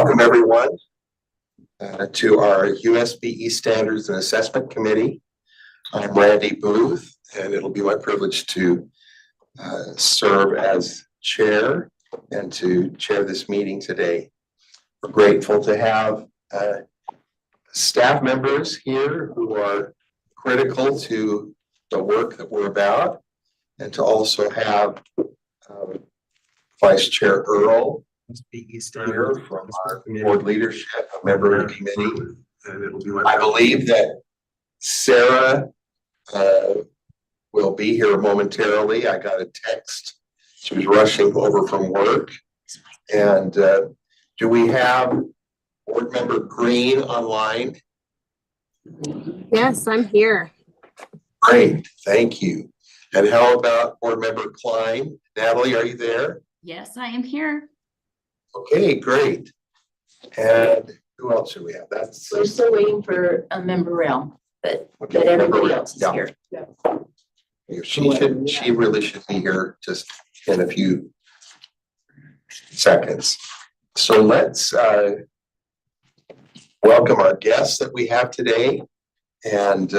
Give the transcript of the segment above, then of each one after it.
Welcome everyone to our USBE Standards and Assessment Committee. I'm Randy Booth, and it'll be my privilege to serve as chair and to chair this meeting today. We're grateful to have staff members here who are critical to the work that we're about, and to also have Vice Chair Earl here from our board leadership, a member of the committee. I believe that Sarah will be here momentarily. I got a text. She was rushing over from work. And do we have board member Green online? Yes, I'm here. Great, thank you. And how about board member Klein? Natalie, are you there? Yes, I am here. Okay, great. And who else do we have? We're still waiting for a member rail, but Okay, everybody else is yeah. here. She really should be here just in a few seconds. So let's welcome our guests that we have today, and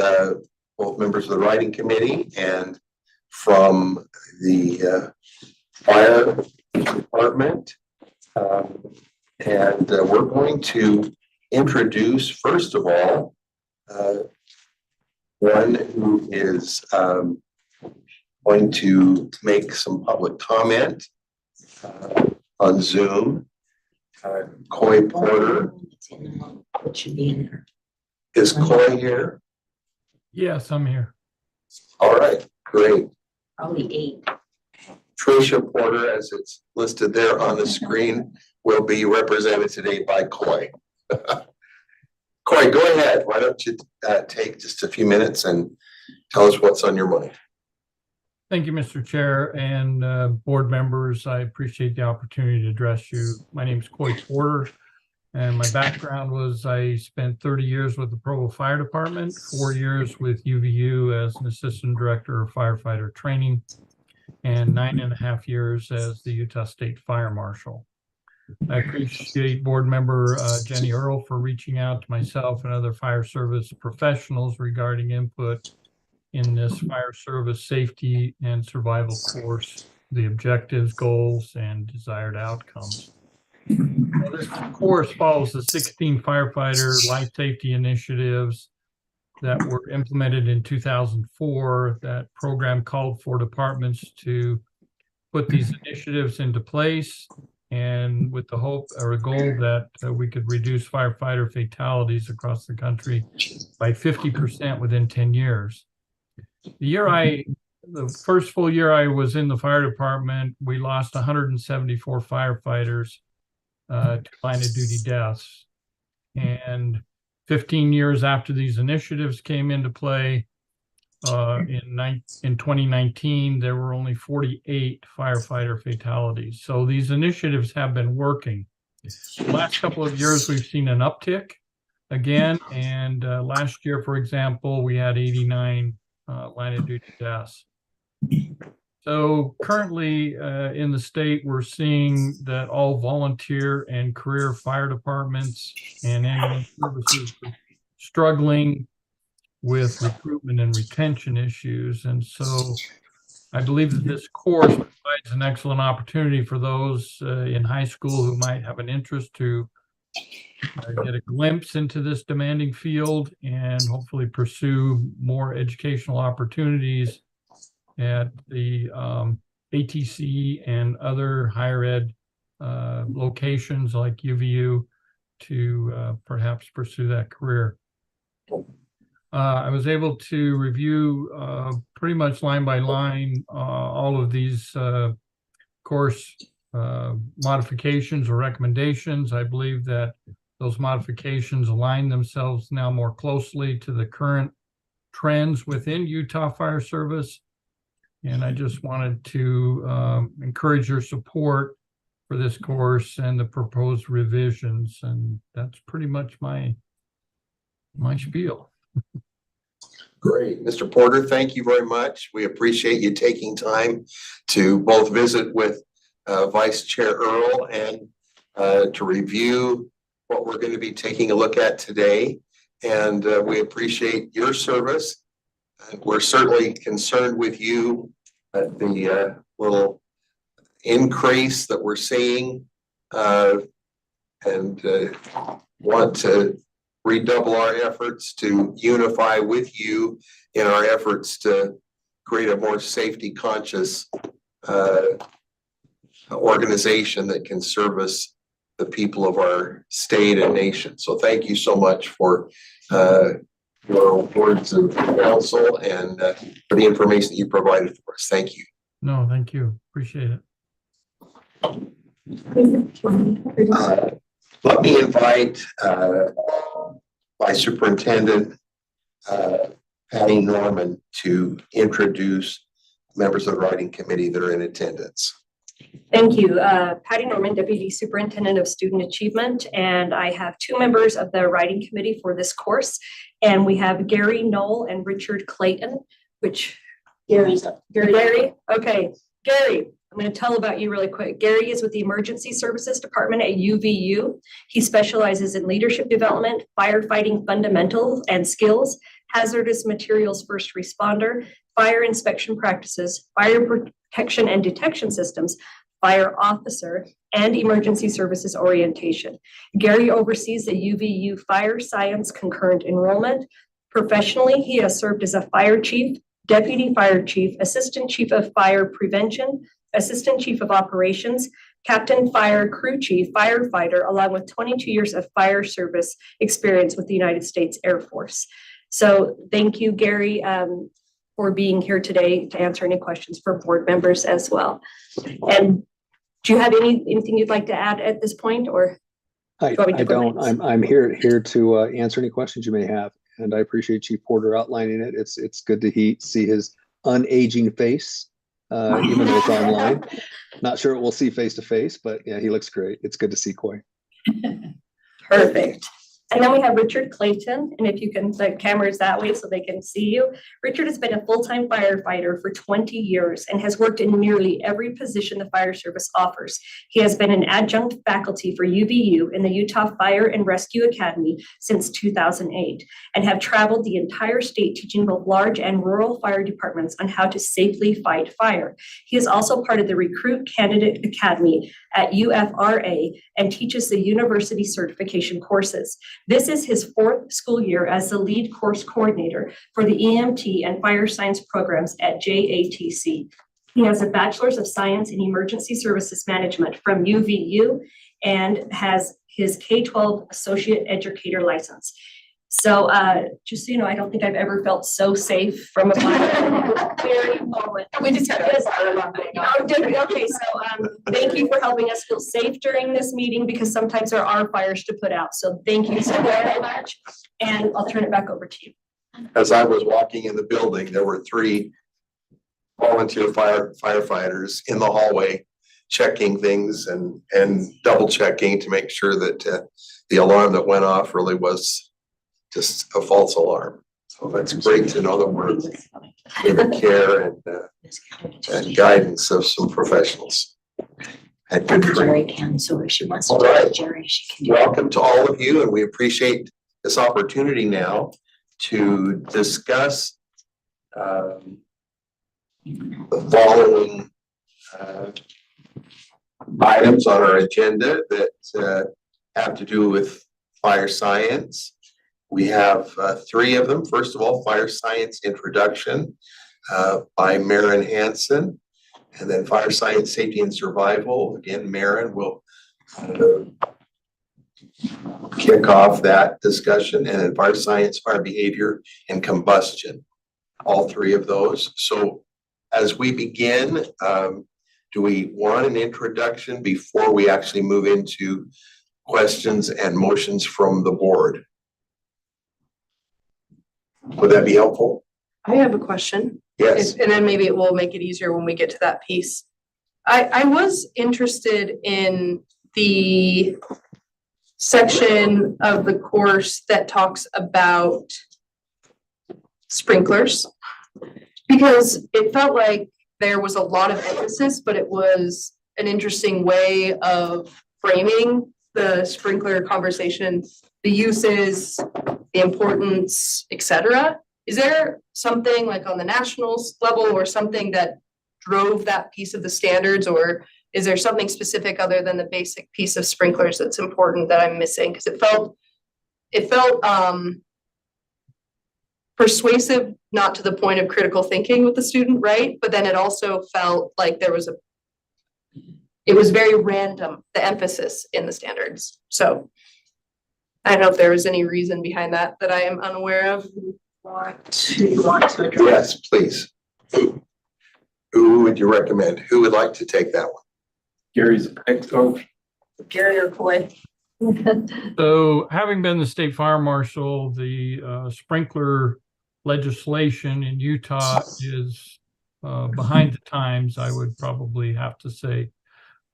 both members of the writing committee and from the fire department. And we're going to introduce, first of all, one who is going to make some public comment on Zoom. Coy Porter. It should be in there. Is Coy here? Yes, I'm here. All right, great. Probably 8. Tricia Porter, as it's listed there on the screen, will be represented today by Coy. Coy, go ahead. Why don't you take just a few minutes and tell us what's on your mind. Thank you, Mr. Chair and board members. I appreciate the opportunity to address you. My name is Coy Porter, and my background was I spent 30 years with the Provo Fire Department, 4 years with UVU as an assistant director of firefighter training, and 9.5 years as the Utah State Fire Marshal. I appreciate board member Jenny Earl for reaching out to myself and other fire service professionals regarding input in this fire service safety and survival course, the objectives, goals, and desired outcomes. Well, this course follows the 16 firefighter life safety initiatives that were implemented in 2004. That program called for departments to put these initiatives into place, and with the hope or goal that we could reduce firefighter fatalities across the country by 50% within 10 years. The first full year I was in the fire department, we lost 174 firefighters to line of duty deaths. And 15 years after these initiatives came into play, in 2019, there were only 48 firefighter fatalities. So these initiatives have been working. The last couple of years, we've seen an uptick again. And last year, for example, we had 89 line of duty deaths. So currently in the state, we're seeing that all volunteer and career fire departments and ambulance services are struggling with recruitment and retention issues. And so I believe that this course provides an excellent opportunity for those in high school who might have an interest to get a glimpse into this demanding field and hopefully pursue more educational opportunities at the ATC and other higher ed locations like UVU to perhaps pursue that career. I was able to review pretty much line by line all of these course modifications or recommendations. I believe that those modifications align themselves now more closely to the current trends within Utah Fire Service. And I just wanted to encourage your support for this course and the proposed revisions. And that's pretty much my spiel. Great. Mr. Porter, thank you very much. We appreciate you taking time to both visit with Vice Chair Earl and to review what we're going to be taking a look at today. And we appreciate your service. We're certainly concerned with you at the little increase that we're seeing, and want to redouble our efforts to unify with you in our efforts to create a more safety conscious organization that can service the people of our state and nation. So thank you so much for your words of counsel and for the information that you provided for us. Thank you. No, thank you. Appreciate it. Let me invite Vice Superintendent Patty Norman to introduce members of the writing committee that are in attendance. Thank you. Patty Norman, Deputy Superintendent of Student Achievement, and I have two members of the writing committee for this course. And we have Gary Knoll and Richard Clayton, which Gary, okay. Gary, I'm going to tell about you really quick. Gary is with the Emergency Services Department at UVU. He specializes in leadership development, firefighting fundamentals and skills, hazardous materials first responder, fire inspection practices, fire protection and detection systems, fire officer, and emergency services orientation. Gary oversees the UVU Fire Science Concurrent Enrollment. Professionally, he has served as a fire chief, deputy fire chief, assistant chief of fire prevention, assistant chief of operations, captain fire crew chief, firefighter, along with 22 years of fire service experience with the United States Air Force. So thank you, Gary, for being here today to answer any questions for board members as well. And do you have anything you'd like to add at this point, or? I don't. I'm here to answer any questions you may have, and I appreciate Chief Porter outlining it. It's good to see his unaging face, even though it's online. Not sure we'll see face to face, but yeah, he looks great. It's good to see Coy. Perfect. And then we have Richard Clayton, and if you can, the camera is that way so they can see you. Richard has been a full-time firefighter for 20 years and has worked in nearly every position the fire service offers. He has been an adjunct faculty for UVU in the Utah Fire and Rescue Academy since 2008 and have traveled the entire state teaching both large and rural fire departments on how to safely fight fire. He is also part of the Recruit Candidate Academy at UFRA and teaches the university certification courses. This is his 4th school year as the lead course coordinator for the EMT and fire science programs at JATC. He has a bachelor's of science in emergency services management from UVU and has his K-12 associate educator license. So just so you know, I don't think I've ever felt so safe from a very moment. We just had Okay, so thank you for helping us feel safe during this meeting because sometimes there are fires to put out. So thank you so very much. And I'll turn it back over to you. As I was walking in the building, there were 3 volunteer firefighters in the hallway checking things and double checking to make sure that the alarm that went off really was just a false alarm. So that's great to know that we're in the care and guidance of some professionals. And good Jerry training. can, so if she wants All to right. talk to Jerry, she can do it. Welcome to all of you, and we appreciate this opportunity now to discuss the following items on our agenda that have to do with fire science. We have 3 of them. First of all, fire science introduction by Maren Hansen, and then fire science safety and survival. Again, Maren will kick off that discussion, and then fire science, fire behavior, and combustion. All 3 of those. So as we begin, do we want an introduction before we actually move into questions and motions from the board? Would that be helpful? I have a question. Yes. And then maybe it will make it easier when we get to that piece. I was interested in the section of the course that talks about sprinklers, because it felt like there was a lot of emphasis, but it was an interesting way of framing the sprinkler conversation, the uses, the importance, et cetera. Is there something like on the national level or something that drove that piece of the standards, or is there something specific other than the basic piece of sprinklers that's important that I'm missing? Because it felt persuasive, not to the point of critical thinking with the student, right? But then it also felt like it was very random, the emphasis in the standards. So I don't know if there was any reason behind that I am unaware of. Want to address? Yes, please. Who would you recommend? Who would like to take that one? Gary's expert. Gary or Coy? So having been the state fire marshal, the sprinkler legislation in Utah is behind the times, I would probably have to say.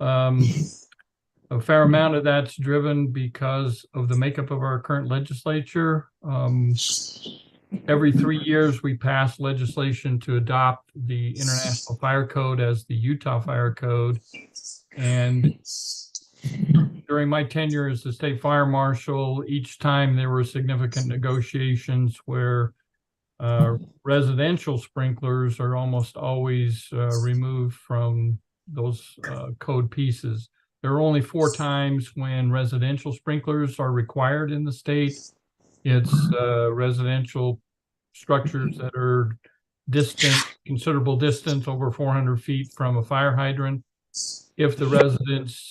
A fair amount of that's driven because of the makeup of our current legislature. Every 3 years, we pass legislation to adopt the International Fire Code as the Utah Fire Code. And during my tenure as the state fire marshal, each time there were significant negotiations where residential sprinklers are almost always removed from those code pieces. There are only 4 times when residential sprinklers are required in the state. It's residential structures that are distant, considerable distance, over 400 feet from a fire hydrant. If the residence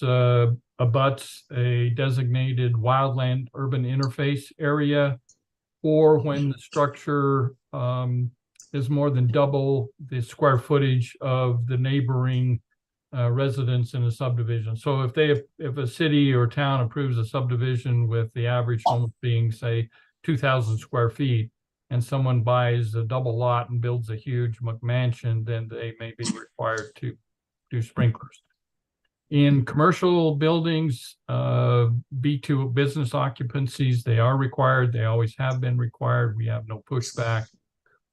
abuts a designated wildland urban interface area, or when the structure is more than double the square footage of the neighboring residents in a subdivision. So if a city or town approves a subdivision with the average home being, say, 2,000 square feet, and someone buys a double lot and builds a huge McMansion, then they may be required to do sprinklers. In commercial buildings, B2 business occupancies, they are required. They always have been required. We have no pushback.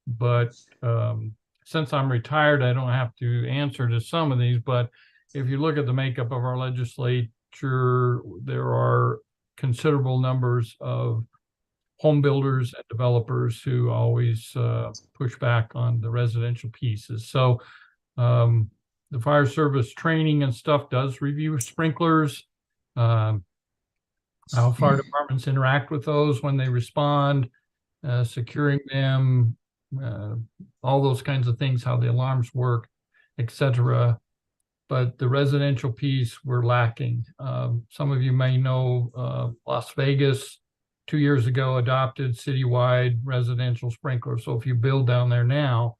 But since I'm retired, I don't have to answer to some of these. But if you look at the makeup of our legislature, there are considerable numbers of home builders and developers who always push back on the residential pieces. So the fire service training and stuff does review sprinklers, how fire departments interact with those when they respond, securing them, all those kinds of things, how the alarms work, etc. But the residential piece, we're lacking. Some of you may know Las Vegas 2 years ago adopted citywide residential sprinklers. So if you build down there now,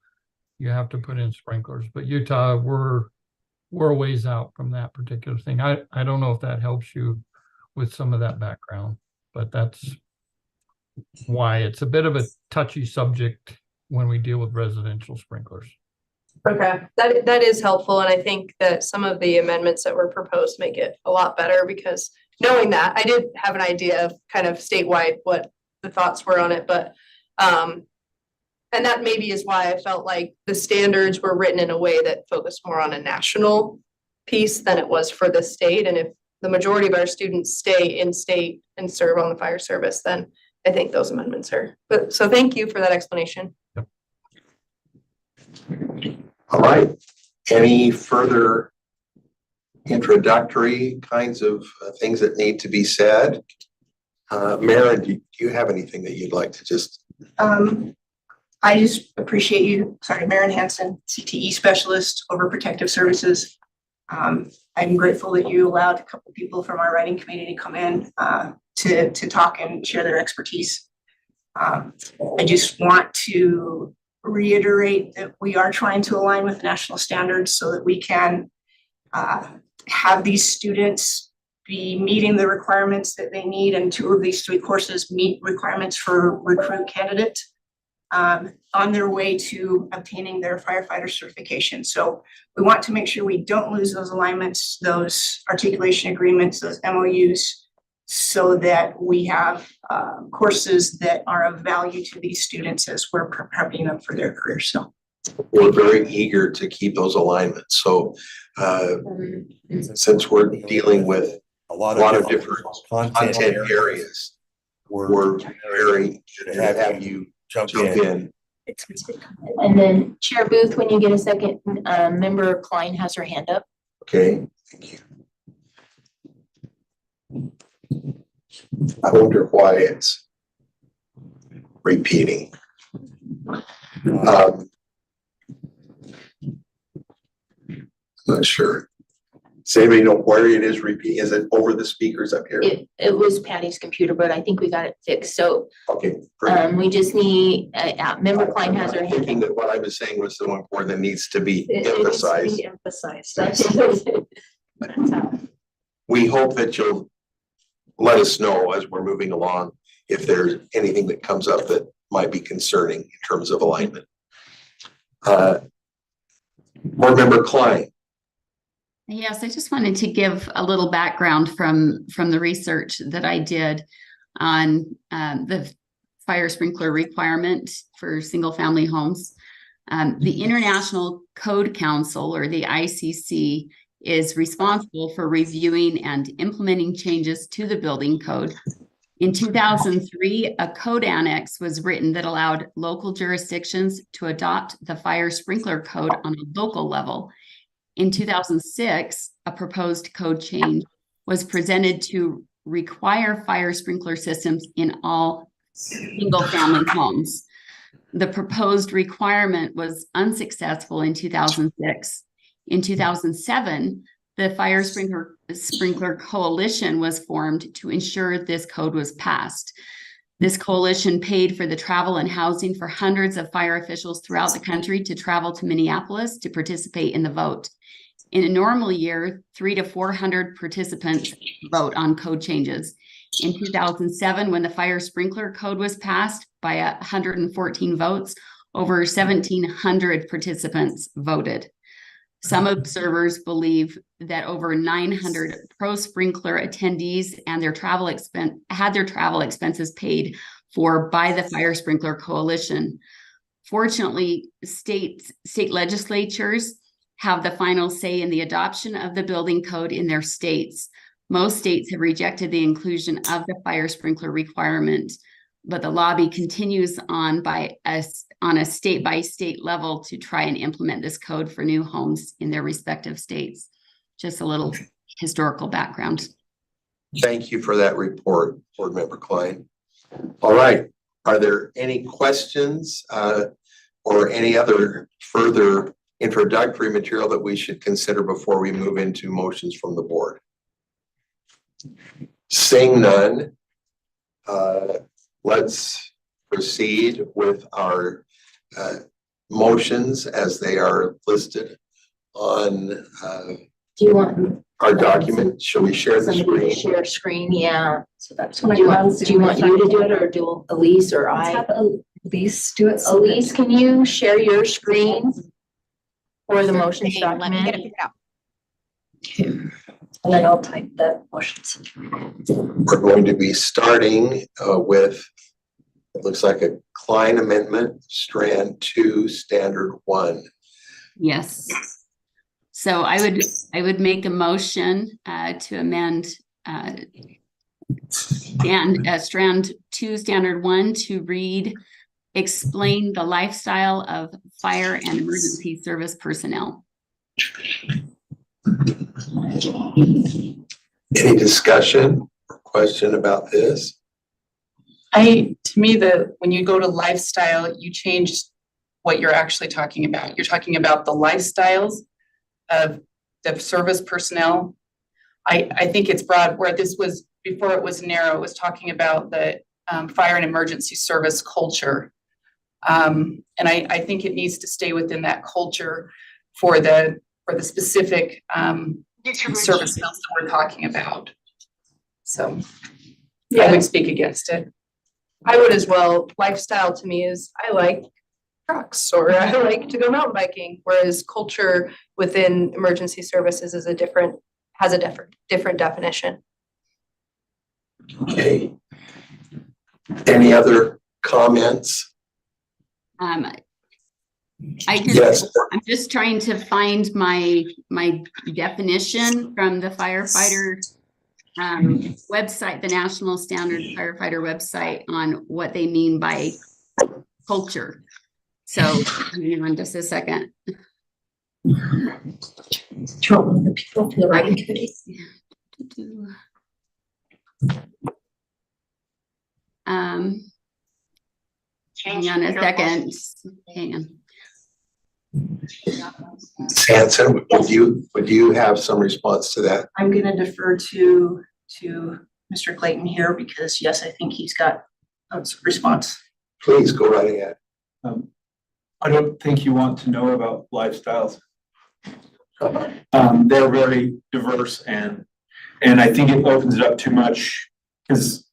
you have to put in sprinklers. But Utah, we're a ways out from that particular thing. I don't know if that helps you with some of that background, but that's why it's a bit of a touchy subject when we deal with residential sprinklers. Okay, that is helpful, and I think that some of the amendments that were proposed make it a lot better, because knowing that, I did have an idea of kind of statewide what the thoughts were on it, but and that maybe is why I felt like the standards were written in a way that focused more on a national piece than it was for the state. And if the majority of our students stay in state and serve on the fire service, then I think those amendments are, but so thank you for that explanation. Yep. All right. Any further introductory kinds of things that need to be said? Maren, do you have anything that you'd like to just? I just appreciate you, Maren Hansen, CTE specialist over protective services. I'm grateful that you allowed a couple of people from our writing community to come in to talk and share their expertise. I just want to reiterate that we are trying to align with national standards so that we can have these students be meeting the requirements that they need, and 2 of these 3 courses meet requirements for recruit candidate on their way to obtaining their firefighter certification. So we want to make sure we don't lose those alignments, those articulation agreements, those MOUs, so that we have courses that are of value to these students as we're preparing them for their career. So We're very eager to keep those alignments. So since we're dealing with a lot of different content areas. We're very to have you jump in. And then Chair Booth, when you get a second, Member Klein has her hand up. Okay, thank you. I wonder why it's repeating. I'm not sure. Does anybody know where it is repeating? Is it over the speakers up here? It was Patty's computer, but I think we got it fixed. So Okay. Great. we just need, Member Klein has her I'm hand thinking up. that what I was saying was the one where that needs to be It needs to emphasized. be emphasized. That's We hope that you'll let us know as we're moving along if there's anything that comes up that might be concerning in terms of alignment. Board Member Klein. Yes, I just wanted to give a little background from the research that I did on the fire sprinkler requirement for single family homes. The International Code Council, or the ICC, is responsible for reviewing and implementing changes to the building code. In 2003, a code annex was written that allowed local jurisdictions to adopt the fire sprinkler code on a local level. In 2006, a proposed code change was presented to require fire sprinkler systems in all single-family homes. The proposed requirement was unsuccessful in 2006. In 2007, the Fire Sprinkler Coalition was formed to ensure this code was passed. This coalition paid for the travel and housing for hundreds of fire officials throughout the country to travel to Minneapolis to participate in the vote. In a normal year, 300 to 400 participants vote on code changes. In 2007, when the fire sprinkler code was passed by 114 votes, over 1,700 participants voted. Some observers believe that over 900 pro-sprinkler attendees and had their travel expenses paid for by the Fire Sprinkler Coalition. Fortunately, state legislatures have the final say in the adoption of the building code in their states. Most states have rejected the inclusion of the fire sprinkler requirement, but the lobby continues on a state-by-state level to try and implement this code for new homes in their respective states. Just a little historical background. Thank you for that report, Board Member Klein. All right, are there any questions or any other further introductory material that we should consider before we move into motions from the board? Seeing none, let's proceed with our motions as they are listed on Do you want our document. Shall we share the somebody to screen? share screen? Yeah. So that's, Can I do you go on want Zoom you to do it, or do Elise or Let's I? have Elise do it. so that- Elise, can you share your screen for the motions Let me get it document? figured out. And then I'll type the motions. We're going to be starting with, it looks like a Klein amendment, strand 2, standard 1. Yes. So I would make a motion to amend strand 2, standard 1 to read, explain the lifestyle of fire and emergency service personnel. Any discussion or question about this? To me, when you go to lifestyle, you change what you're actually talking about. You're talking about the lifestyles of the service personnel. I think it's broad, where this was, before it was narrow, it was talking about the fire and emergency service culture. And I think it needs to stay within that culture for the specific service skills that we're talking about. So I would speak against it. I would as well. Lifestyle to me is, I like trucks, or I like to go mountain biking, whereas culture within emergency services has a different definition. Okay. Any other comments? Yes. I'm just trying to find my definition from the firefighter website, the National Standard Firefighter website, on what they mean by culture. So hang on just a second. The people for the writing committee. Hang on a second. Hang on. Hanson, would you have some response to that? I'm gonna defer to Mr. Clayton here because yes, I think he's got a response. Please go right ahead. I don't think you want to know about lifestyles. They're very diverse and I think it opens it up too much, because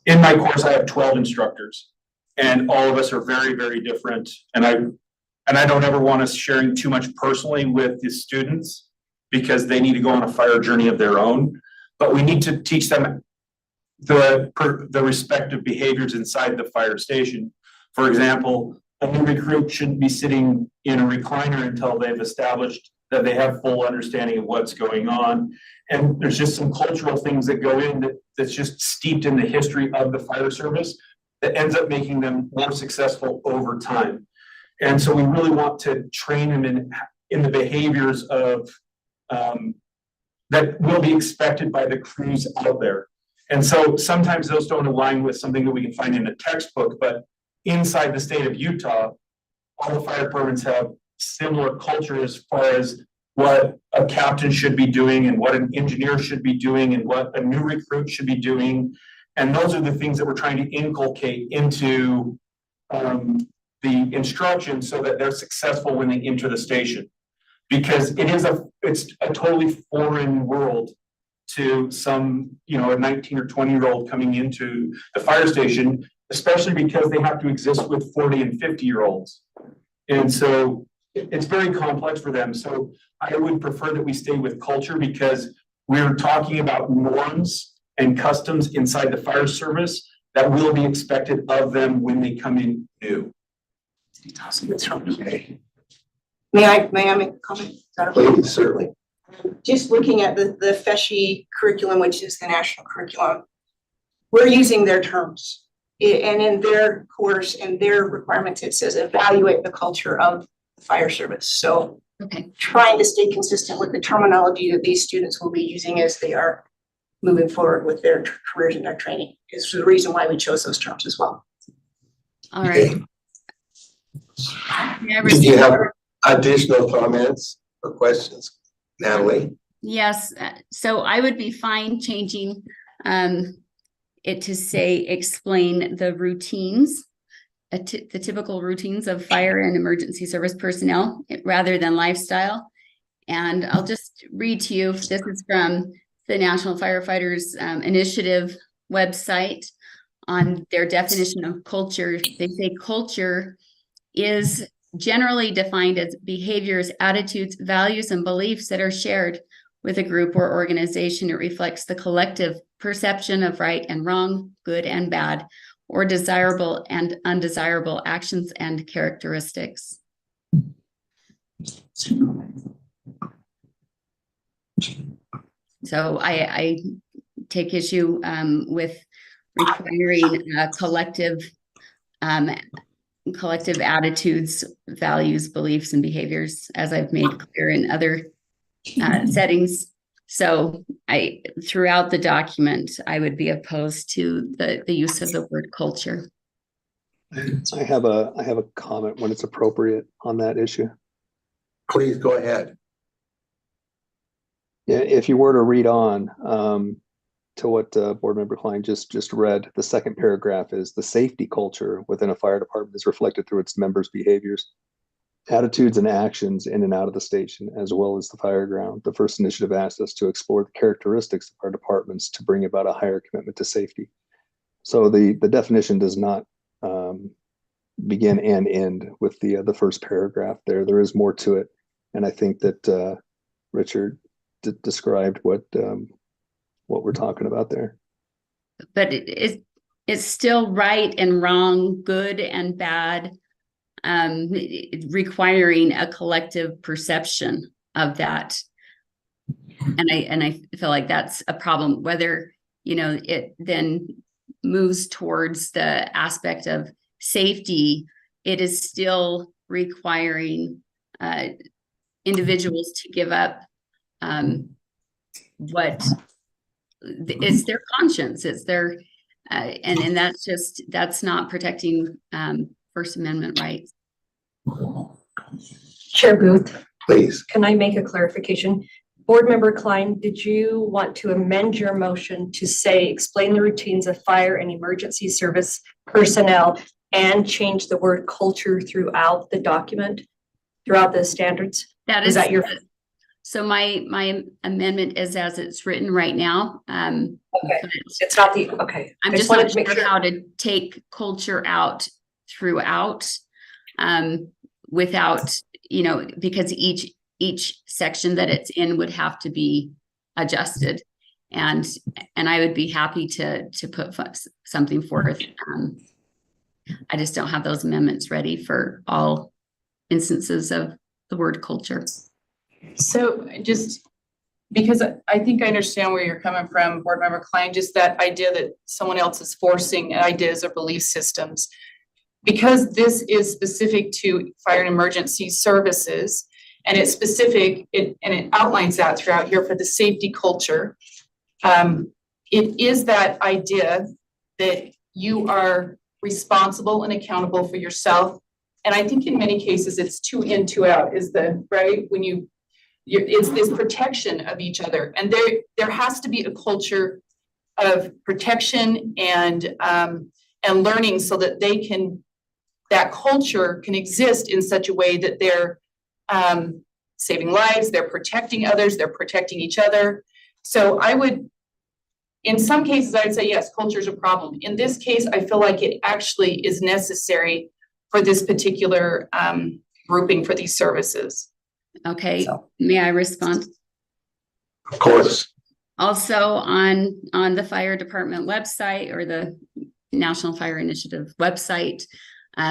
in my course, I have 12 instructors and all of us are very, very different. And I don't ever want us sharing too much personally with the students because they need to go on a fire journey of their own. But we need to teach them the respective behaviors inside the fire station. For example, a new recruit shouldn't be sitting in a recliner until they've established that they have full understanding of what's going on. And there's just some cultural things that go in that's just steeped in the history of the fire service that ends up making them more successful over time. And so we really want to train them in the behaviors of that will be expected by the crews out there. And so sometimes those don't align with something that we can find in a textbook, but inside the state of Utah, all the fire departments have similar culture as far as what a captain should be doing and what an engineer should be doing and what a new recruit should be doing. And those are the things that we're trying to inculcate into the instruction so that they're successful when they enter the station. Because it's a totally foreign world to some, a 19 or 20-year-old coming into the fire station, especially because they have to exist with 40 and 50-year-olds. And so it's very complex for them. So I would prefer that we stay with culture because we're talking about norms and customs inside the fire service that will be expected of them when they come in new. Okay. May I make a comment? Is that okay? Please, certainly. Just looking at the FESHE curriculum, which is the national curriculum, we're using their terms. And in their course and their requirements, it says evaluate the culture of the fire service. So trying to stay consistent with the terminology that these students will be using as they are moving forward with their careers and their training is the reason why we chose those terms as well. All right. Do you have additional comments or questions, Natalie? Yes, so I would be fine changing it to say explain the routines, the typical routines of fire and emergency service personnel rather than lifestyle. And I'll just read to you, this is from the National Firefighters Initiative website on their definition of culture. They say culture is generally defined as behaviors, attitudes, values, and beliefs that are shared with a group or organization. It reflects the collective perception of right and wrong, good and bad, or desirable and undesirable actions and characteristics. So I take issue with requiring collective attitudes, values, beliefs, and behaviors, as I've made clear in other settings. So throughout the document, I would be opposed to the use of the word culture. I have a comment when it's appropriate on that issue. Please go ahead. Yeah, if you were to read on to what Board Member Klein just read, the second paragraph is the safety culture within a fire department is reflected through its members' behaviors, attitudes, and actions in and out of the station, as well as the fire ground. The first initiative asks us to explore the characteristics of our departments to bring about a higher commitment to safety. So the definition does not begin and end with the first paragraph there. There is more to it. And I think that Richard described what we're talking about there. But it's still right and wrong, good and bad, requiring a collective perception of that. And I feel like that's a problem, whether, you know, it then moves towards the aspect of safety, it is still requiring individuals to give up what it's their conscience, it's their and that's not protecting First Amendment rights. Chair Booth, Please. can I make a clarification? Board Member Klein, did you want to amend your motion to say, explain the routines of fire and emergency service personnel and change the word culture throughout the document, throughout the standards? That Is that your? So my amendment is as it's written right now. Okay, it's not the, okay. I'm I just wanted not to make sure how to take culture out throughout without, you know, because each section that it's in would have to be adjusted. And I would be happy to put something forth. I just don't have those amendments ready for all instances of the word culture. So just because I think I understand where you're coming from, Board Member Klein, just that idea that someone else is forcing ideas or belief systems. Because this is specific to fire and emergency services, and it's specific, and it outlines that throughout here for the safety culture. It is that idea that you are responsible and accountable for yourself. And I think in many cases, it's 2 in, 2 out is the, right? When it's this protection of each other. And there has to be a culture of protection and learning so that that culture can exist in such a way that they're saving lives, they're protecting others, they're protecting each other. So in some cases, I would say, yes, culture is a problem. In this case, I feel like it actually is necessary for this particular grouping for these services. Okay, may I respond? Of course. Also on the fire department website or the National Fire Initiative website,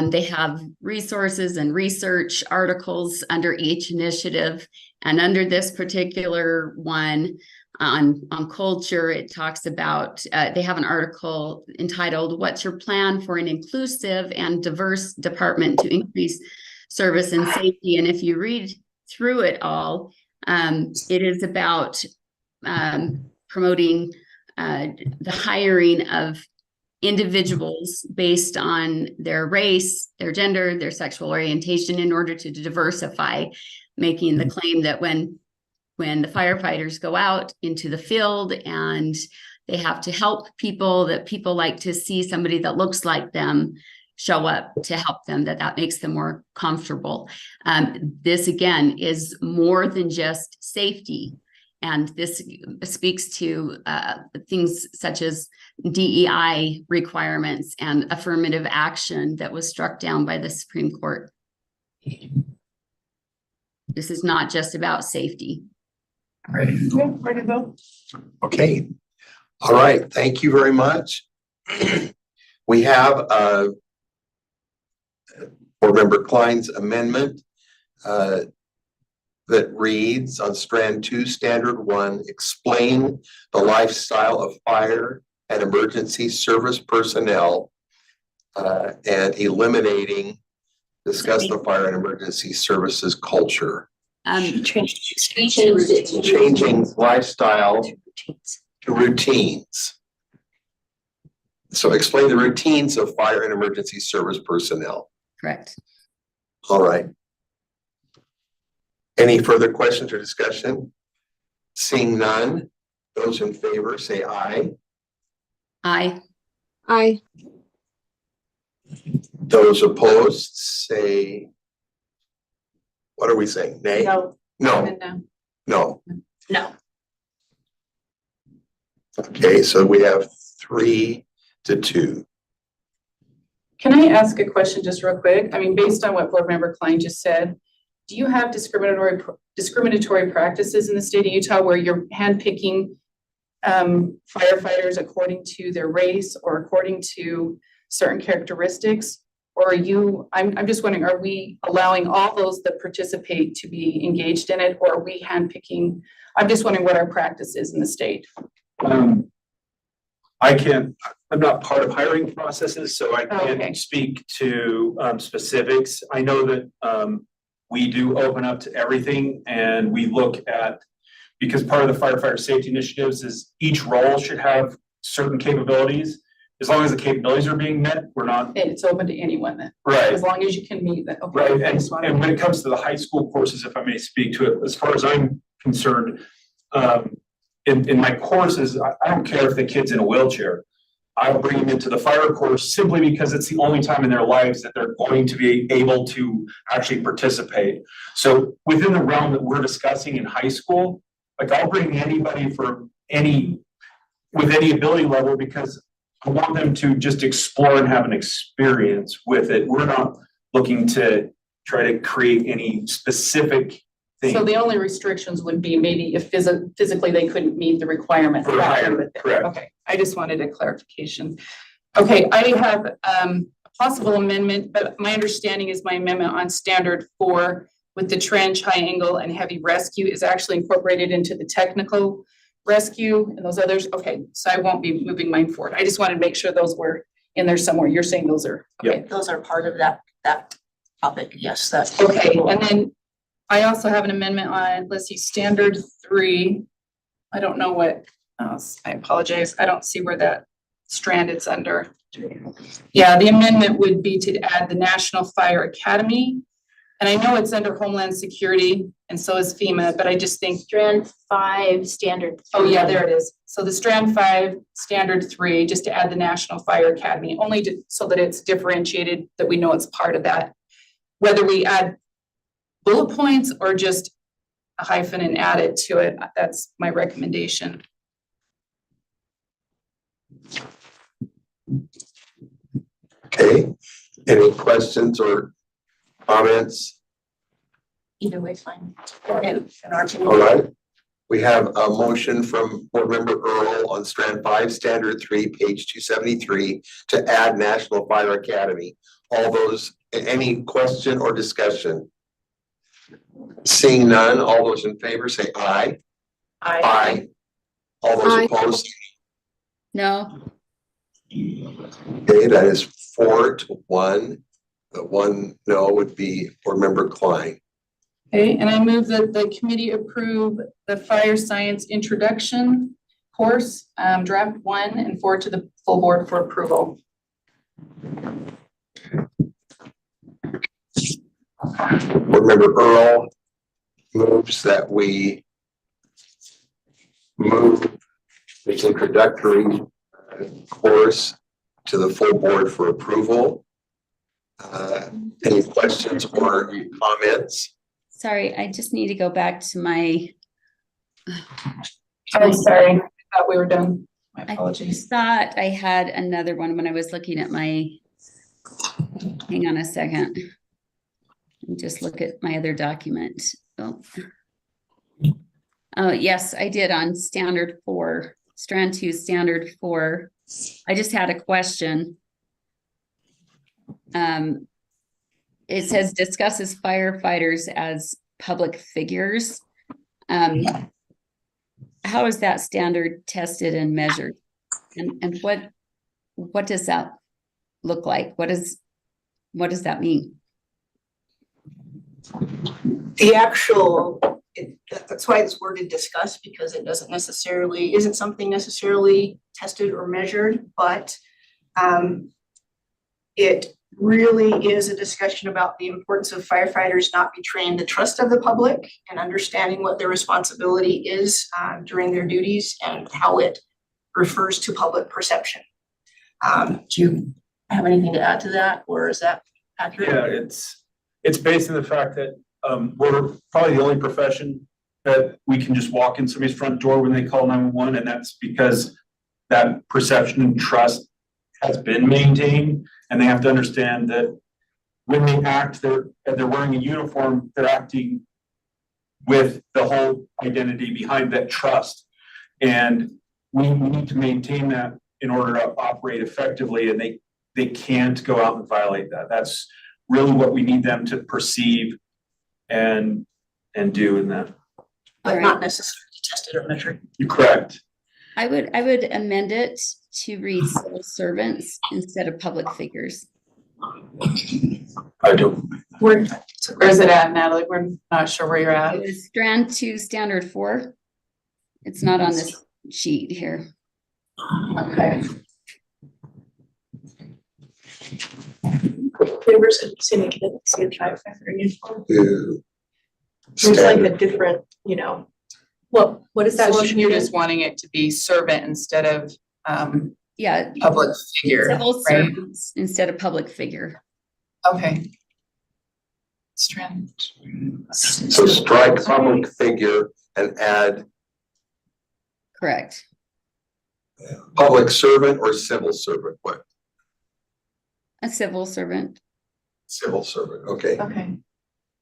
they have resources and research articles under each initiative. And under this particular one on culture, it talks about, they have an article entitled, "What's Your Plan for an Inclusive and Diverse Department to Increase Service and Safety?" And if you read through it all, it is about promoting the hiring of individuals based on their race, their gender, their sexual orientation in order to diversify, making the claim that when the firefighters go out into the field and they have to help people, that people like to see somebody that looks like them show up to help them, that makes them more comfortable. This again is more than just safety. And this speaks to things such as DEI requirements and affirmative action that was struck down by the Supreme Court. This is not just about safety. Ready to go? Okay. All right. Thank you very much. We have Board Member Klein's amendment that reads on Strand 2, Standard 1, explain the lifestyle of fire and emergency service personnel and eliminating, discuss the fire and emergency services culture. Changing lifestyle to routines. So explain the routines of fire and emergency service personnel. Correct. All right. Any further questions or discussion? Seeing none, those in favor say aye. Aye. Aye. Those opposed say, what are we saying? Nay? No. No. No. No. Okay, so we have 3-2. Can I ask a question just real quick? I mean, based on what Board Member Klein just said, do you have discriminatory practices in the state of Utah where you're handpicking firefighters according to their race or according to certain characteristics? Or are you, I'm just wondering, are we allowing all those that participate to be engaged in it, or are we handpicking? I'm just wondering what our practice is in the state. I'm not part of hiring processes, so I Okay. can't speak to specifics. I know that we do open up to everything, and we look at, because part of the firefighter safety initiatives is each role should have certain capabilities. As long as the capabilities are being met, we're not. It's open to anyone then, Right. as long as you can meet that. Okay, Right, I just wanted- and when it comes to the high school courses, if I may speak to it, as far as I'm concerned, in my courses, I don't care if the kid's in a wheelchair. I'll bring them into the fire course simply because it's the only time in their lives that they're going to be able to actually participate. So within the realm that we're discussing in high school, like I'll bring anybody with any ability level, because I want them to just explore and have an experience with it. We're not looking to try to create any specific thing. So the only restrictions would be maybe if physically they couldn't meet the requirement. For hire, correct. Okay, I just wanted a clarification. Okay, I have a possible amendment, but my understanding is my amendment on standard 4 with the trench, high angle, and heavy rescue is actually incorporated into the technical rescue and those others. Okay, so I won't be moving mine forward. I just wanted to make sure those were in there somewhere. You're saying those are, okay. Those are part of that topic, yes, that's. Okay, and then I also have an amendment on, let's see, standard 3. I don't know what, I apologize. I don't see where that strand it's under. Yeah, the amendment would be to add the National Fire Academy. And I know it's under Homeland Security and so is FEMA, but I just think, Strand 5, standard. oh yeah, there it is. So the strand 5, standard 3, just to add the National Fire Academy, only so that it's differentiated, that we know it's part of that. Whether we add bullet points or just a hyphen and add it to it, that's my recommendation. Okay, any questions or comments? Either way, fine. In our team. All right, we have a motion from Board Member Earl on Strand 5, Standard 3, page 273, to add National Fire Academy. All those, any question or discussion? Seeing none, all those in favor say aye. Aye. All those opposed? No, Okay, that is 4-1. The one no would be Board Member Klein. Okay, and I move that the committee approve the fire science introduction course, draft 1, and forward to the full board for approval. Board Member Earl moves that we move the introductory course to the full board for approval. Any questions or comments? sorry, I just need to go back to my, I'm sorry, I thought we were done. My I apologies. thought I had another one when I was looking at my, hang on a second. Let me just look at my other document. Oh, yes, I did on standard 4, strand 2, standard 4. I just had a question. It says discusses firefighters as public figures. How is that standard tested and measured? And what does that look like? What does that mean? The actual, that's why it's worded discuss, because it isn't something necessarily tested or measured, but it really is a discussion about the importance of firefighters not betraying the trust of the public and understanding what their responsibility is during their duties and how it refers to public perception. Do you have anything to add to that, or is that accurate? Yeah, it's based on the fact that we're probably the only profession that we can just walk in somebody's front door when they call 911, and that's because that perception and trust has been maintained, and they have to understand that when they act, they're wearing a uniform, they're acting with the whole identity behind that trust. And we need to maintain that in order to operate effectively, and they can't go out and violate that. That's really what we need them to perceive and do in that. But Alright. not necessarily tested or measured. You're correct. I would amend it to read civil servants instead of public figures. I do. Where's it at, Natalie? We're not sure where you're at. It was strand 2, standard 4. It's not on this sheet here. Okay. Members of the city can see a firefighter uniform. To There's like standard. a different, you know, What is that So motion? you're again? just wanting it to be servant instead of Yeah, public figure, civil right? servants instead of public figure. Okay. Strand. So strike public figure and add Correct. public servant or civil servant, what? A civil servant. Civil servant, okay. Okay.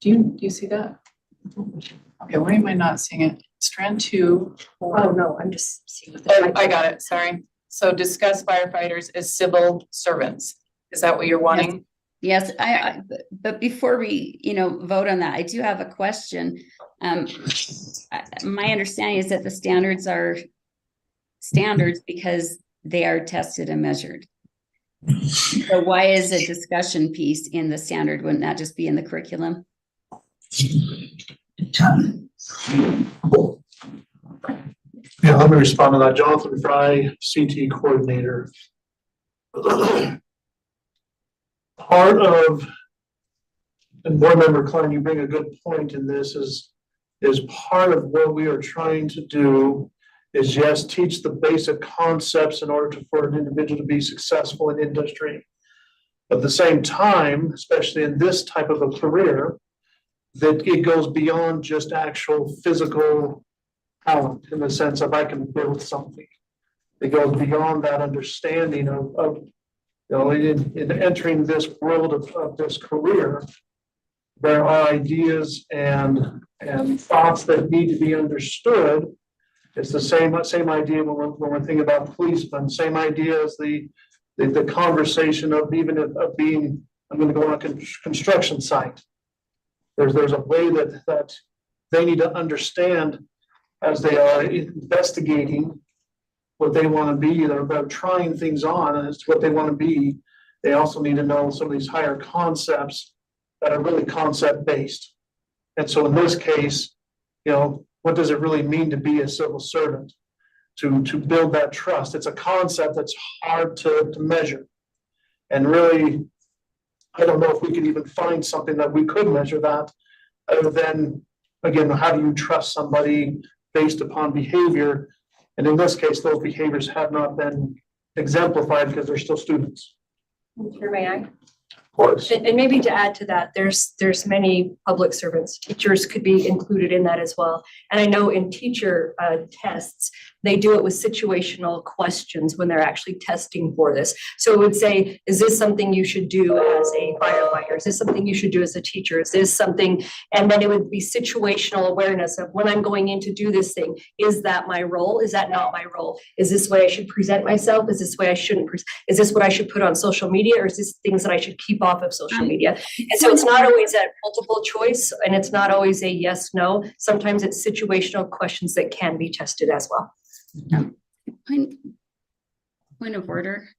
Do you see that? Okay, why am I not seeing it? Strand 2. Oh, no, I'm just seeing what Oh, the. I got it, sorry. So discuss firefighters as civil servants. Is that what you're wanting? Yes, but before we, vote on that, I do have a question. My understanding is that the standards are standards because they are tested and measured. So why is a discussion piece in the standard? Wouldn't that just be in the curriculum? Yeah, let me respond to that. Jonathan Fry, CT coordinator. Part of, and board member Klein, you bring a good point in this is part of what we are trying to do is yes, teach the basic concepts in order for an individual to be successful in industry. But at the same time, especially in this type of a career, that it goes beyond just actual physical talent in the sense of I can build something. It goes beyond that understanding of in entering this world of this career, there are ideas and thoughts that need to be understood. It's the same idea when we're thinking about policemen, same idea as the conversation of even of being, I'm going to go on a construction site. There's a way that they need to understand as they are investigating what they want to be, they're trying things on as to what they want to be. They also need to know some of these higher concepts that are really concept based. And so in this case, what does it really mean to be a civil servant? To build that trust. It's a concept that's hard to measure. And really, I don't know if we could even find something that we could measure that other than, again, how do you trust somebody based upon behavior? And in this case, those behaviors have not been exemplified because they're still students. Here, may I? Of course. And maybe to add to that, there's many public servants, teachers could be included in that as well. And I know in teacher tests, they do it with situational questions when they're actually testing for this. So it would say, is this something you should do as a firefighter? Is this something you should do as a teacher? Is this something, and then it would be situational awareness of when I'm going in to do this thing, is that my role? Is that not my role? Is this the way I should present myself? Is this the way I shouldn't? Is this what I should put on social media? Or is this things that I should keep off of social media? And so it's not always a multiple choice and it's not always a yes, no. Sometimes it's situational questions that can be tested as well. Point of order.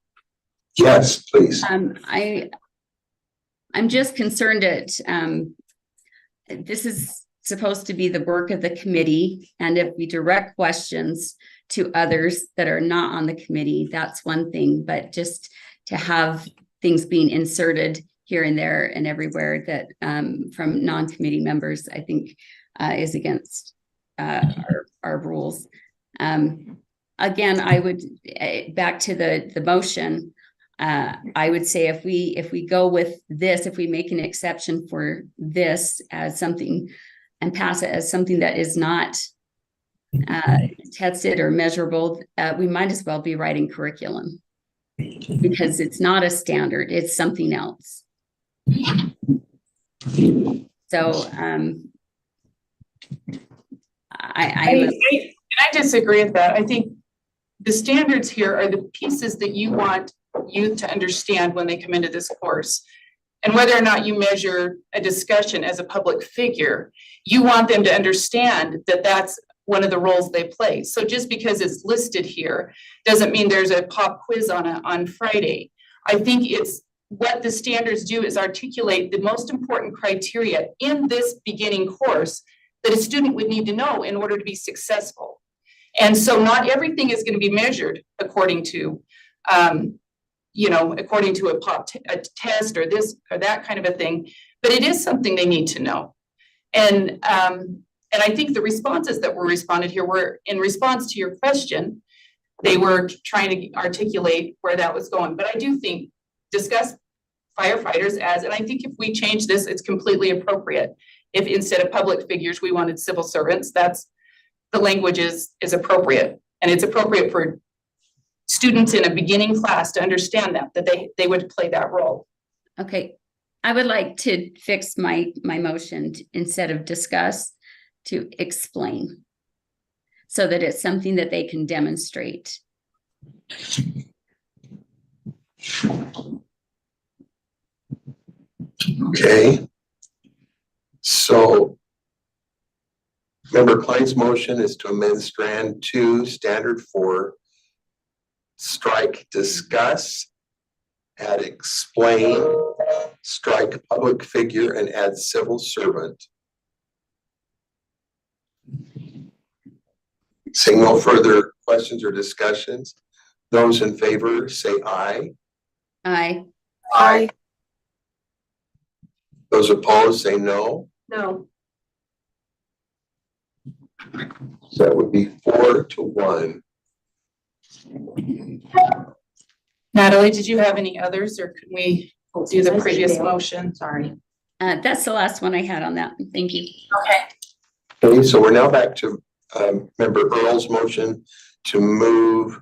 Yes, please. I'm just concerned that this is supposed to be the work of the committee, and if we direct questions to others that are not on the committee, that's one thing, but just to have things being inserted here and there and everywhere that from non-committee members, I think is against our rules. Again, I would back to the motion. I would say if we go with this, if we make an exception for this as something and pass it as something that is not tested or measurable, we might as well be writing curriculum because it's not a standard, it's something else. So I disagree with that. I think the standards here are the pieces that you want youth to understand when they come into this course. And whether or not you measure a discussion as a public figure, you want them to understand that that's one of the roles they play. So just because it's listed here doesn't mean there's a pop quiz on Friday. I think it's what the standards do is articulate the most important criteria in this beginning course that a student would need to know in order to be successful. And so not everything is going to be measured according to, according to a test or this or that kind of a thing, but it is something they need to know. And I think the responses that were responded here were in response to your question. They were trying to articulate where that was going. But I do think discuss firefighters as, and I think if we change this, it's completely appropriate. If instead of public figures, we wanted civil servants, that's the language is appropriate. And it's appropriate for students in a beginning class to understand that they would play that role. Okay, I would like to fix my motion instead of discuss to explain so that it's something that they can demonstrate. Okay. So Member Klein's motion is to amend Strand 2, Standard 4, strike discuss, add explain, strike public figure, and add civil servant. Seeing no further questions or discussions, those in favor say aye. Aye. Aye. Those opposed say no. No. So that would be 4-1. Natalie, did you have any others or could we do the previous motion? Sorry. That's the last one I had on that. Thank you. Okay. Okay, so we're now back to Member Earl's motion to move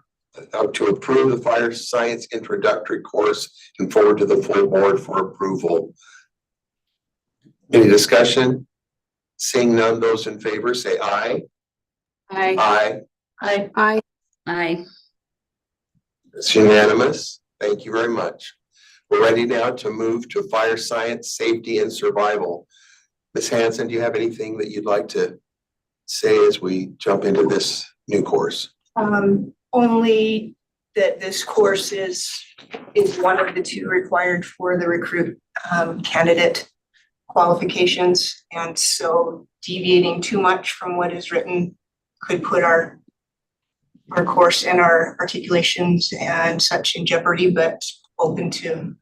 to approve the fire science introductory course and forward to the full board for approval. Any discussion? Seeing none, those in favor say aye. Aye. Aye. Aye. Aye. Aye. It's unanimous. Thank you very much. We're ready now to move to fire science, safety, and survival. Ms. Hanson, do you have anything that you'd like to say as we jump into this new course? Only that this course is one of the two required for the recruit candidate qualifications. And so deviating too much from what is written could put our course and our articulations and such in jeopardy, but open to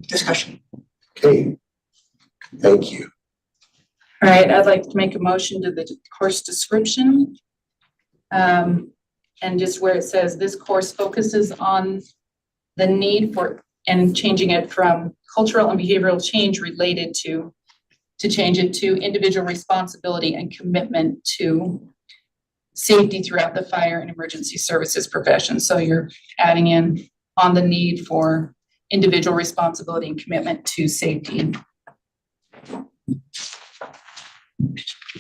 discussion. Okay, thank you. All right, I'd like to make a motion to the course description. And just where it says this course focuses on the need for and changing it from cultural and behavioral change related to change it to individual responsibility and commitment to safety throughout the fire and emergency services profession. So you're adding in on the need for individual responsibility and commitment to safety.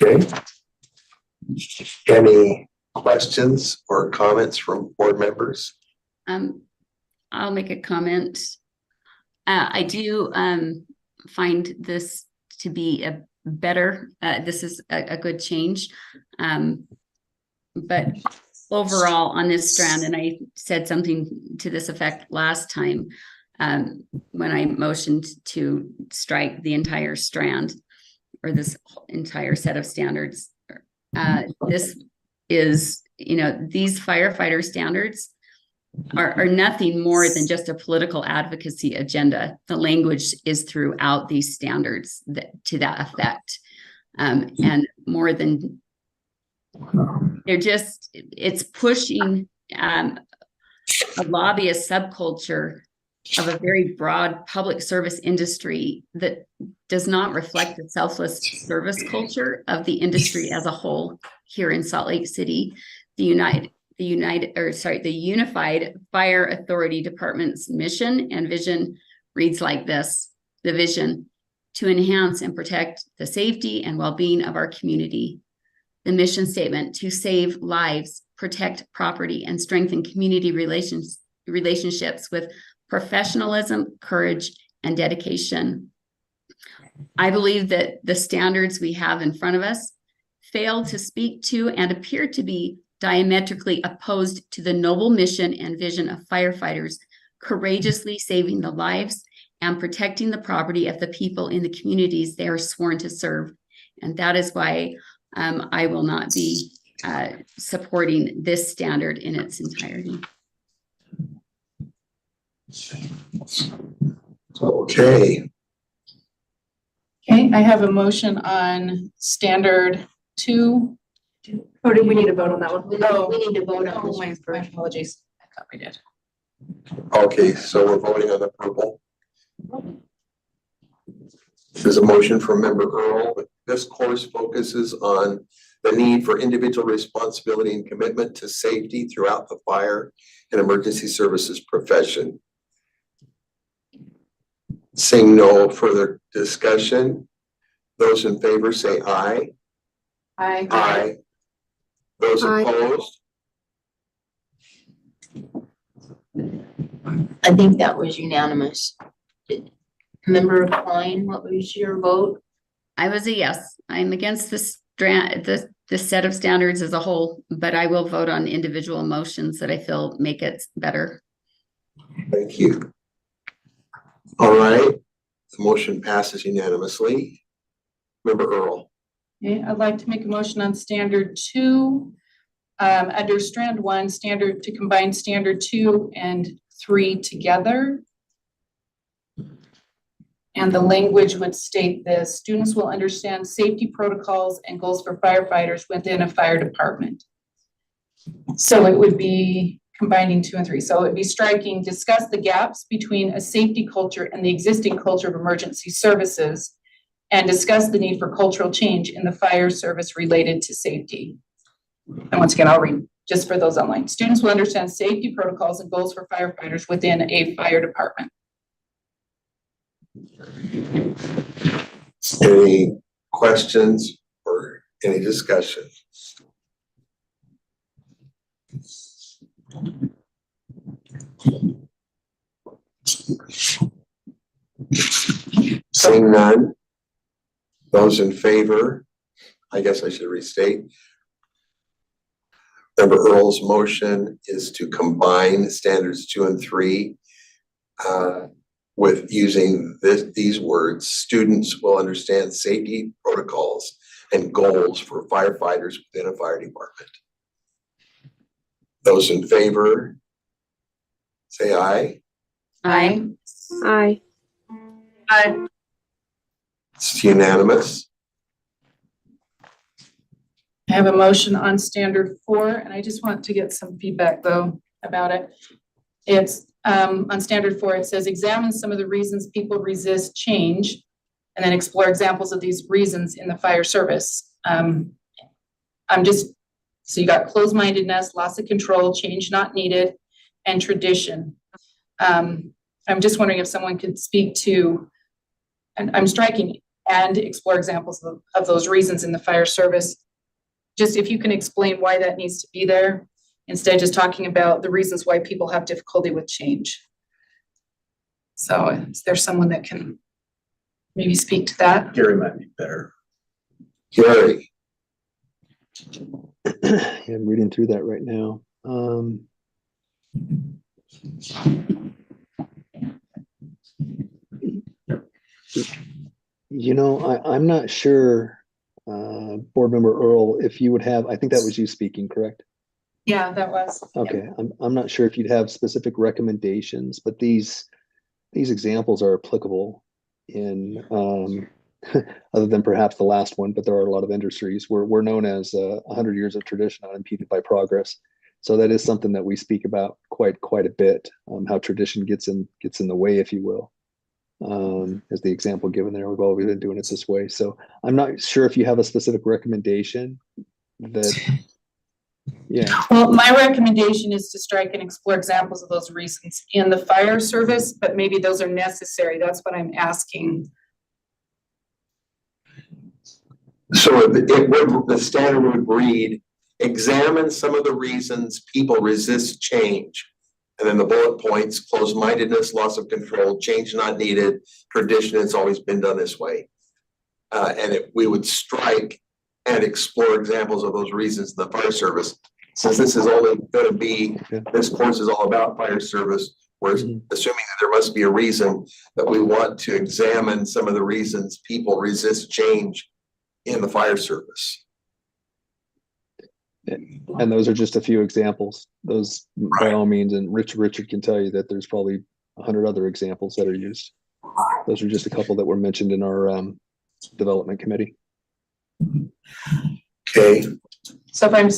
Okay. Any questions or comments from board members? I'll make a comment. I do find this to be a better, this is a good change. But overall on this strand, and I said something to this effect last time when I motioned to strike the entire strand or this entire set of standards. This is, these firefighter standards are nothing more than just a political advocacy agenda. The language is throughout these standards to that effect. And more than, it's pushing a lobbyist subculture of a very broad public service industry that does not reflect the selfless service culture of the industry as a whole here in Salt Lake City. The Unified Fire Authority Department's mission and vision reads like this: the vision to enhance and protect the safety and well-being of our community. The mission statement to save lives, protect property, and strengthen community relationships with professionalism, courage, and dedication. I believe that the standards we have in front of us fail to speak to and appear to be diametrically opposed to the noble mission and vision of firefighters courageously saving the lives and protecting the property of the people in the communities they are sworn to serve. And that is why I will not be supporting this standard in its entirety. Okay, Okay, I have a motion on standard 2. Or do we need to vote on that one? We need to vote on Oh, this my one first. apologies. I thought we did. okay, so we're voting on the purple. There's a motion from Member Earl. This course focuses on the need for individual responsibility and commitment to safety throughout the fire and emergency services profession. Seeing no further discussion, those in favor say aye. Aye. Aye. Those Aye. opposed? I think that was unanimous. Member Klein, what was your vote? I was a yes. I'm against the set of standards as a whole, but I will vote on individual motions that I feel make it better. Thank you. All right, the motion passes unanimously. Member Earl. Okay, I'd like to make a motion on standard 2. Under strand 1, standard to combine standard 2 and 3 together. And the language would state this: students will understand safety protocols and goals for firefighters within a fire department. So it would be combining 2 and 3. So it'd be striking, discuss the gaps between a safety culture and the existing culture of emergency services, and discuss the need for cultural change in the fire service related to safety. And once again, I'll read just for those online. Students will understand safety protocols and goals for firefighters within a fire department. Any questions or any discussion? Seeing none, those in favor, I guess I should restate. Member Earl's motion is to combine standards 2 and 3 with using these words: students will understand safety protocols and goals for firefighters within a fire department. Those in favor, say aye. Aye. Aye. Aye. It's unanimous. I have a motion on standard 4, and I just want to get some feedback though about it. It's on standard 4, it says examine some of the reasons people resist change and then explore examples of these reasons in the fire service. So you got closed-mindedness, loss of control, change not needed, and tradition. I'm just wondering if someone could speak to, and I'm striking, and explore examples of those reasons in the fire service. Just if you can explain why that needs to be there, instead of just talking about the reasons why people have difficulty with change. So is there someone that can maybe speak to that? Gary might be better. Gary. Yeah, I'm reading through that right now. You know, I'm not sure, Board Member Earl, if you would have, I think that was you speaking, correct? Yeah, that was. Okay, I'm not sure if you'd have specific recommendations, but these examples are applicable in other than perhaps the last one, but there are a lot of industries where we're known as 100 years of tradition unimpeded by progress. So that is something that we speak about quite a bit, how tradition gets in the way, if you will. As the example given there, we've always been doing it this way. So I'm not sure if you have a specific recommendation that, yeah. Well, my recommendation is to strike and explore examples of those reasons in the fire service, but maybe those are necessary. That's what I'm asking. So the standard would read, examine some of the reasons people resist change And then the bullet points, closed-mindedness, loss of control, change not needed, tradition, it's always been done this way. We would strike and explore examples of those reasons in the fire service. Since this is only gonna be, this course is all about fire service, we're assuming that there must be a reason that we want to examine some of the reasons people resist change in the fire service. And those are just a few examples. Those by all means, and Richard can tell you that there's probably 100 other examples that are used. Those are just a couple that were mentioned in our development committee. Okay, So if I'm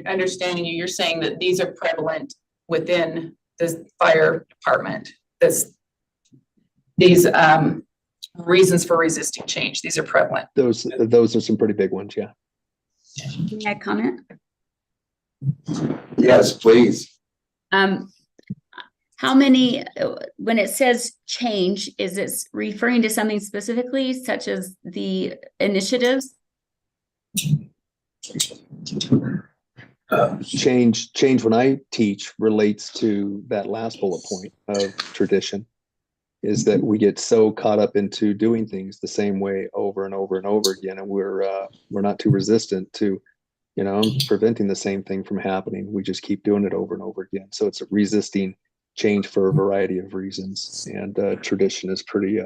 understanding you, you're saying that these are prevalent within the fire department. These reasons for resisting change, these are prevalent. Those are some pretty big ones, yeah. May I comment? yes, please. How many, when it says change, is it referring to something specifically, such as the initiatives? Change when I teach relates to that last bullet point of tradition, is that we get so caught up into doing things the same way over and over and over again, and we're not too resistant to, preventing the same thing from happening. We just keep doing it over and over again. So it's resisting change for a variety of reasons, and tradition is pretty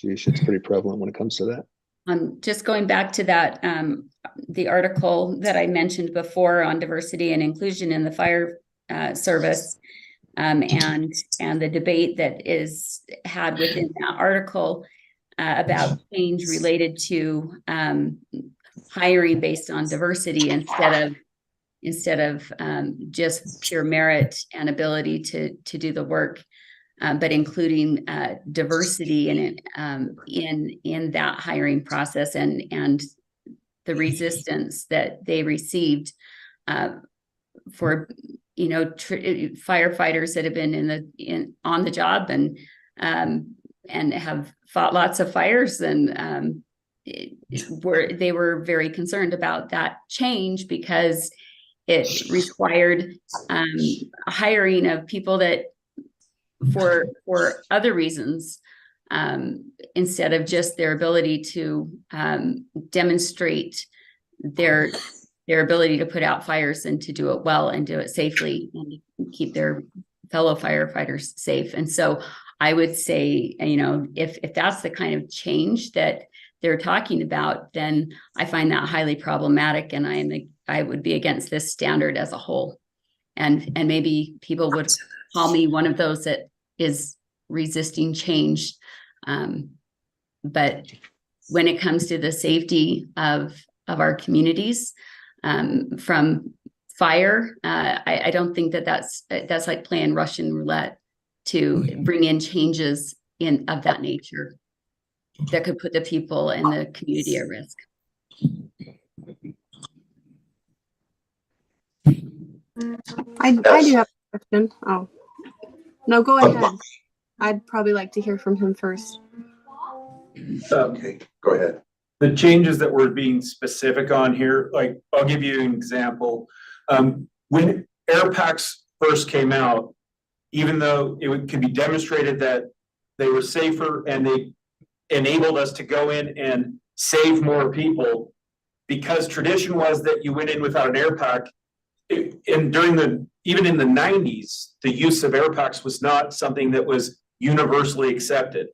it's pretty prevalent when it comes to that. Just going back to that, the article that I mentioned before on diversity and inclusion in the fire service, and the debate that is had within that article about change related to hiring based on diversity instead of just pure merit and ability to do the work. But including diversity in that hiring process and the resistance that they received for firefighters that have been on the job and have fought lots of fires, and they were very concerned about that change because it required hiring of people that for other reasons, instead of just their ability to demonstrate their ability to put out fires and to do it well and do it safely and keep their fellow firefighters safe. And so I would say, if that's the kind of change that they're talking about, then I find that highly problematic, and I would be against this standard as a whole. And maybe people would call me one of those that is resisting change. But when it comes to the safety of our communities from fire, I don't think that's like playing Russian roulette to bring in changes of that nature that could put the people and the community at risk. I do have a question. Oh, no, go ahead. I'd probably like to hear from him first. Okay, go ahead. The changes that we're being specific on here, like, I'll give you an example. When air packs first came out, even though could be demonstrated that they were safer and they enabled us to go in and save more people, because tradition was that you went in without an air pack. Even in the 90s, the use of air packs was not something that was universally accepted.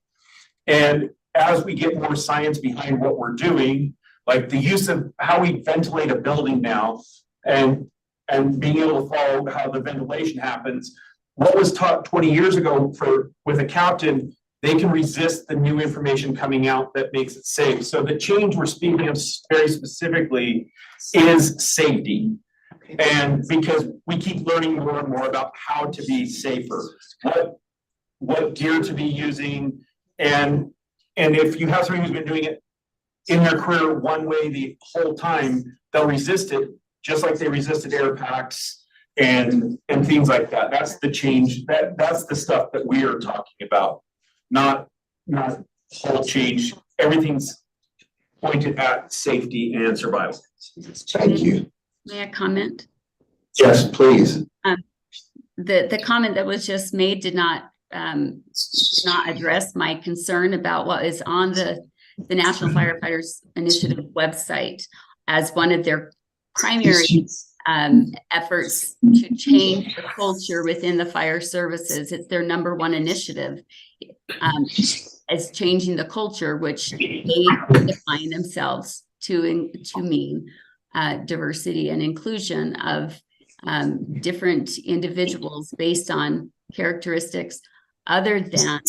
And as we get more science behind what we're doing, like the use of how we ventilate a building now and being able to follow how the ventilation happens, what was taught 20 years ago with a captain, they can resist the new information coming out that makes it safe. So the change we're speaking of very specifically is safety. And because we keep learning more and more about how to be safer, what gear to be using, and if you have somebody who's been doing it in their career one way the whole time, they'll resist it just like they resisted air packs and things like that. That's the change. That's the stuff that we are talking about, not whole change. Everything's pointed at safety and survival. Thank you. May I comment? Yes, please. the comment that was just made did not address my concern about what is on the National Firefighters Initiative website as one of their primary efforts to change the culture within the fire services. It's their number one initiative, as changing the culture, which they define themselves to mean diversity and inclusion of different individuals based on characteristics other than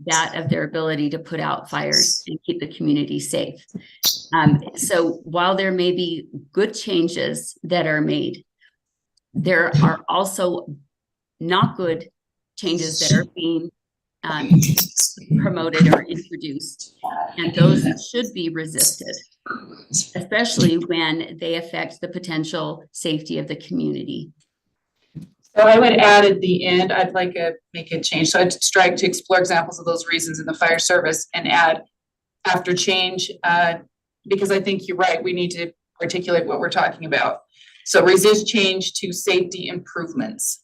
that of their ability to put out fires and keep the community safe. So while there may be good changes that are made, there are also not good changes that are being promoted or introduced, and those should be resisted, especially when they affect the potential safety of the community. So I would add at the end, I'd like to make a change. So I'd strike to explore examples of those reasons in the fire service and add after change, because I think you're right. We need to articulate what we're talking about. So resist change to safety improvements.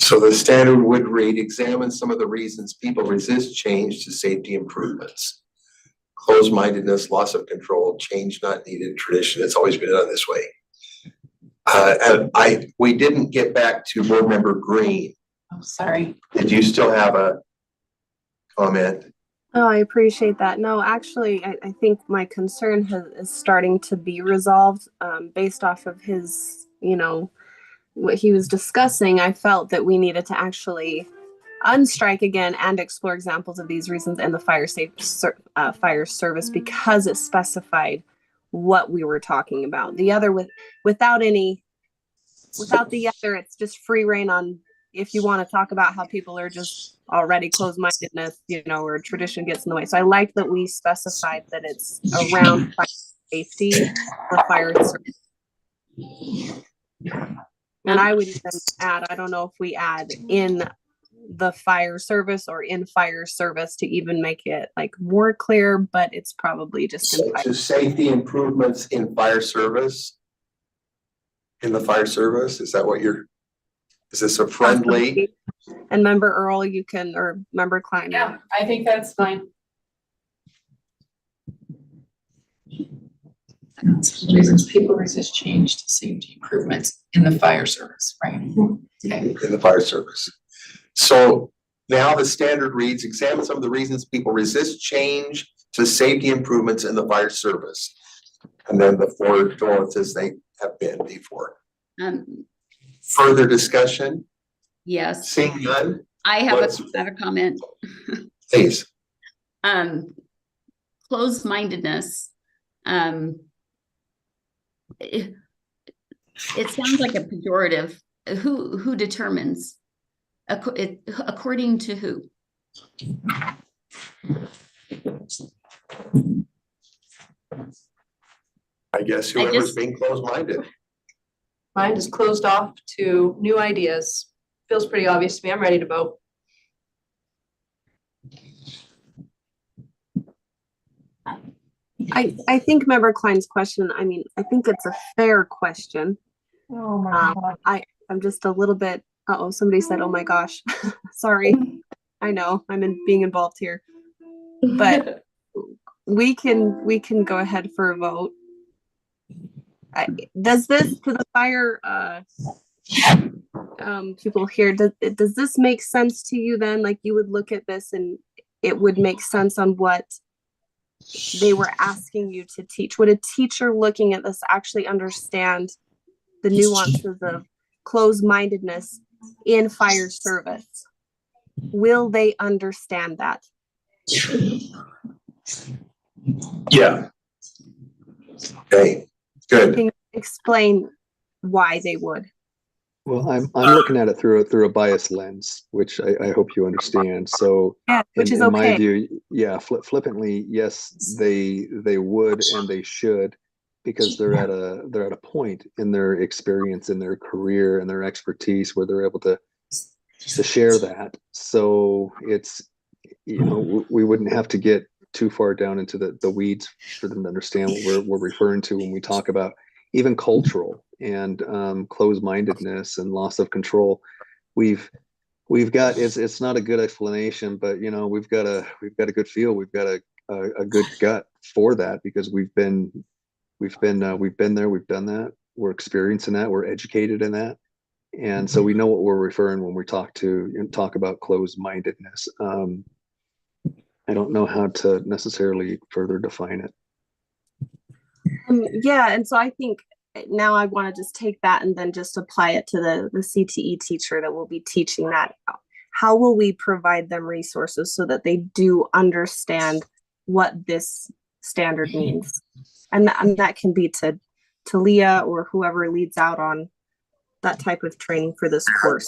So the standard would read, examine some of the reasons people resist change to safety improvements. Closed-mindedness, loss of control, change not needed, tradition. It's always been done this way. And we didn't get back to board member Green. Oh, sorry. Did you still have a comment? Oh, I appreciate that. No, actually, I think my concern is starting to be resolved based off of his, what he was discussing. I felt that we needed to actually unstrike again and explore examples of these reasons in the fire service because it specified what we were talking about. The other without the other, it's just free reign on if you want to talk about how people are just already closed-mindedness, or tradition gets in the way. So I like that we specified that it's around fire safety for fire service. And I would even add, I don't know if we add in the fire service or in fire service to even make it like more clear, but it's probably just in fire. To safety improvements in fire service. In the fire service, is that what is this a friendly? And member Earl, you can, or member Klein. Yeah, I think that's fine. Reasons people resist change to safety improvements in the fire service, right? Okay. In the fire service. So now the standard reads, examine some of the reasons people resist change to safety improvements in the fire service. And then the four doors as they have been before. Further discussion? Yes. Seeing none? I have a comment. Please. Closed-mindedness. It sounds like a pejorative. Who determines? According to who? I guess whoever's being closed-minded. Mine is closed off to new ideas. Feels pretty obvious to me. I'm ready to vote. I think member Klein's question, I think it's a fair question. Oh my God. I'm just a little bit, somebody said, oh my gosh, sorry. I know I'm being involved here, but we can go ahead for a vote. Does this, to the fire people here, does this make sense to you then? Like you would look at this and it would make sense on what they were asking you to teach? Would a teacher looking at this actually understand the nuances of closed-mindedness in fire service? Will they understand that? Yeah. Okay, good. Can you explain why they would? Well, I'm looking at it through a biased lens, which I hope you understand. So, yeah, which is in okay. my view, yeah, flippantly, yes, they would and they should, because they're at a point in their experience, in their career, and their expertise where they're able to share that. So it's we wouldn't have to get too far down into the weeds for them to understand what we're referring to when we talk about even cultural and closed-mindedness and loss of control. We've got, it's not a good explanation, but you know, we've got a good feel. We've got a good gut for that because we've been there, we've done that. We're experiencing that. We're educated in that. And so we know what we're referring when we talk about closed-mindedness. I don't know how to necessarily further define it. Yeah, and so I think now I want to just take that and then just apply it to the CTE teacher that will be teaching that. How will we provide them resources so that they do understand what this standard means? And that can be to Leah or whoever leads out on that type of training for this course.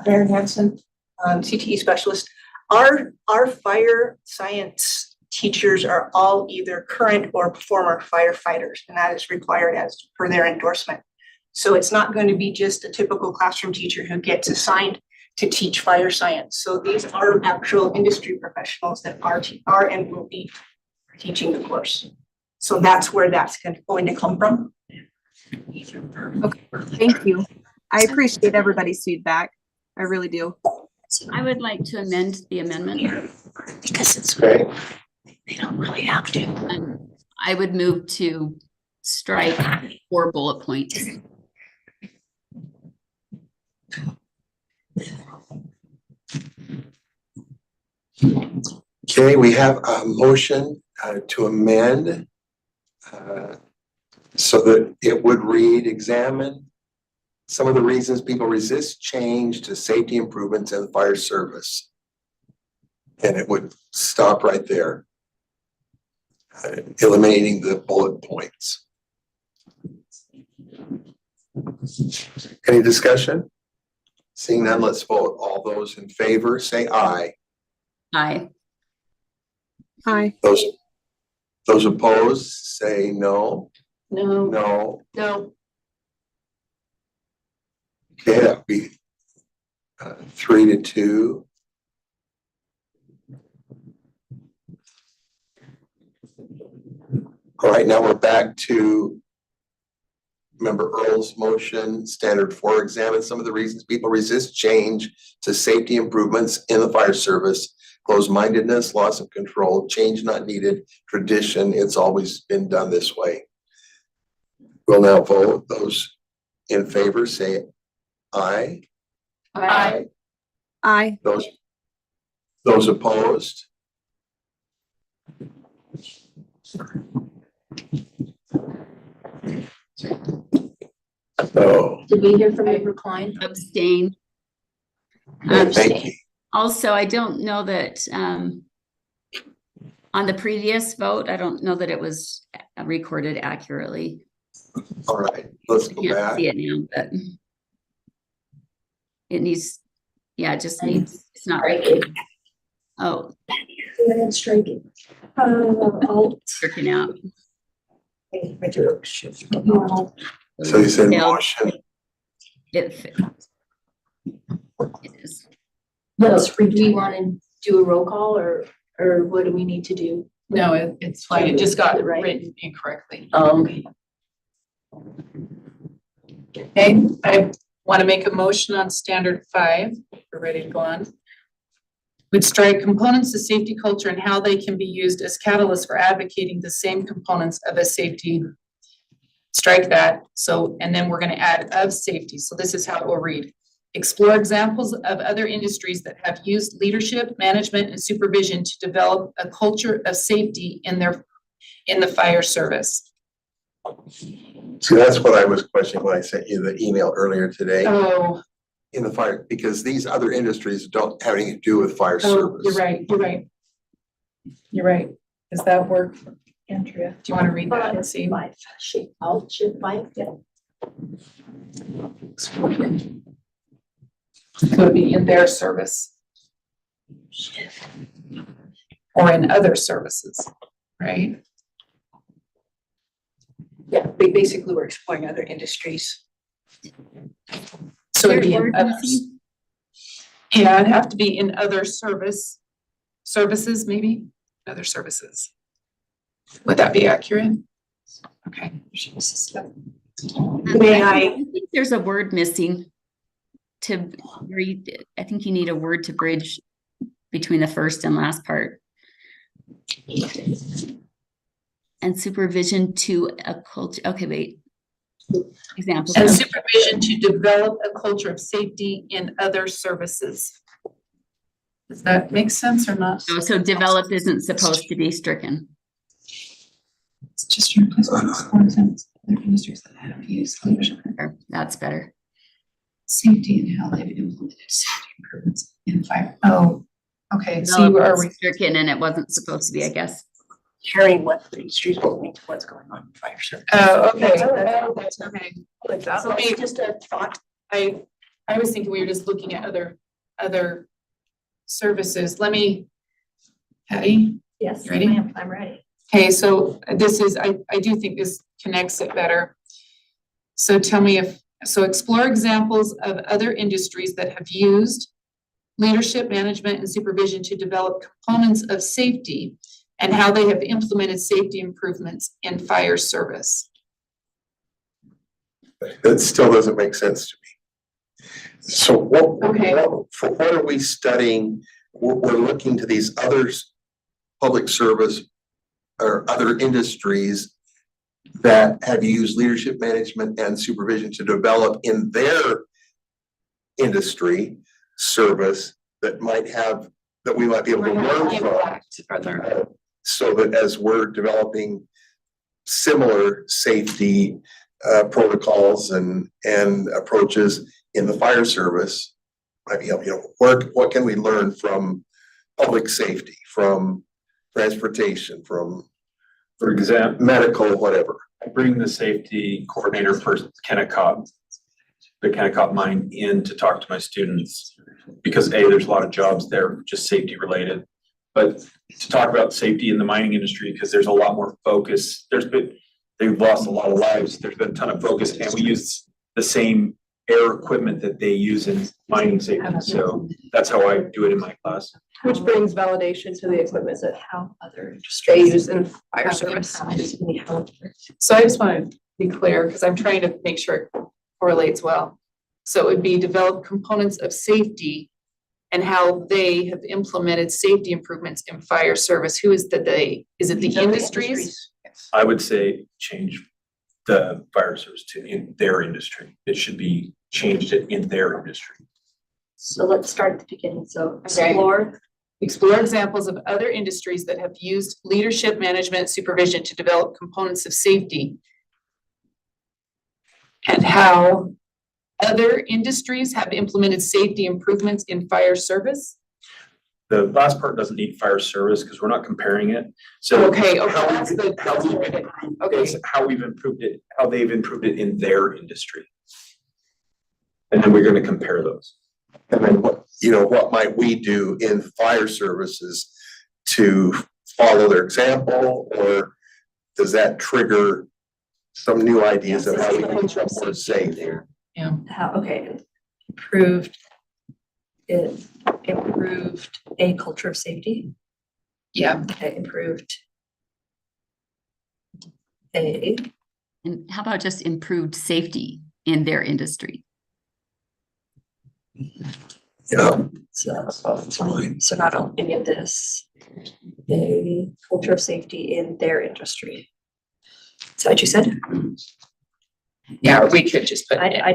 Maren Hansen, CTE specialist. Our fire science teachers are all either current or former firefighters, and that is required as per their endorsement. So it's not going to be just a typical classroom teacher who gets assigned to teach fire science. So these are actual industry professionals that are and will be teaching the course. So that's where that's going to come from. Okay, thank you. I appreciate everybody's feedback. I really do. I would like to amend the amendment. Because it's Okay, they don't really have to. I would move to strike 4 bullet points. okay, we have a motion to amend so that it would read, examine some of the reasons people resist change to safety improvements in the fire service. And it would stop right there, eliminating the bullet points. Any discussion? Seeing none, let's vote. All those in favor say aye. Aye. Hi. Those opposed say no. No, No. no. Okay, that'd be 3-2. All right, now we're back to Member Earl's motion, standard 4, examine some of the reasons people resist change to safety improvements in the fire service. Closed-mindedness, loss of control, change not needed, tradition, it's always been done this way. We'll now vote. Those in favor say aye. Aye. Aye. Those opposed? Oh, Did we hear from Member Klein? Abstain. thank you. Also, I don't know that on the previous vote, I don't know that it was recorded accurately. All right, let's I go can't back. see it now, but it needs, yeah, it just needs, it's not right. Oh, Striking. stricken out. So you said Failed. motion. It is. Do we want to do a roll call or what do we need to do? No, it's fine. It just got Right. written incorrectly. Okay. Okay, I want to make a motion on standard 5. We're ready to go on. Would strike components of safety culture and how they can be used as catalysts for advocating the same components of a safety. Strike that. So, and then we're going to add of safety. So this is how it will read. Explore examples of other industries that have used leadership, management, and supervision to develop a culture of safety in the fire service. See, that's what I was questioning when I sent you the email earlier today Oh, in the fire, because these other industries don't have anything to do with fire service. you're right, you're right. You're right. Does that work, Andrea? Do you want to read that and see? Shift 5, yeah. Could be in their service. Or in other services, right? Yeah, they basically were exploring other industries. So it'd be in Word others. missing? Yeah, it'd have to be in other services maybe. other services. Would that be accurate? Okay. May I? think there's a word missing to read. I think you need a word to bridge between the first and last part. And supervision to a culture. Okay, wait. Examples. And supervision to develop a culture of safety in other services. Does that make sense or not? Oh, so develop isn't supposed to be stricken. It's just your industries that have used leadership. Or that's better. Safety and how they've implemented safety improvements in fire. Oh, okay, so No, you it are, was stricken and it wasn't supposed to be, I guess. Sharing what the industries will mean to what's going on in fire service. oh, okay. That's Okay. like that. So maybe- Just a thought. I was thinking we were just looking at other services. Let me, Patty? Yes, You ready? ma'am, I'm ready. Okay, so this is, I do think this connects it better. So tell me so explore examples of other industries that have used leadership, management, and supervision to develop components of safety and how they have implemented safety improvements in fire service. That still doesn't make sense to me. So Okay. what are we studying? We're looking to these others, public service or other industries that have used leadership management and supervision to develop in their industry service that we might be able to learn from. Impact further. So that as we're developing similar safety protocols and approaches in the fire service, might be able, what can we learn from public safety, from transportation, from, For example, medical, whatever. I bring the safety coordinator for Kennecott, the Kennecott mine in to talk to my students. Because there's a lot of jobs there, just safety related. But to talk about safety in the mining industry, because there's a lot more focus, they've lost a lot of lives, there's been a ton of focus, and we use the same air equipment that they use in mining safety, so that's how I do it in my class. Which brings validation to the equipment that How other they use in fire service. So I just want to be clear, because I'm trying to make sure it correlates well. So it would be develop components of safety and how they have implemented safety improvements in fire service. Who is the they? Is it the industries? I would say change the fire service to in their industry. It should be changed in their industry. So let's start at the beginning. So Okay. explore Explore examples of other industries that have used leadership, management, supervision to develop components of safety. And how other industries have implemented safety improvements in fire service. The last part doesn't need fire service because we're not comparing it. So Okay, how that's we- the, how we- okay, it's how we've improved it, how they've improved it in their industry. And then we're going to compare those. And then what might we do in fire services to follow their example, or does that trigger some new ideas of how we can become more safe? improved a culture of safety. yeah, Okay, improved a And how about just improved safety in their industry? Yeah, so not on any of this, a culture of safety in their industry. Is that what you said? yeah, or we could just put. I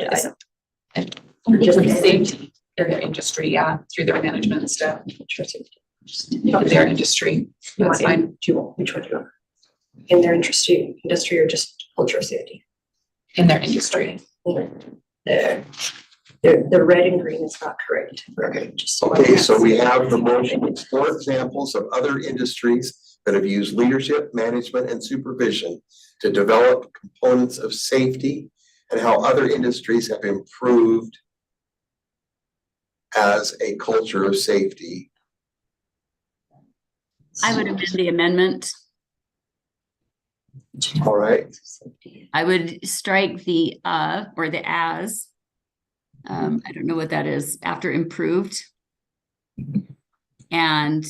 Just safety in their industry, yeah, through their management and stuff. In their industry, that's fine. Which one do you want? In their industry or just culture of safety? In their industry. The red and green is not correct. okay, so we have the motion, explore examples of other industries that have used leadership, management, and supervision to develop components of safety and how other industries have improved as a culture of safety. I would amend the amendment. All right, I would strike the or the as. I don't know what that is after improved. And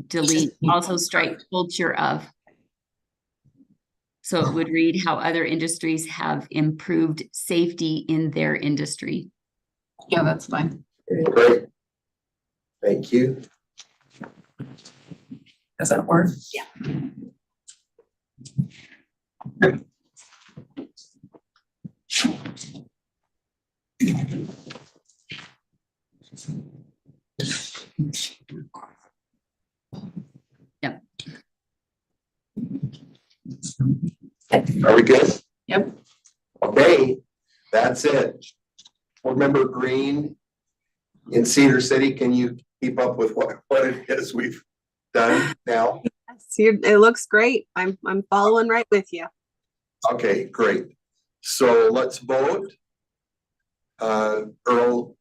delete, also strike culture of. So it would read how other industries have improved safety in their industry. Yeah, that's fine. Great. Thank you. Does that work? Yep. Are we good? Yep. Okay, that's it. Board Member Green in Cedar City, can you keep up with what it is we've done now? It looks great. I'm following right with you. Okay, great. So let's vote. Earl,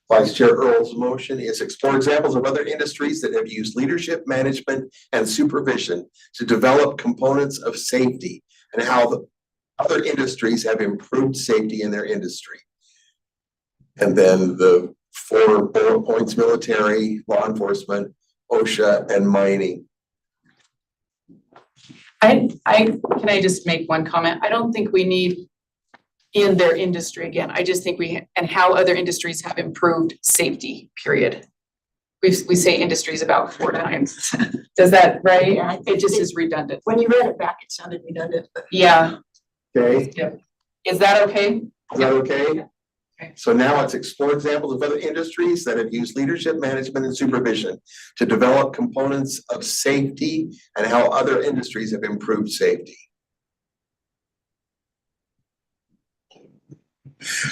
Vice Chair Earl's motion is explore examples of other industries that have used leadership, management, and supervision to develop components of safety and how the other industries have improved safety in their industry. And then the 4 bullet points: military, law enforcement, OSHA, and mining. Can I just make one comment? I don't think we need in their industry again. I just think and how other industries have improved safety, period. We say industries about 4 times. Does that, right? Yeah, I think It just is redundant. When you read it back, it sounded redundant, but. Yeah. Okay, Is that okay? is that okay? Okay. So now let's explore examples of other industries that have used leadership, management, and supervision to develop components of safety and how other industries have improved safety.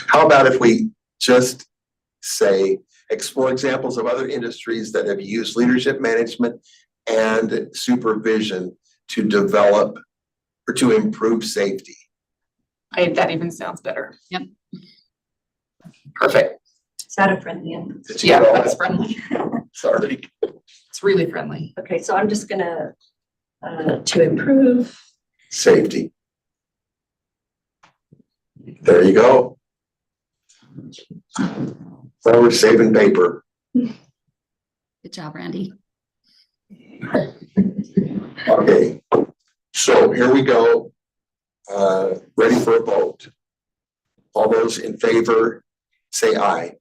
How about if we just say, explore examples of other industries that have used leadership, management, and supervision to develop or to improve safety? That even sounds better. Yep. Perfect. Is that a friendly amendment? Did you Yeah, get all that's that? friendly. Sorry. It's really friendly. Okay, so I'm just gonna, to improve. Safety. There you go. So we're saving paper. Good job, Randy. Okay, so here we go. Ready for a vote. All those in favor, say aye.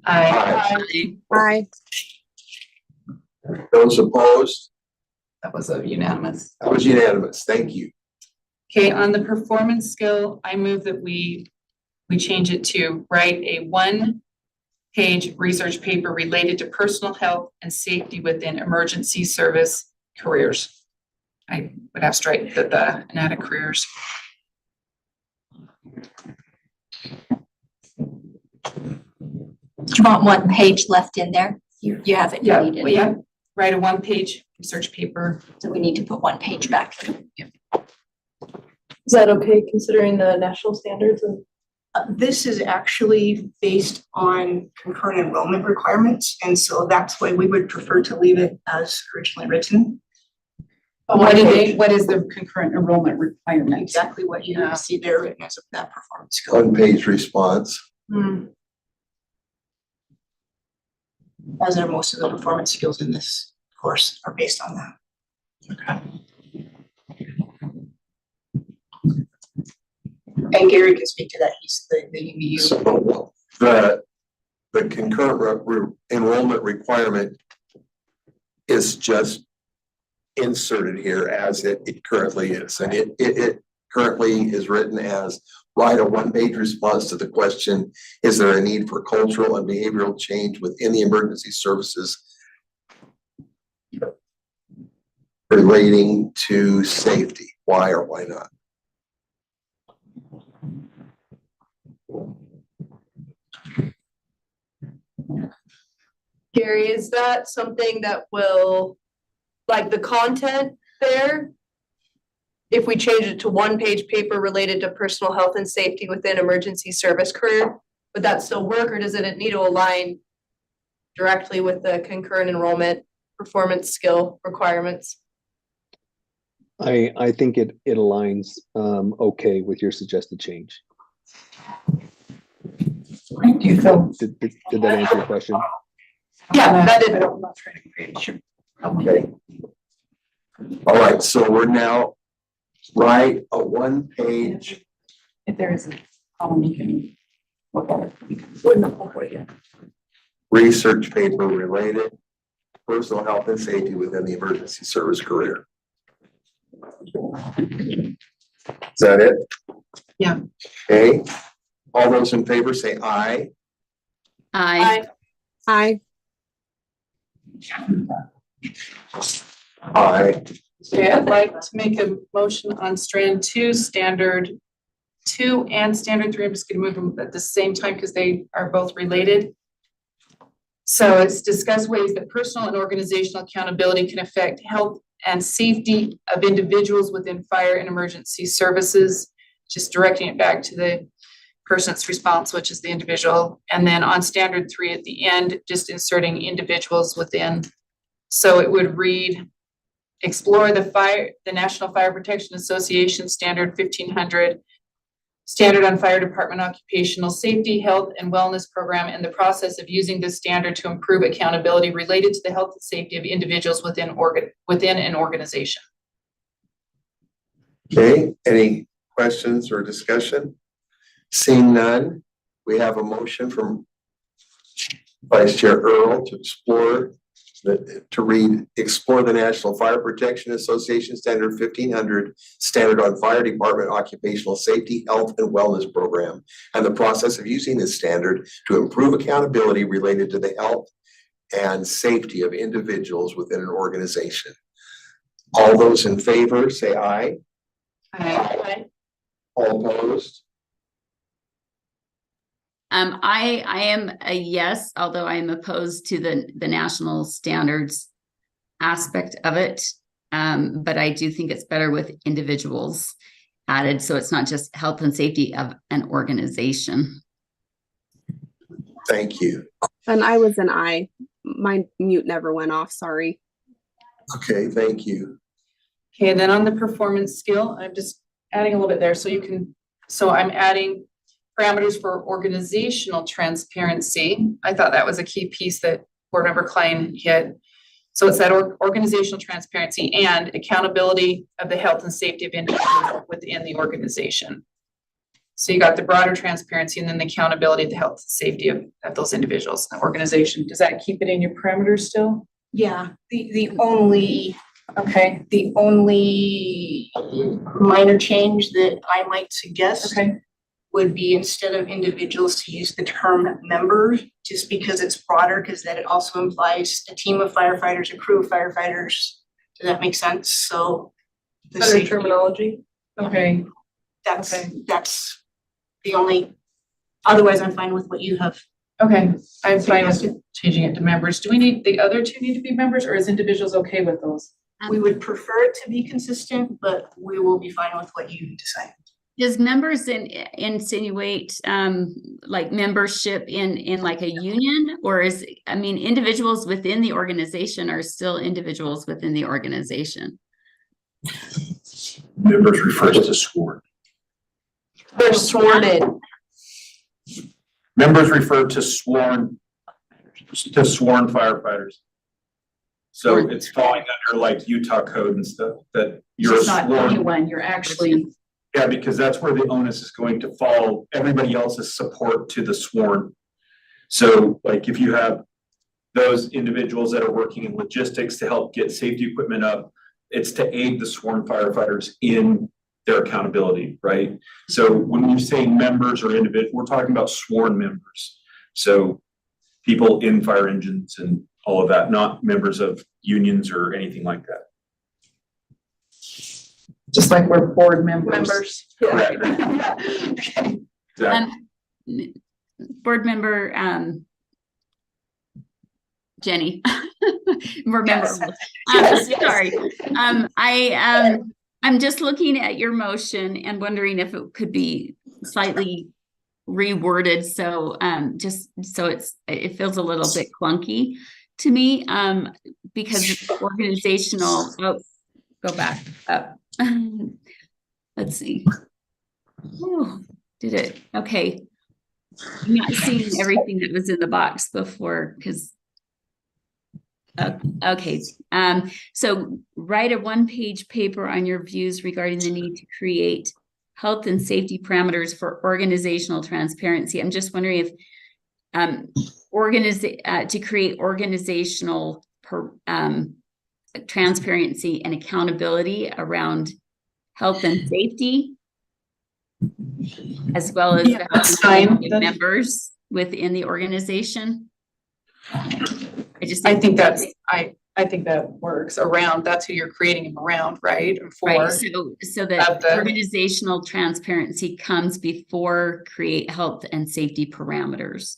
Aye. Bye. Those opposed, That was a unanimous. that was unanimous. Thank you. Okay, on the performance skill, I move that we change it to write a 1-page research paper related to personal health and safety within emergency service careers. I would have straight the and add a careers. Do you want 1 page left in there? You have it Yeah, deleted. well, yeah, write a 1-page research paper. So we need to put 1 page back. Is that okay considering the national standards and? This is actually based on concurrent enrollment requirements, and so that's why we would prefer to leave it as originally written. What is the concurrent enrollment requirement? Exactly what you see there written as that performance skill. One-page response. As are most of the performance skills in this course are based on that. And Gary can speak to that. He's the UVU. So the concurrent enrollment requirement is just inserted here as it currently is. And it currently is written as write a 1-page response to the question, is there a need for cultural and behavioral change within the emergency services relating to safety? Why or why not? Gary, is that something that will, like the content there? If we change it to 1-page paper related to personal health and safety within emergency service career, would that still work, or does it need to align directly with the concurrent enrollment performance skill requirements? I think it aligns okay with your suggested change. Do you feel? Did that answer your question? Yeah, that did. I'm not trying to create, sure. Okay. All right, so we're now write a one-page If there is a problem, you can look at it. research paper related personal health and safety within the emergency service career. Is that it? Yeah. Okay, all those in favor say aye. I, Aye. Aye. Okay, I'd like to make a motion on strand 2, standard 2 and standard 3. I'm just gonna move them at the same time because they are both related. So it's discuss ways that personal and organizational accountability can affect health and safety of individuals within fire and emergency services, just directing it back to the person's response, which is the individual. And then on standard 3 at the end, just inserting individuals within. So it would read, explore the National Fire Protection Association Standard 1500, Standard on Fire Department Occupational Safety, Health and Wellness Program, and the process of using this standard to improve accountability related to the health and safety of individuals within an organization. Okay, any questions or discussion? Seeing none, we have a motion from Vice Chair Earl to explore the National Fire Protection Association Standard 1500, Standard on Fire Department Occupational Safety, Health and Wellness Program, and the process of using this standard to improve accountability related to the health and safety of individuals within an organization. All those in favor say aye. Aye. All opposed? I am a yes, although I am opposed to the national standards aspect of it. But I do think it's better with individuals added, so it's not just health and safety of an organization. Thank you. And I was an aye. My mute never went off, sorry. Okay, thank you. Okay, and then on the performance skill, I'm just adding a little bit there so you can, so I'm adding parameters for organizational transparency. I thought that was a key piece that Board Member Klein hit. So it's that organizational transparency and accountability of the health and safety of individuals within the organization. So you got the broader transparency and then the accountability of the health and safety of those individuals in the organization. Does that keep it in your parameters still? Yeah, the only minor change that I might suggest would be instead of individuals to use the term members, just because it's broader, because then it also implies a team of firefighters, a crew of firefighters. Does that make sense? So the Better safety, terminology. Okay. that's Okay. that's the only, otherwise I'm fine with what you have. Okay, I'm fine with changing it to members. Do we need, the other two need to be members, or is individuals okay with those? We would prefer it to be consistent, but we will be fine with what you decide. Does members insinuate like membership in like a union, or is, I mean, individuals within the organization are still individuals within the organization? Members refers to sworn. They're sworn in. Members refer to sworn firefighters. So it's falling under like Utah code and stuff that you're It's not sworn. anyone, you're actually, Yeah, because that's where the onus is going to fall, everybody else's support to the sworn. So like if you have those individuals that are working in logistics to help get safety equipment up, it's to aid the sworn firefighters in their accountability, right? So when you say members or individuals, we're talking about sworn members. So people in fire engines and all of that, not members of unions or anything like that. just like we're board members. Correct. Okay. Exactly. Board member Jenny. Board member. Sorry. I'm just looking at your motion and wondering if it could be slightly reworded. So just so it feels a little bit clunky to me, because it's organizational. Oh, go back up. Let's see. Oh, did it? Okay. I'm not seeing everything that was in the box before, because Okay, so write a one-page paper on your views regarding the need to create health and safety parameters for organizational transparency. I'm just wondering if to create organizational transparency and accountability around health and safety, as well as Yeah, the that's health and fine. safety of members within the organization. I think that works around, that's who you're creating them around, right? Or for. Right, so that of the- organizational transparency comes before create health and safety parameters.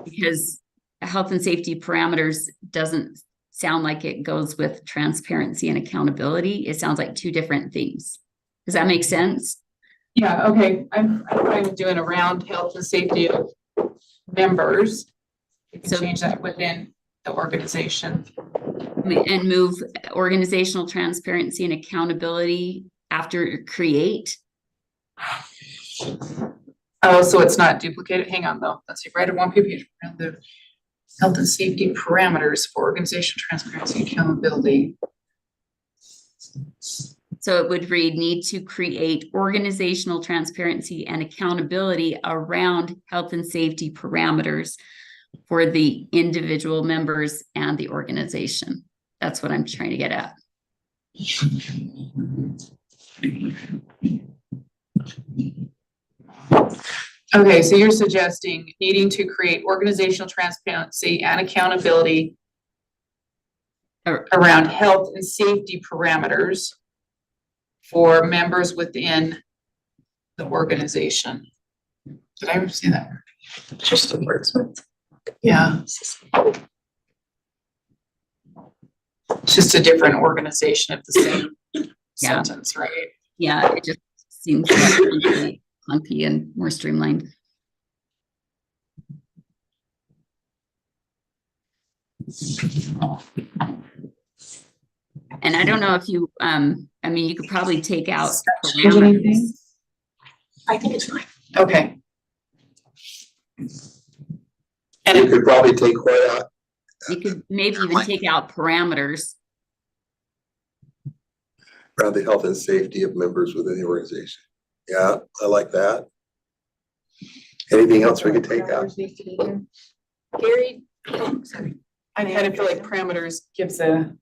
Because health and safety parameters doesn't sound like it goes with transparency and accountability. It sounds like two different things. Does that make sense? Yeah, okay, I'm doing around health and safety of members. You can So- change that within the organization. And move organizational transparency and accountability after create. Oh, so it's not duplicated, hang on though, let's see, write a one page around the health and safety parameters for organizational transparency and accountability. So it would read, need to create organizational transparency and accountability around health and safety parameters for the individual members and the organization. That's what I'm trying to get at. Okay, so you're suggesting needing to create organizational transparency and accountability around health and safety parameters for members within the organization. Did I ever see that? Just the words. Yeah. Just a different organization of the same sentence, right? Yeah, it just seems like clunky and more streamlined. And I don't know if you, I mean, you could probably take out Change anything? parameters. I think it's fine. Okay. And you could probably take what out. You could maybe even take out parameters. Around the health and safety of members within the organization. Yeah, I like that. Anything else we could take out? Gary, oh, sorry, I kind of feel like parameters gives a,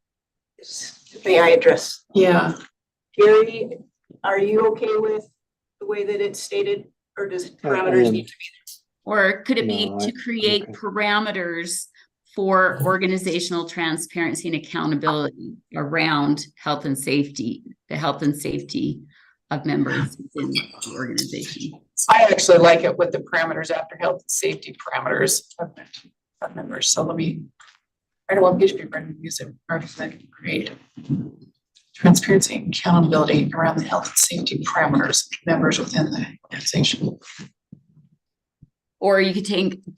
may I address? yeah. Gary, are you okay with the way that it's stated, or does parameters need to be? Or could it be No, to create okay. parameters for organizational transparency and accountability around health and safety, the health and safety of members within the organization? I actually like it with the parameters after health and safety parameters of members. So let me write a one page paper and use it or create transparency and accountability around the health and safety parameters of members within the organization. Or you could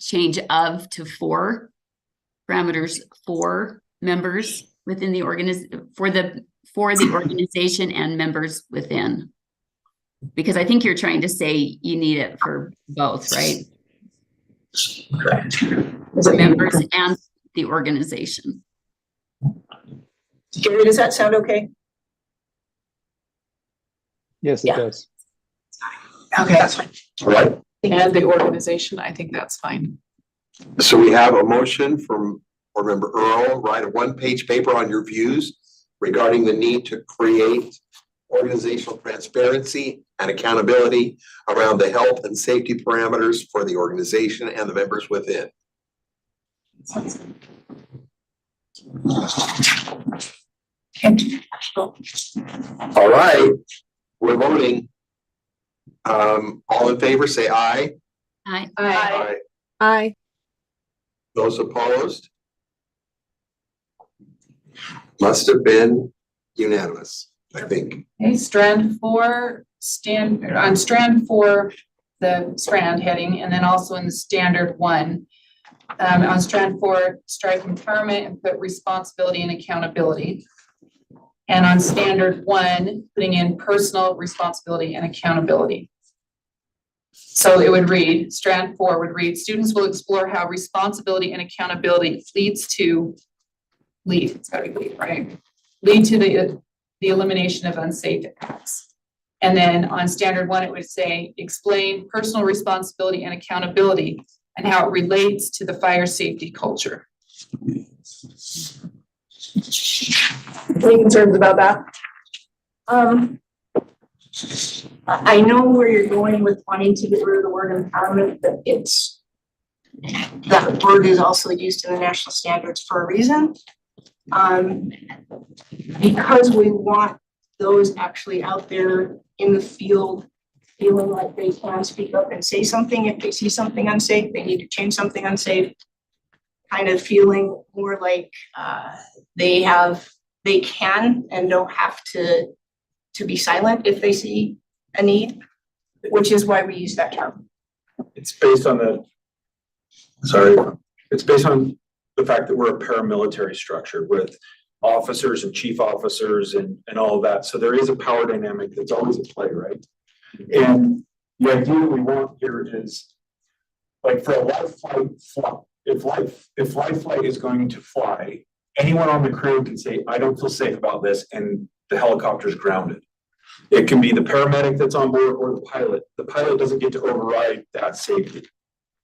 change of to for parameters for members within the for the organization and members within. Because I think you're trying to say you need it for both, right? Correct. For members and the organization. Gary, does that sound okay? Yes, it Yeah. does. Okay, that's fine. All right, And the organization, I think that's fine. so we have a motion from Board Member Earl, write a one-page paper on your views regarding the need to create organizational transparency and accountability around the health and safety parameters for the organization and the members within. All right, we're voting. All in favor, say aye. Aye. Aye. Those opposed? Must have been unanimous, I think. Okay, strand 4, on strand 4, the strand heading, and then also in the standard 1. On strand 4, strike empowerment and put responsibility and accountability. And on standard 1, putting in personal responsibility and accountability. So it would read, strand 4 would read, students will explore how responsibility and accountability it's gotta be lead, right? Lead to the elimination of unsafe acts. And then on standard 1, it would say, explain personal responsibility and accountability and how it relates to the fire safety culture. Any concerns about that? I know where you're going with wanting to get rid of the word empowerment, but that word is also used in the national standards for a reason. Because we want those actually out there in the field, feeling like they can speak up and say something if they see something unsafe, they need to change something unsafe. Kind of feeling more like they can and don't have to be silent if they see a need, which is why we use that term. It's based on the fact that we're a paramilitary structure with officers and chief officers and all of that. So there is a power dynamic that's always at play, right? And the idea that we want here is like for a life flight, if life flight is going to fly, anyone on the crew can say, I don't feel safe about this, and the helicopter's grounded. It can be the paramedic that's on board or the pilot. The pilot doesn't get to override that safety.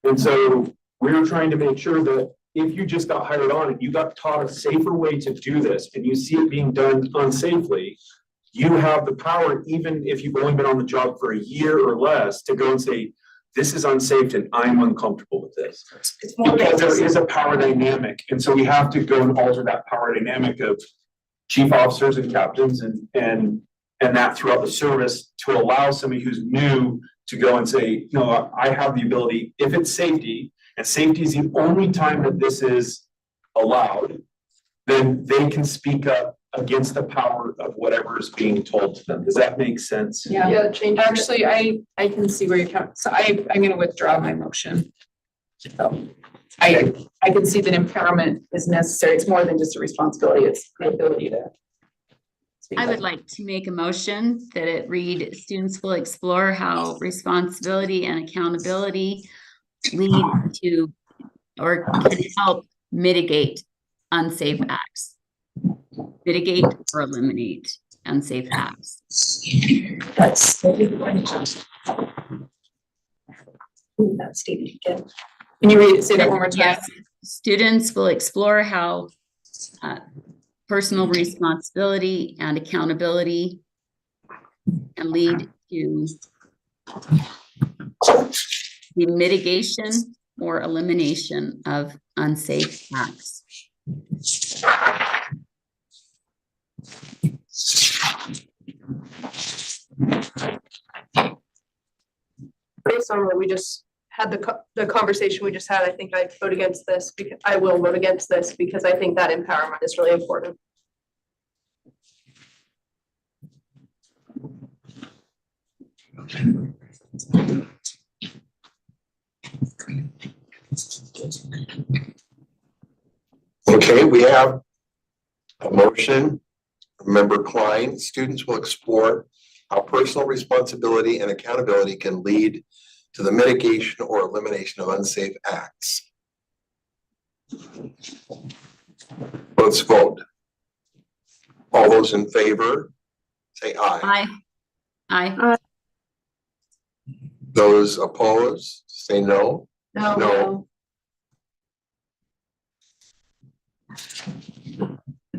And so we're trying to make sure that if you just got hired on and you got taught a safer way to do this and you see it being done unsafely, you have the power, even if you've only been on the job for a year or less, to go and say, this is unsafe and I'm uncomfortable with this. It's more Because there is a power dynamic. And so we have to go and alter that power dynamic of chief officers and captains and that throughout the service to allow somebody who's new to go and say, no, I have the ability, if it's safety, and safety is the only time that this is allowed, then they can speak up against the power of whatever is being told to them. Does that make sense? Yeah, actually, I can see where you're coming. So I'm gonna withdraw my motion. So I can see that empowerment is necessary. It's more than just a responsibility. It's the ability to. I would like to make a motion that it read, students will explore how responsibility and accountability lead to or can help mitigate unsafe acts. Mitigate or eliminate unsafe acts. That's stated again. Can you say that one more time? Yes, students will explore how personal responsibility and accountability can lead to the mitigation or elimination of unsafe acts. Based on what we just had the conversation we just had, I think I'd vote against this because I will vote against this because I think that empowerment is really important. Okay, we have a motion. Member Klein, students will explore how personal responsibility and accountability can lead to the mitigation or elimination of unsafe acts. Let's vote. All those in favor, say aye. Aye. Those opposed, say no. No.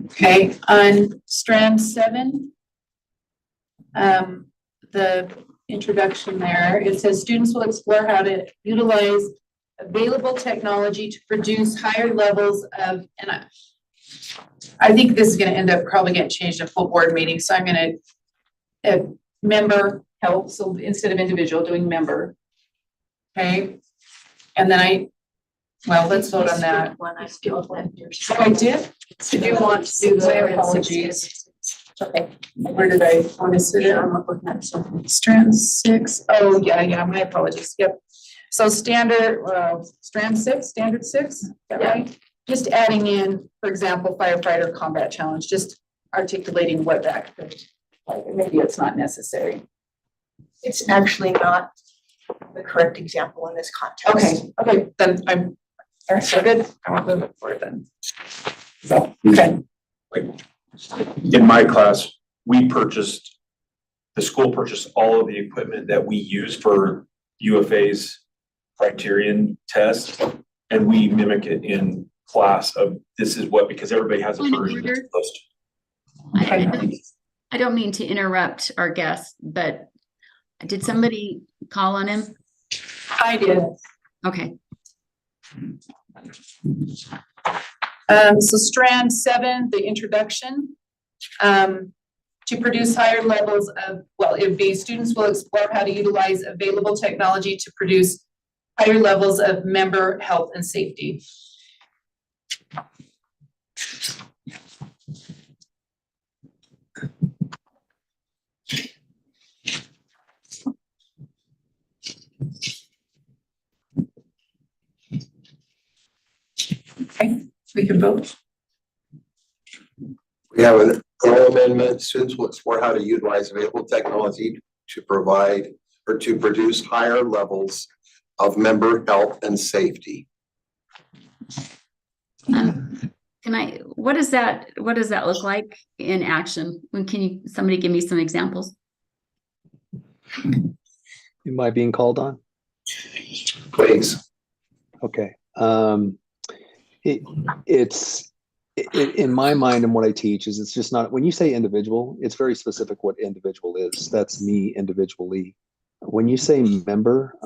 Okay, on strand 7, the introduction there, it says students will explore how to utilize available technology to produce higher levels of, and I think this is going to end up probably getting changed at full board meeting. So I'm going to member help. So instead of individual, doing member. Okay. And then let's vote on that. When I feel like there's. Oh, I did? Did you want to do the apologies? Okay. Where did I want to sit it? I'm looking at something. Strand 6. Oh, yeah, my apologies. Yep. So standard, strand 6, standard 6, is that right? Just adding in, for example, firefighter combat challenge, just articulating what that could, maybe it's not necessary. It's actually not the correct example in this context. Okay, then I'm, all right, so good. I want to move it forward then. So, okay. In my class, the school purchased all of the equipment that we use for UFA's criterion test. And we mimic it in class of this is what, because everybody has a Point of version order. that's supposed I don't mean to interrupt our guest, but did somebody call on him? I did. Okay. So strand 7, the introduction. To produce higher levels of, well, it would be students will explore how to utilize available technology to produce higher levels of member health and safety. Okay, we can vote. We have an oral amendment. Students will explore how to utilize available technology to provide or to produce higher levels of member health and safety. What does that look like in action? Somebody give me some examples? Am I being called on? Please. Okay. In my mind and what I teach is it's just not, when you say individual, it's very specific what individual is. That's me individually. When you say member,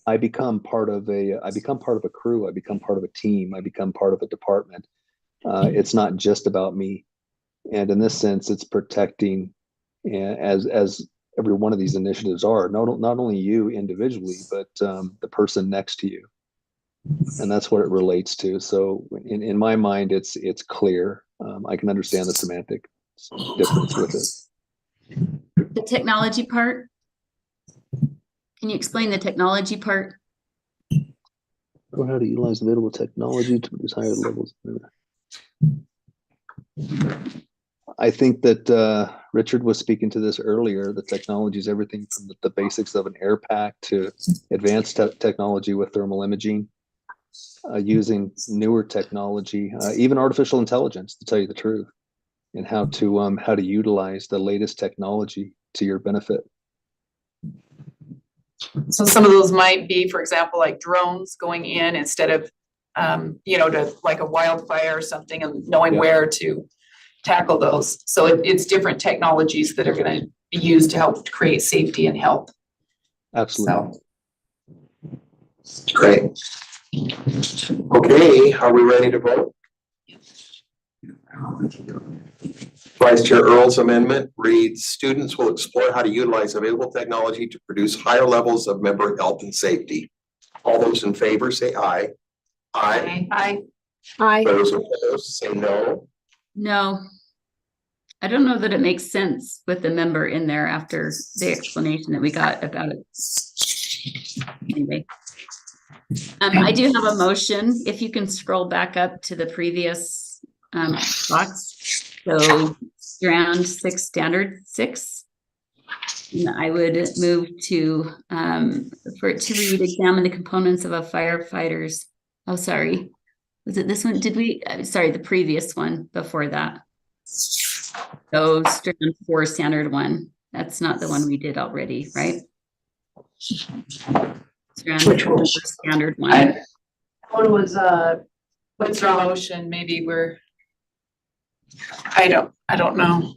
I become part of a crew. I become part of a team. I become part of a department. It's not just about me. And in this sense, it's protecting, as every one of these initiatives are, not only you individually, but the person next to you. And that's what it relates to. So in my mind, it's clear. I can understand the semantic difference with it. The technology part? Can you explain the technology part? Or how to utilize available technology to produce higher levels. I think that Richard was speaking to this earlier. The technology is everything from the basics of an air pack to advanced technology with thermal imaging. Using newer technology, even artificial intelligence, to tell you the truth, and how to utilize the latest technology to your benefit. So some of those might be, for example, like drones going in instead of, to like a wildfire or something and knowing where to tackle those. So it's different technologies that are going to be used to help create safety and health. Absolutely. So. Great. Okay, are we ready to vote? Vice Chair Earl's amendment reads, students will explore how to utilize available technology to produce higher levels of member health and safety. All those in favor say aye. Aye. Aye. Aye. Those opposed say no. No. I don't know that it makes sense with the member in there after the explanation that we got about it. Anyway. I do have a motion. If you can scroll back up to the previous box. So strand 6, standard 6. And I would move to for it to read, examine the components of a firefighter's. Oh, sorry. Was it this one? Did we? Sorry, the previous one before that. So strand 4, standard 1. That's not the one we did already, right? Strand 4, standard 1. One was, What's our motion? Maybe I don't know.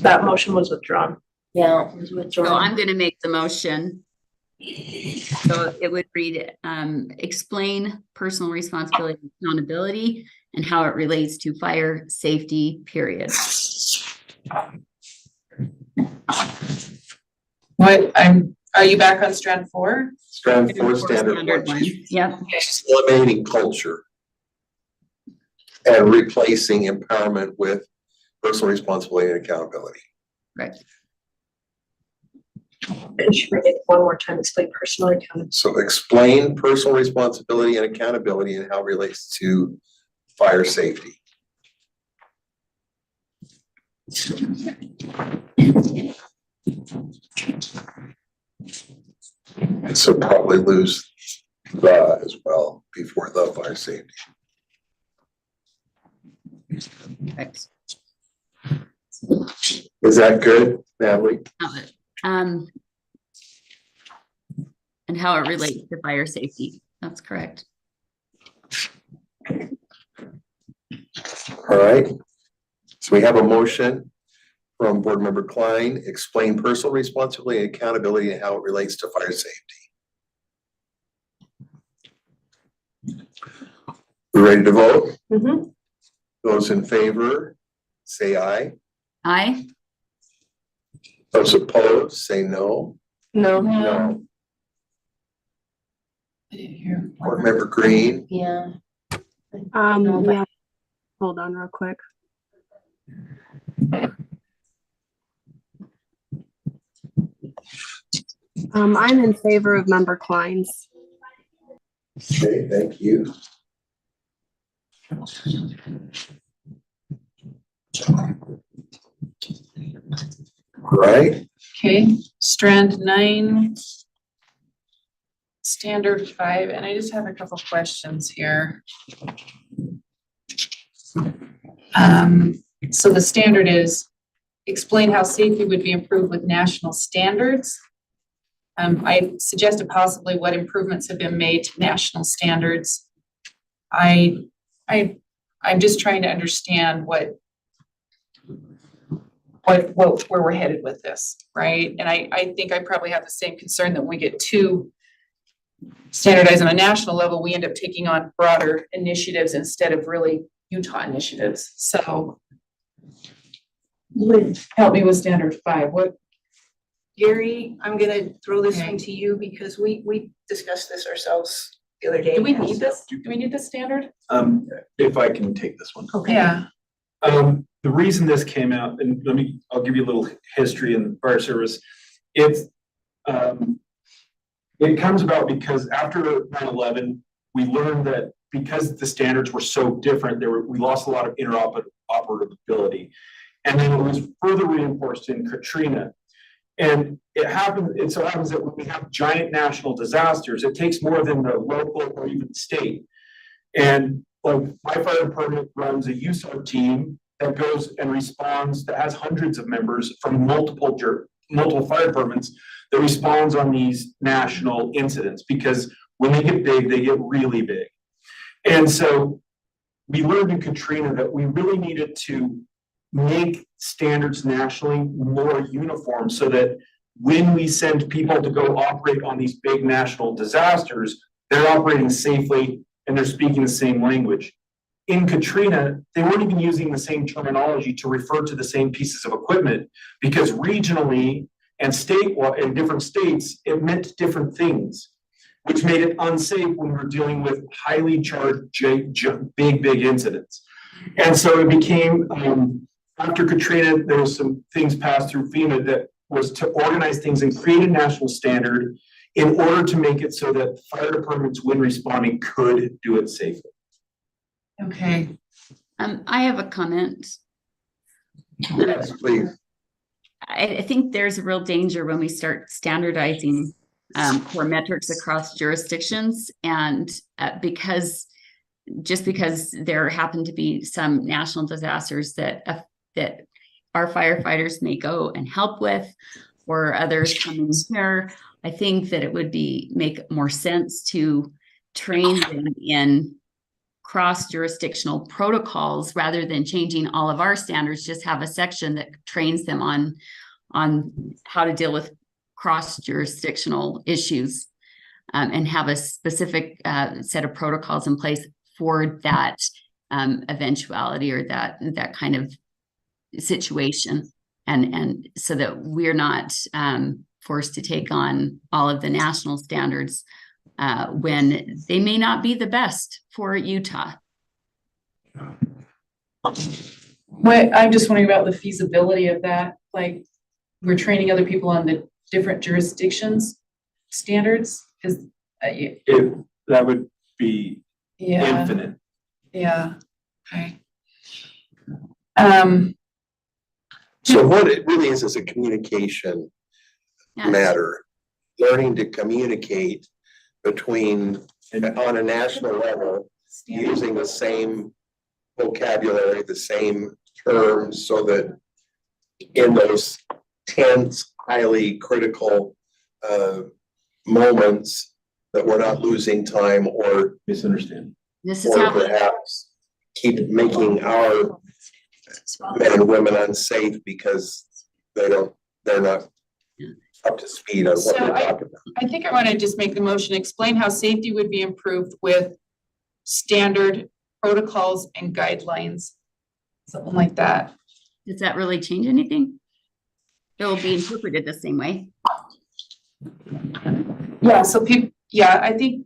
that motion was withdrawn. Yeah, it was So withdrawn. I'm going to make the motion. So it would read, explain personal responsibility and accountability and how it relates to fire safety, period. Are you back on strand 4? Strand 4, standard 1. Yep. Eliminating culture and replacing empowerment with personal responsibility and accountability. Right. And should read it one more time, explain personal accountability. So explain personal responsibility and accountability and how it relates to fire safety. And so probably lose the as well before the fire safety. Right. Is that good, Natalie? Um, and how it relates to fire safety. That's correct. All right. So we have a motion from Board Member Klein, explain personal responsibility and accountability and how it relates to fire safety. We ready to vote? Mhm. Those in favor, say aye. Aye. Those opposed, say no. No. No. I didn't hear. Board Member Green, Yeah. No, but- Yeah, hold on real quick. I'm in favor of Member Klein's. okay, thank you. All right, Okay, strand 9. Standard 5, and I just have a couple questions here. So the standard is explain how safety would be improved with national standards. I suggested possibly what improvements have been made to national standards. I'm just trying to understand where we're headed with this, right? And I think I probably have the same concern that when we get too standardized on a national level, we end up taking on broader initiatives instead of really Utah initiatives. So help me with standard 5. What? Gary, I'm gonna throw this Okay. one to you because we discussed this ourselves the other day. Do we need this? Do we need this standard? If I can take this one. Okay. Yeah. The reason this came out, and I'll give you a little history in the fire service. It comes about because after 9/11, we learned that because the standards were so different, we lost a lot of interoperability. And then it was further reinforced in Katrina. And it so happens that when we have giant national disasters, it takes more than the local or even state. And like my fire department runs a USAR team that goes and responds, that has hundreds of members from multiple fire departments that responds on these national incidents, because when they get big, they get really big. And so we learned in Katrina that we really needed to make standards nationally more uniform so that when we send people to go operate on these big national disasters, they're operating safely and they're speaking the same language. In Katrina, they weren't even using the same terminology to refer to the same pieces of equipment, because regionally and in different states, it meant different things, which made it unsafe when we're dealing with highly charged, big incidents. And so it became, after Katrina, there was some things passed through FEMA that was to organize things and create a national standard in order to make it so that fire departments, when responding, could do it safely. Okay. I have a comment. yes, please. I think there's a real danger when we start standardizing core metrics across jurisdictions, and because there happen to be some national disasters that our firefighters may go and help with, or others coming here, I think that it would make more sense to train them in cross-jurisdictional protocols rather than changing all of our standards. Just have a section that trains them on how to deal with cross-jurisdictional issues, and have a specific set of protocols in place for that eventuality or that kind of situation, and so that we're not forced to take on all of the national standards when they may not be the best for Utah. I'm just wondering about the feasibility of that. Like, we're training other people on the different jurisdictions standards, because That would be yeah, infinite. yeah, okay. So what it really is a communication Yeah. matter. learning to communicate between, on a national level, using the same vocabulary, the same terms, so that in those tense, highly critical moments, that we're not losing time or Misunderstand. This is or how, perhaps keep making our men and women unsafe because they're not up to speed on what So we're talking about. I think I want to just make the motion, explain how safety would be improved with standard protocols and guidelines. Something like that. does that really change anything? It will be interpreted the same way. Yeah, so people, yeah, I think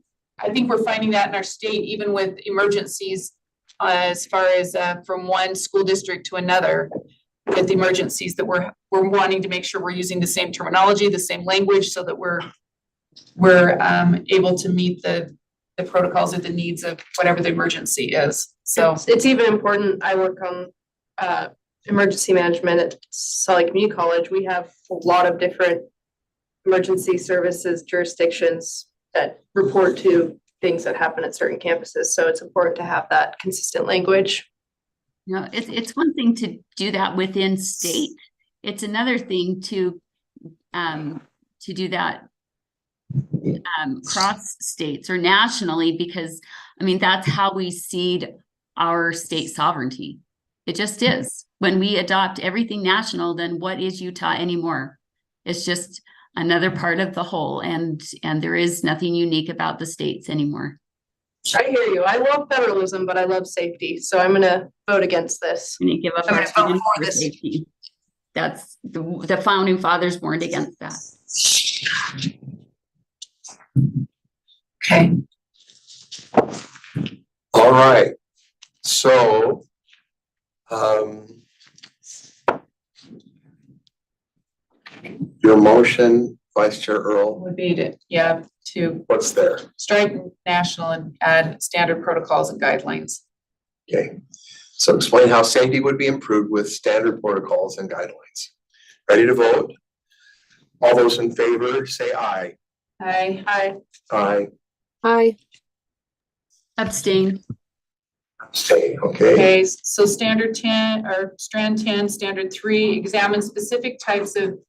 we're finding that in our state, even with emergencies, as far as from one school district to another, with emergencies, that we're wanting to make sure we're using the same terminology, the same language, so that we're able to meet the protocols or the needs of whatever the emergency is. So It's even important, I work on emergency management at Salt Lake Community College. We have a lot of different emergency services jurisdictions that report to things that happen at certain campuses. So it's important to have that consistent language. No, it's one thing to do that within state. It's another thing to do that cross states or nationally, because I mean, that's how we cede our state sovereignty. It just is. When we adopt everything national, then what is Utah anymore? It's just another part of the whole, and there is nothing unique about the states anymore. I hear you. I love federalism, but I love safety. So I'm gonna vote against this. And give up I'm our gonna vote freedom for for this. safety. That's the founding fathers warned against that. okay. All right, so your motion, Vice Chair Earl, Would be to what's there? strike national and add standard protocols and guidelines. Okay, so explain how safety would be improved with standard protocols and guidelines. Ready to vote? All those in favor, say aye. Aye. Aye. Hi. Abstain. Stay, okay. Okay, so standard 10 or strand 10, standard 3, examine specific types of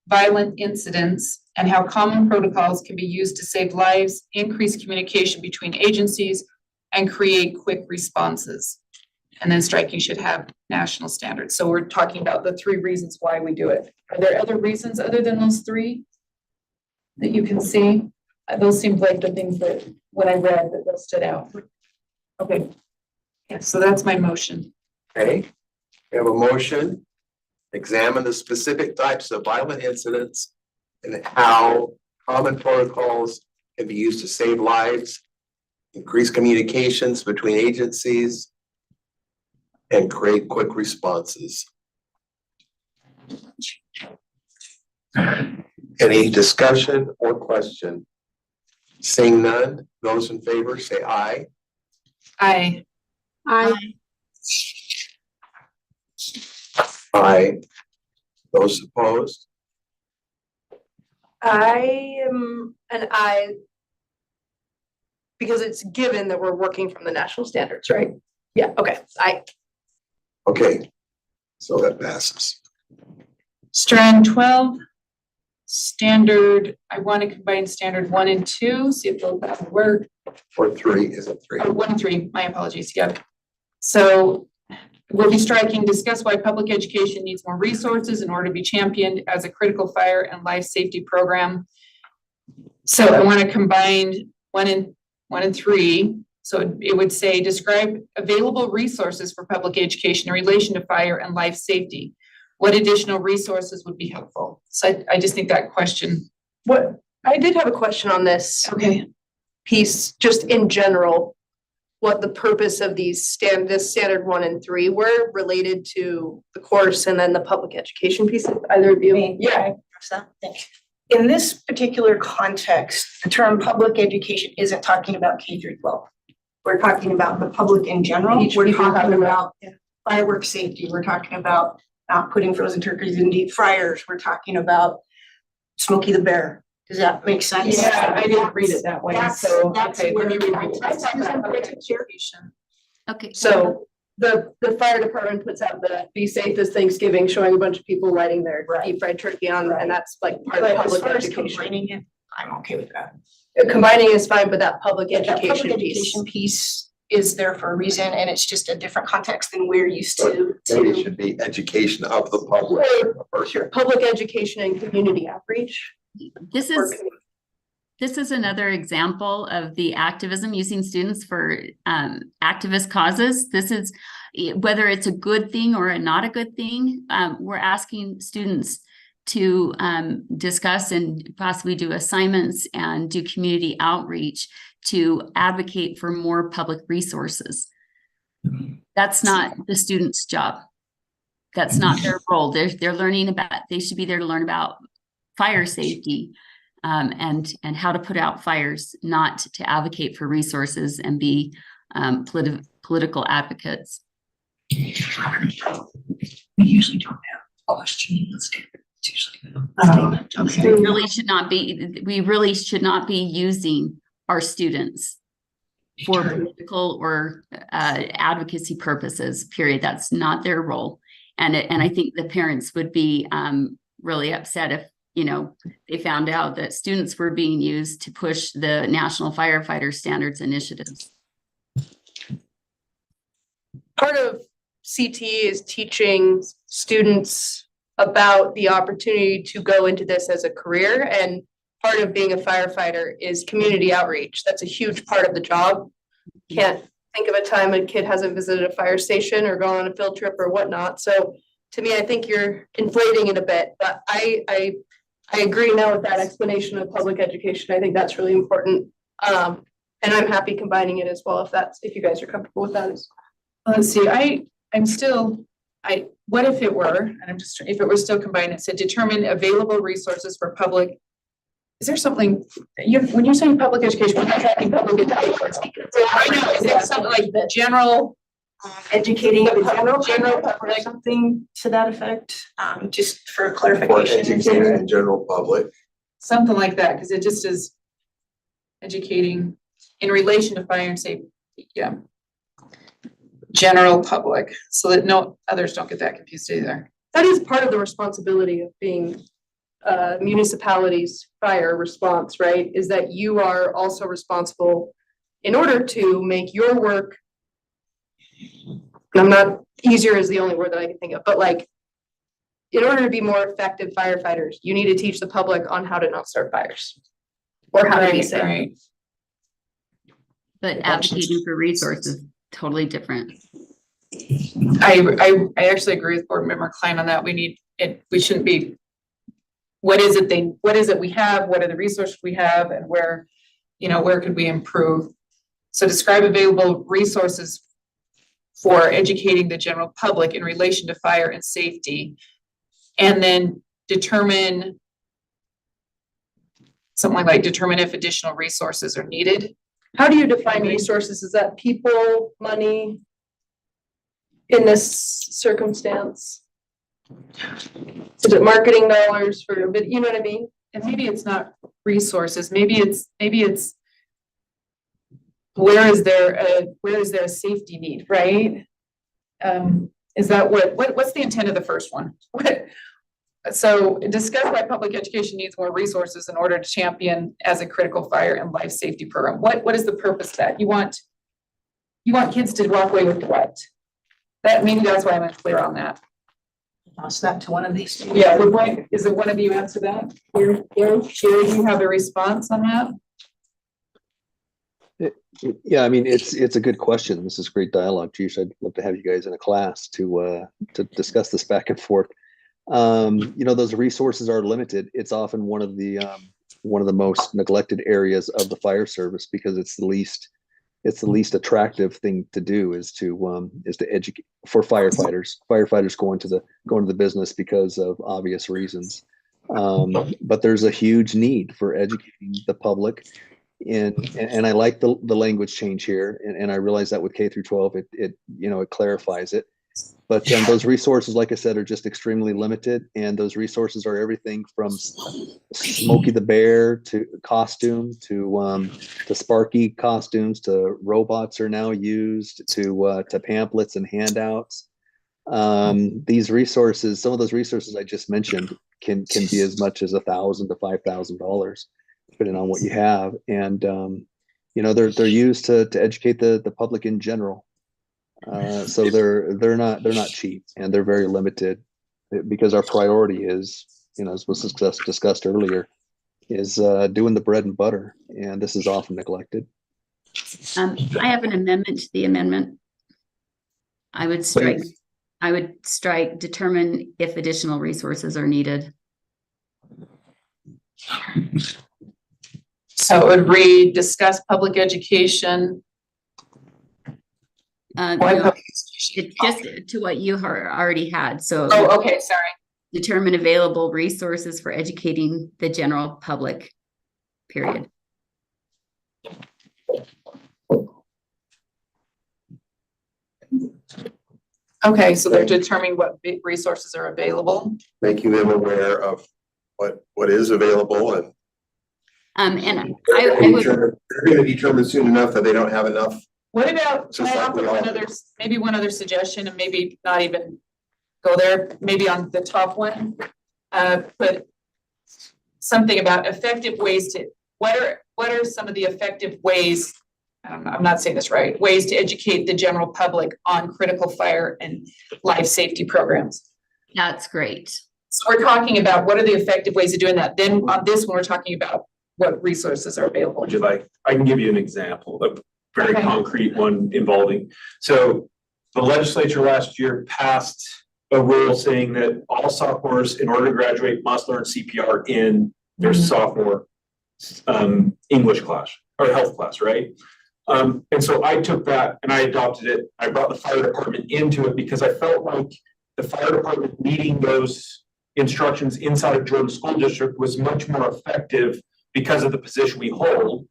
violent incidents and how common protocols can be used to save lives, increase communication between agencies, and create quick responses. And then striking should have national standards. So we're talking about the 3 reasons why we do it. Are there other reasons other than those 3 that you can see? Those seemed like the things that, when I read, that those stood out. Okay. Yeah, so that's my motion. Okay, we have a motion. Examine the specific types of violent incidents and how common protocols can be used to save lives, increase communications between agencies, and create quick responses. Any discussion or question? Seeing none, those in favor say aye. Aye. Hi. Aye. Those opposed? I am an I, because it's given that we're working from the national standards, right? Yeah, okay, Okay, so that passes. Strand 12, standard, I want to combine standard 1 and 2, see if they'll that will work. Or 3, is it 3? 1 and 3, my apologies, yeah. So we'll be striking, discuss why public education needs more resources in order to be championed as a critical fire and life safety program. So I want to combine 1 and 3. So it would say, describe available resources for public education in relation to fire and life safety. What additional resources would be helpful? So I just think that question. I did have a question on this Okay. piece, just in general. What the purpose of these standard 1 and 3 were related to the course and then the public education piece, either of you? Yeah. In this particular context, the term public education isn't talking about K through 12. We're talking about the public in general. We're talking about fireworks safety. We're talking about not putting frozen turkeys in deep fryers. We're talking about Smokey the Bear. Does that make sense? Yeah, I didn't read it that way, so, That's okay, let me where- read it. Okay. So the fire department puts out the be safe as Thanksgiving, showing a bunch of people lighting their deep fried turkey on, and that's like part of But as public far as education. combining it, I'm okay with that. Combining is fine, but that public That education public piece. education piece is there for a reason, and it's just a different context than we're used So to. maybe it should be education of the public. Or, sure, public education and community outreach. This or is This is another example of the activism using students for activist causes. This is whether it's a good thing or not a good thing. We're asking students to discuss and possibly do assignments and do community outreach to advocate for more public resources. That's not the student's job. That's not their role. They're learning about, they should be there to learn about fire safety. And how to put out fires, not to advocate for resources and be political advocates. We usually don't have questions. We really should not be using our students for political or advocacy purposes, period. That's not their role. And I think the parents would be really upset if, you know, they found out that students were being used to push the National Firefighter Standards initiatives. Part of CTE is teaching students about the opportunity to go into this as a career, and part of being a firefighter is community outreach. That's a huge part of the job. Can't think of a time a kid hasn't visited a fire station or gone on a field trip or whatnot. So to me, I think you're inflating it a bit, but I agree now with that explanation of public education. I think that's really important. And I'm happy combining it as well, if you guys are comfortable with that. Let's see, what if it were, and if it were still combined, it said determine available resources for public. Is there something, when you're saying public education, we're not talking public education. I know, is there something like the general? Educating the General public, something to that effect, just for For clarification. educating the general public. Something like that, because it just is educating in relation to fire and safety, yeah. General public, so that no others don't get that confused either. That is part of the responsibility of being municipalities' fire response, right? Is that you are also responsible in order to make your work. I'm not, easier is the only word that I can think of, but like, in order to be more effective firefighters, you need to teach the public on how to not start fires. Or how to be safe. Right. But advocating for resources, totally different. I actually agree with Board Member Klein on that. We need it, we shouldn't be. What is it we have, what are the resources we have, and where could we improve? So describe available resources for educating the general public in relation to fire and safety. And then determine something like determine if additional resources are needed. How do you define resources? Is that people, money? In this circumstance? Is it marketing dollars for a bit, you know what I mean? And maybe it's not resources, maybe it's where is there a safety need, right? Is that what's the intent of the first one? So discuss why public education needs more resources in order to champion as a critical fire and life safety program. What is the purpose of that? You want kids to walk away with what? Maybe that's why I'm unclear on that. Pass that to one of these. Yeah, is it one of you answer that? Here, do you have a response on that? Yeah, I mean, it's a good question. This is great dialogue. Geez, I'd love to have you guys in a class to discuss this back and forth. Those resources are limited. It's often one of the most neglected areas of the fire service because it's the least attractive thing to do is to educate for firefighters. Firefighters go into the business because of obvious reasons. But there's a huge need for educating the public. And I like the language change here, and I realize that with K through 12, it clarifies it. But those resources, like I said, are just extremely limited, and those resources are everything from Smokey the Bear to costume to Sparky costumes to robots are now used to pamphlets and handouts. These resources, some of those resources I just mentioned, can be as much as $1,000 to $5,000, depending on what you have, and they're used to educate the public in general. So they're not cheap, and they're very limited, because our priority is, as was discussed earlier, is doing the bread and butter, and this is often neglected. I have an amendment to the amendment. I would strike determine if additional resources are needed. So it would read, discuss public education. No, it's just to what you already had. So, Oh, okay, sorry. determine available resources for educating the general public, period. Okay, so they're determining what resources are available. Making them aware of what is available, and And they're I would, going to determine soon enough that they don't have enough. What about, can Just I like offer we all one do. other, maybe one other suggestion, and maybe not even go there, maybe on the top one? But something about effective ways to, what are some of the effective ways, I'm not saying this right, ways to educate the general public on critical fire and life safety programs? that's great. So we're talking about what are the effective ways of doing that. Then on this one, we're talking about what resources are available. Would you like, I can give you an example, a very Okay. concrete one involving. So the legislature last year passed a rule saying that all sophomores, in order to graduate, must learn CPR in their sophomore English class or health class, right? And so I took that and I adopted it. I brought the fire department into it because I felt like the fire department meeting those instructions inside of Jordan School District was much more effective because of the position we hold.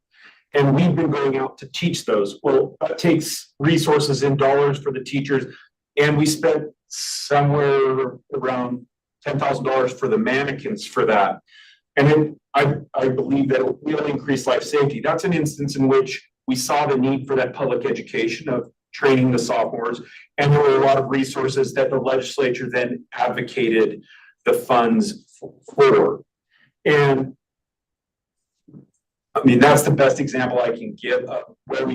And we've been going out to teach those. Well, that takes resources in dollars for the teachers. And we spent somewhere around $10,000 for the mannequins for that. And then I believe that it will increase life safety. That's an instance in which we saw the need for that public education of training the sophomores. And there were a lot of resources that the legislature then advocated the funds for. And I mean, that's the best example I can give of where we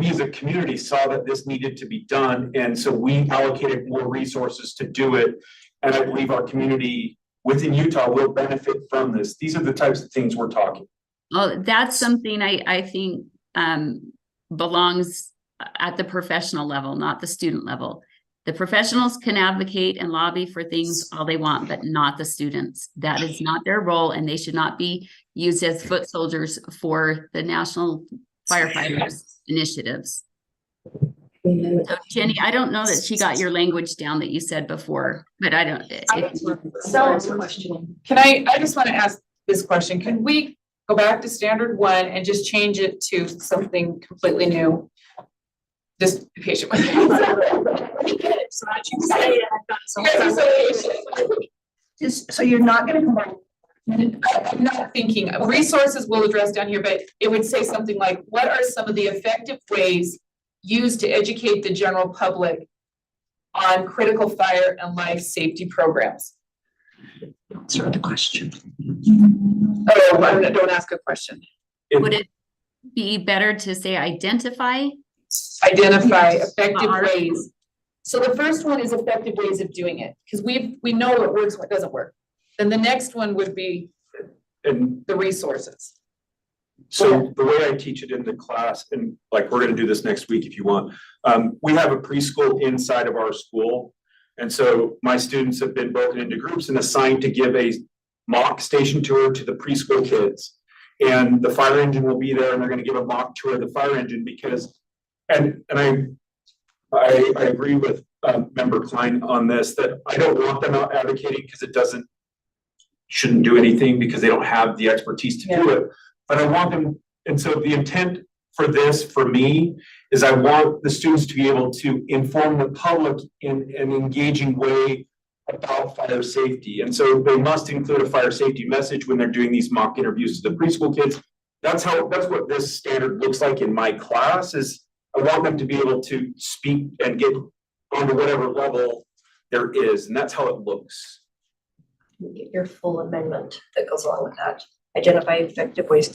as a community saw that this needed to be done. And so we allocated more resources to do it. And I believe our community within Utah will benefit from this. These are the types of things we're talking. Oh, that's something I think belongs at the professional level, not the student level. The professionals can advocate and lobby for things all they want, but not the students. That is not their role, and they should not be used as foot soldiers for the national firefighters initiatives. So Jenny, I don't know that she got your language down that you said before, but I don't. Can I just want to ask this question. Can we go back to standard one and just change it to something completely new? Just be patient with me. Just, so you're not gonna combine. I'm not thinking, resources we'll address down here, but it would say something like, what are some of the effective ways used to educate the general public on critical fire and life safety programs? Answer the question. Oh, don't ask a question. Would it be better to say identify? Identify effective ways. So the first one is effective ways of doing it, because we know what works, what doesn't work. Then the next one would be And the resources. so the way I teach it in the class, and like, we're gonna do this next week if you want. We have a preschool inside of our school. And so my students have been broken into groups and assigned to give a mock station tour to the preschool kids. And the fire engine will be there and they're gonna give a mock tour of the fire engine because, and I agree with Member Klein on this, that I don't want them out advocating because it shouldn't do anything because they don't have the expertise to do it. But I want them, and so the intent for this, for me, is I want the students to be able to inform the public in an engaging way about fire safety. And so they must include a fire safety message when they're doing these mock interviews to the preschool kids. That's what this standard looks like in my class. Is I want them to be able to speak and get onto whatever level there is, and that's how it looks. Get your full amendment that goes along with that. Identify effective ways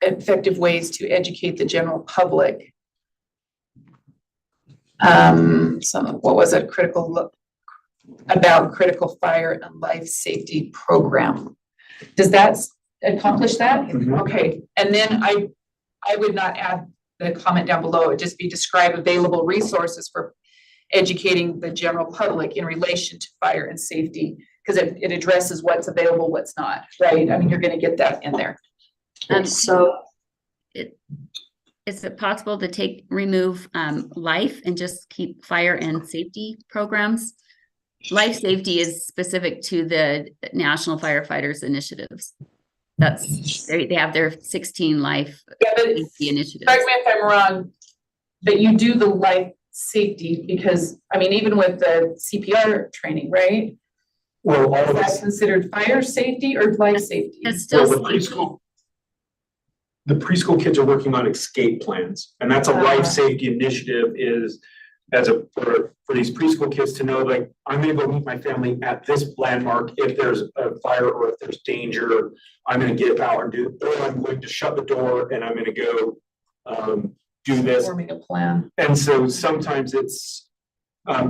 Effective ways to educate the general public. What was it? About critical fire and life safety program. Does that accomplish that? Mhm. Okay, and then I would not add the comment down below. It'd just be describe available resources for educating the general public in relation to fire and safety, because it addresses what's available, what's not, right? I mean, you're gonna get that in there. So Is it possible to remove life and just keep fire and safety programs? Life safety is specific to the National Firefighters Initiatives. They have their 16 life Yeah, but safety initiatives. correct me if I'm wrong, but you do the life safety because, I mean, even with the CPR training, right? Well, all Is of that this, considered fire safety or life safety? It's still well, the preschool kids are working on escape plans, and that's a life safety initiative is for these preschool kids to know, like, I'm gonna go meet my family at this landmark. If there's a fire or if there's danger, I'm gonna get out and do, or I'm going to shut the door and I'm gonna go do this. Forming a plan. And so sometimes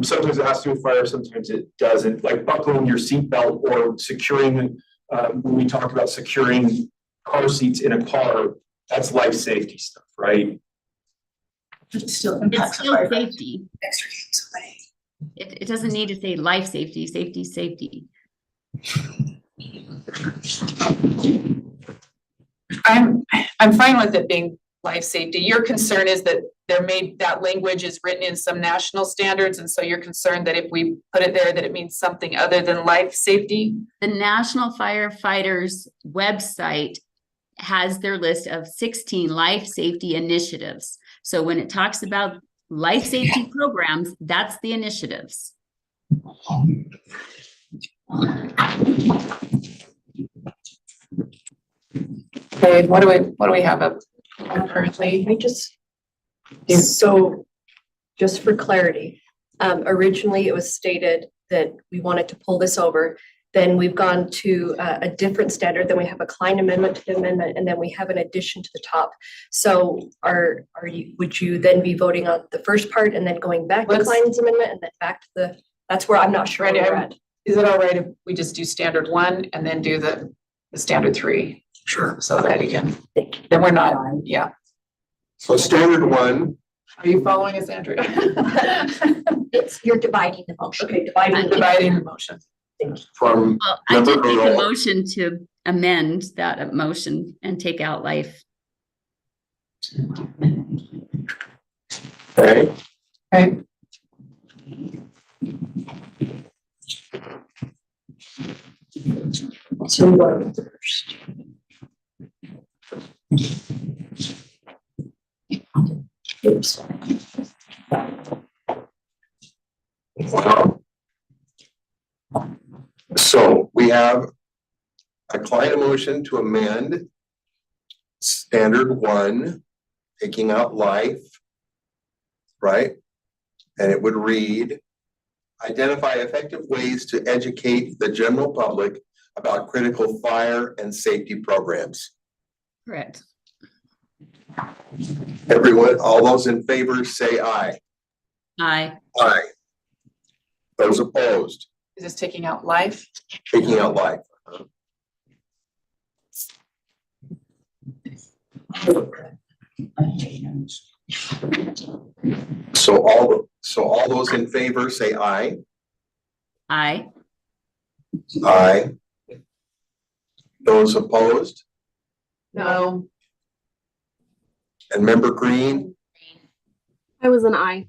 sometimes it has to do with fire, sometimes it doesn't, like buckling your seatbelt or securing, when we talk about securing car seats in a car, that's life safety stuff, right? It still It's impacts still fire. safety. Extricate somebody. It doesn't need to say life safety, safety. I'm fine with it being life safety. Your concern is that that language is written in some national standards, and so you're concerned that if we put it there, that it means something other than life safety? The National Firefighters website has their list of 16 life safety initiatives. So when it talks about life safety programs, that's the initiatives. Okay, what do we have up currently? So just for clarity, originally it was stated that we wanted to pull this over. Then we've gone to a different standard. Then we have a Klein amendment to the amendment, and then we have an addition to the top. So would you then be voting on the first part and then going back to Klein's amendment and then back to that's where I'm not sure where we're at. Is it all right if we just do standard 1 and then do the standard 3? Sure. So that you can, then we're not, yeah. So standard 1, Are you following us, Andrea? You're dividing the motion. Okay, Dividing the motion. from Well, I did Member make a Earl. motion to amend that motion and take out life. Okay, Right. So what first? Oops. so we have a client motion to amend standard 1, taking out life, right? And it would read, identify effective ways to educate the general public about critical fire and safety programs. Correct. Everyone, all those in favor say aye. Aye. Aye. Those opposed, Is this taking out life? taking out life. So all those in favor say aye. Aye. Aye. Those opposed, No. and member Green, I was an I.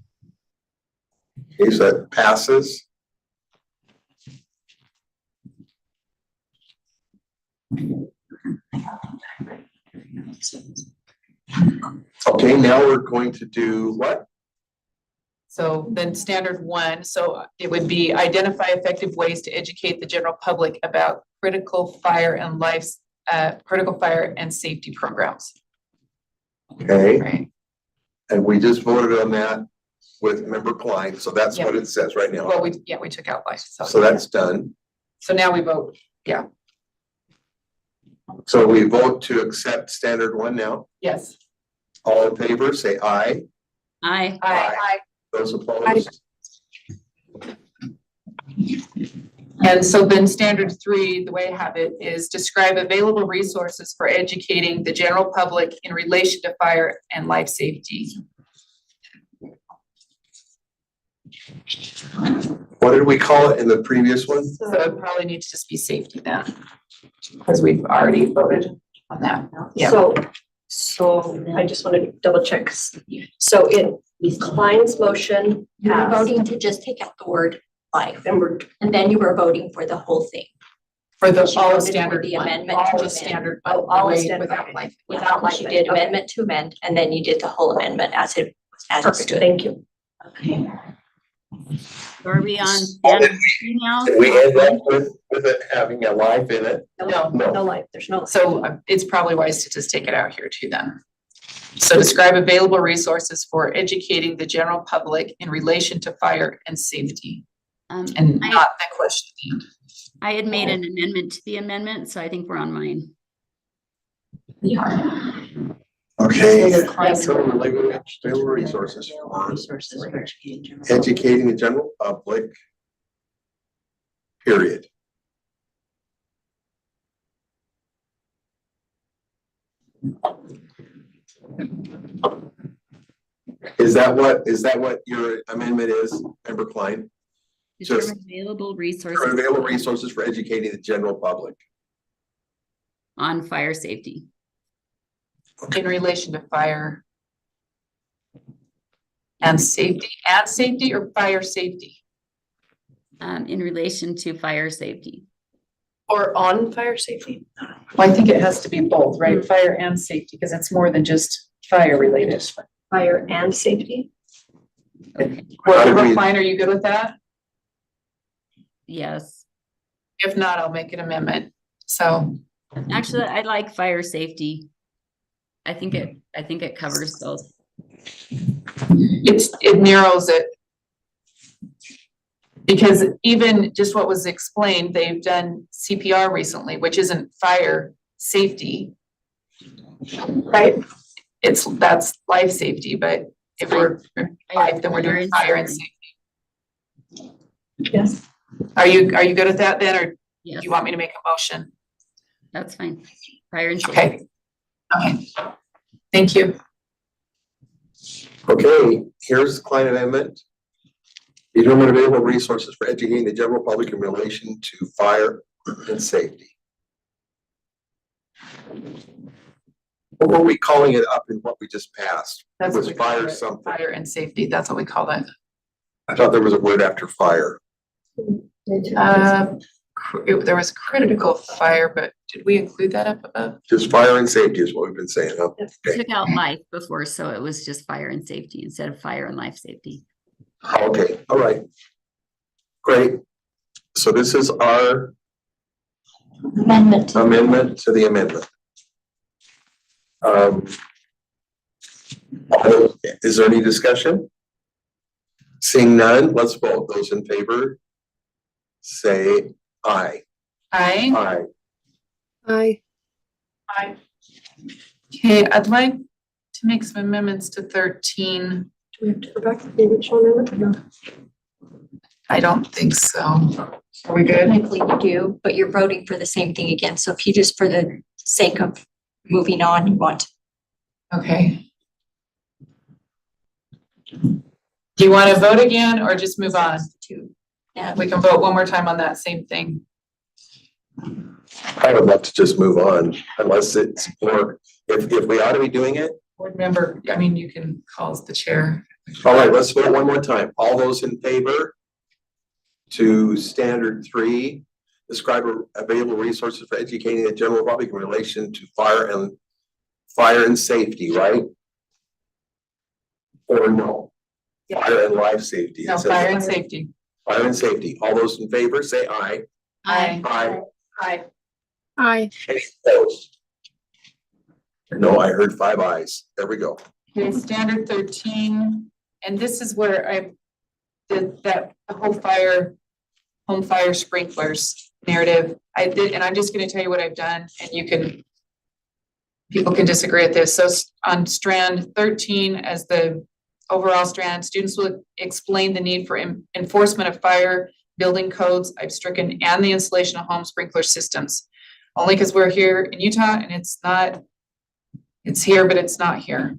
is that passes. Okay, now we're going to do what? So then standard one, so it would be identify effective ways to educate the general public about critical fire and safety programs. Okay, Right. and we just voted on that with member Klein, so that's what it says right now. Well, we took out life, So that's done. so now we vote. So we vote to accept standard one now. Yes. All in favor, say aye. Aye. Aye. Those opposed? And so then standard three, the way I have it is describe available resources for educating the general public in relation to fire and life safety. What did we call it in the previous one? So it probably needs to just be safety then. Because we've already voted on that. Yeah. So I just wanted to double check. So in Klein's motion, You were passed, voting to just take out the word life, and and then you were voting for the whole thing. For the She all voted for standard the one, amendment all to the amend. standard, Oh, but all the way standard, without okay. life. Without life, you did amendment to amend, and then you did the whole amendment as it perfect, stood. thank you. Okay. So are we on standard three now? Did we end up with it having a life in it? No. No life, there's no. So it's probably wise to just take it out here too then. So describe available resources for educating the general public in relation to fire and safety and I not the question at the end. I had made an amendment to the amendment, so I think we're on mine. Okay. Yeah. So available resources for Resources for educating general. educating the general public. Period. Is that what your amendment is, Member Klein? Just- Determine available For resources available resources for educating the general public. on fire safety. In relation to fire and safety or fire safety? In relation to fire safety. Or on fire safety? Well, I think it has to be both, right? Fire and safety, because it's more than just fire related. Fire and safety. Agreed. Klein, are you good with that? Yes. If not, I'll make an amendment. So, Actually, I like fire safety. I think it covers both. it narrows it. Because even just what was explained, they've done CPR recently, which isn't fire safety. Right? That's life safety, but if we're life, then we're doing fire and safety. Yes. Are you good with that then, or do Yes, you want me to make a motion? that's fine. Fire and safety. Okay. Thank you. Okay, here's the Klein amendment. Determine available resources for educating the general public in relation to fire and safety. What were we calling it up in what we just passed? It That's was what we call fire it, something. Fire and safety, that's what we call it. I thought there was a word after fire. There was critical fire, but did we include that up above? Just fire and safety is what we've been saying, huh? We Okay. took out life before, so it was just fire and safety instead of fire and life safety. Okay, all right. Great. So this is our Amendment to. amendment to the amendment. Is there any discussion? Seeing none, let's vote. Those in favor, say aye. Aye. Aye. Aye. Okay, I'd like to make some amendments to 13. Do we have to go back to the original amendment? No. I don't think so. Are we good? Technically you do, but you're voting for the same thing again. So if you just, for the sake of moving on, you want Okay. Do you want to vote again or just move on? to. We can vote one more time on that same thing. I would love to just move on unless it's more, if we ought to be doing it. Board member, I mean, you can call as the chair. All right, let's vote one more time. All those in favor to standard 3, describe available resources for educating the general public in relation to fire fire and safety, right? Or no? Fire and life safety. It No, says fire and safety. Fire and safety. All those in favor, say aye. Aye. Aye. Aye. Aye. Any opposed? No, I heard 5 ayes. There we go. Okay, standard 13, and this is where I did that, the home fire sprinklers narrative. I did, and I'm just gonna tell you what I've done, and people can disagree with this. So on strand 13, as the overall strand, students will explain the need for enforcement of fire building codes. I've stricken and the installation of home sprinkler systems. Only because we're here in Utah and it's here, but it's not here.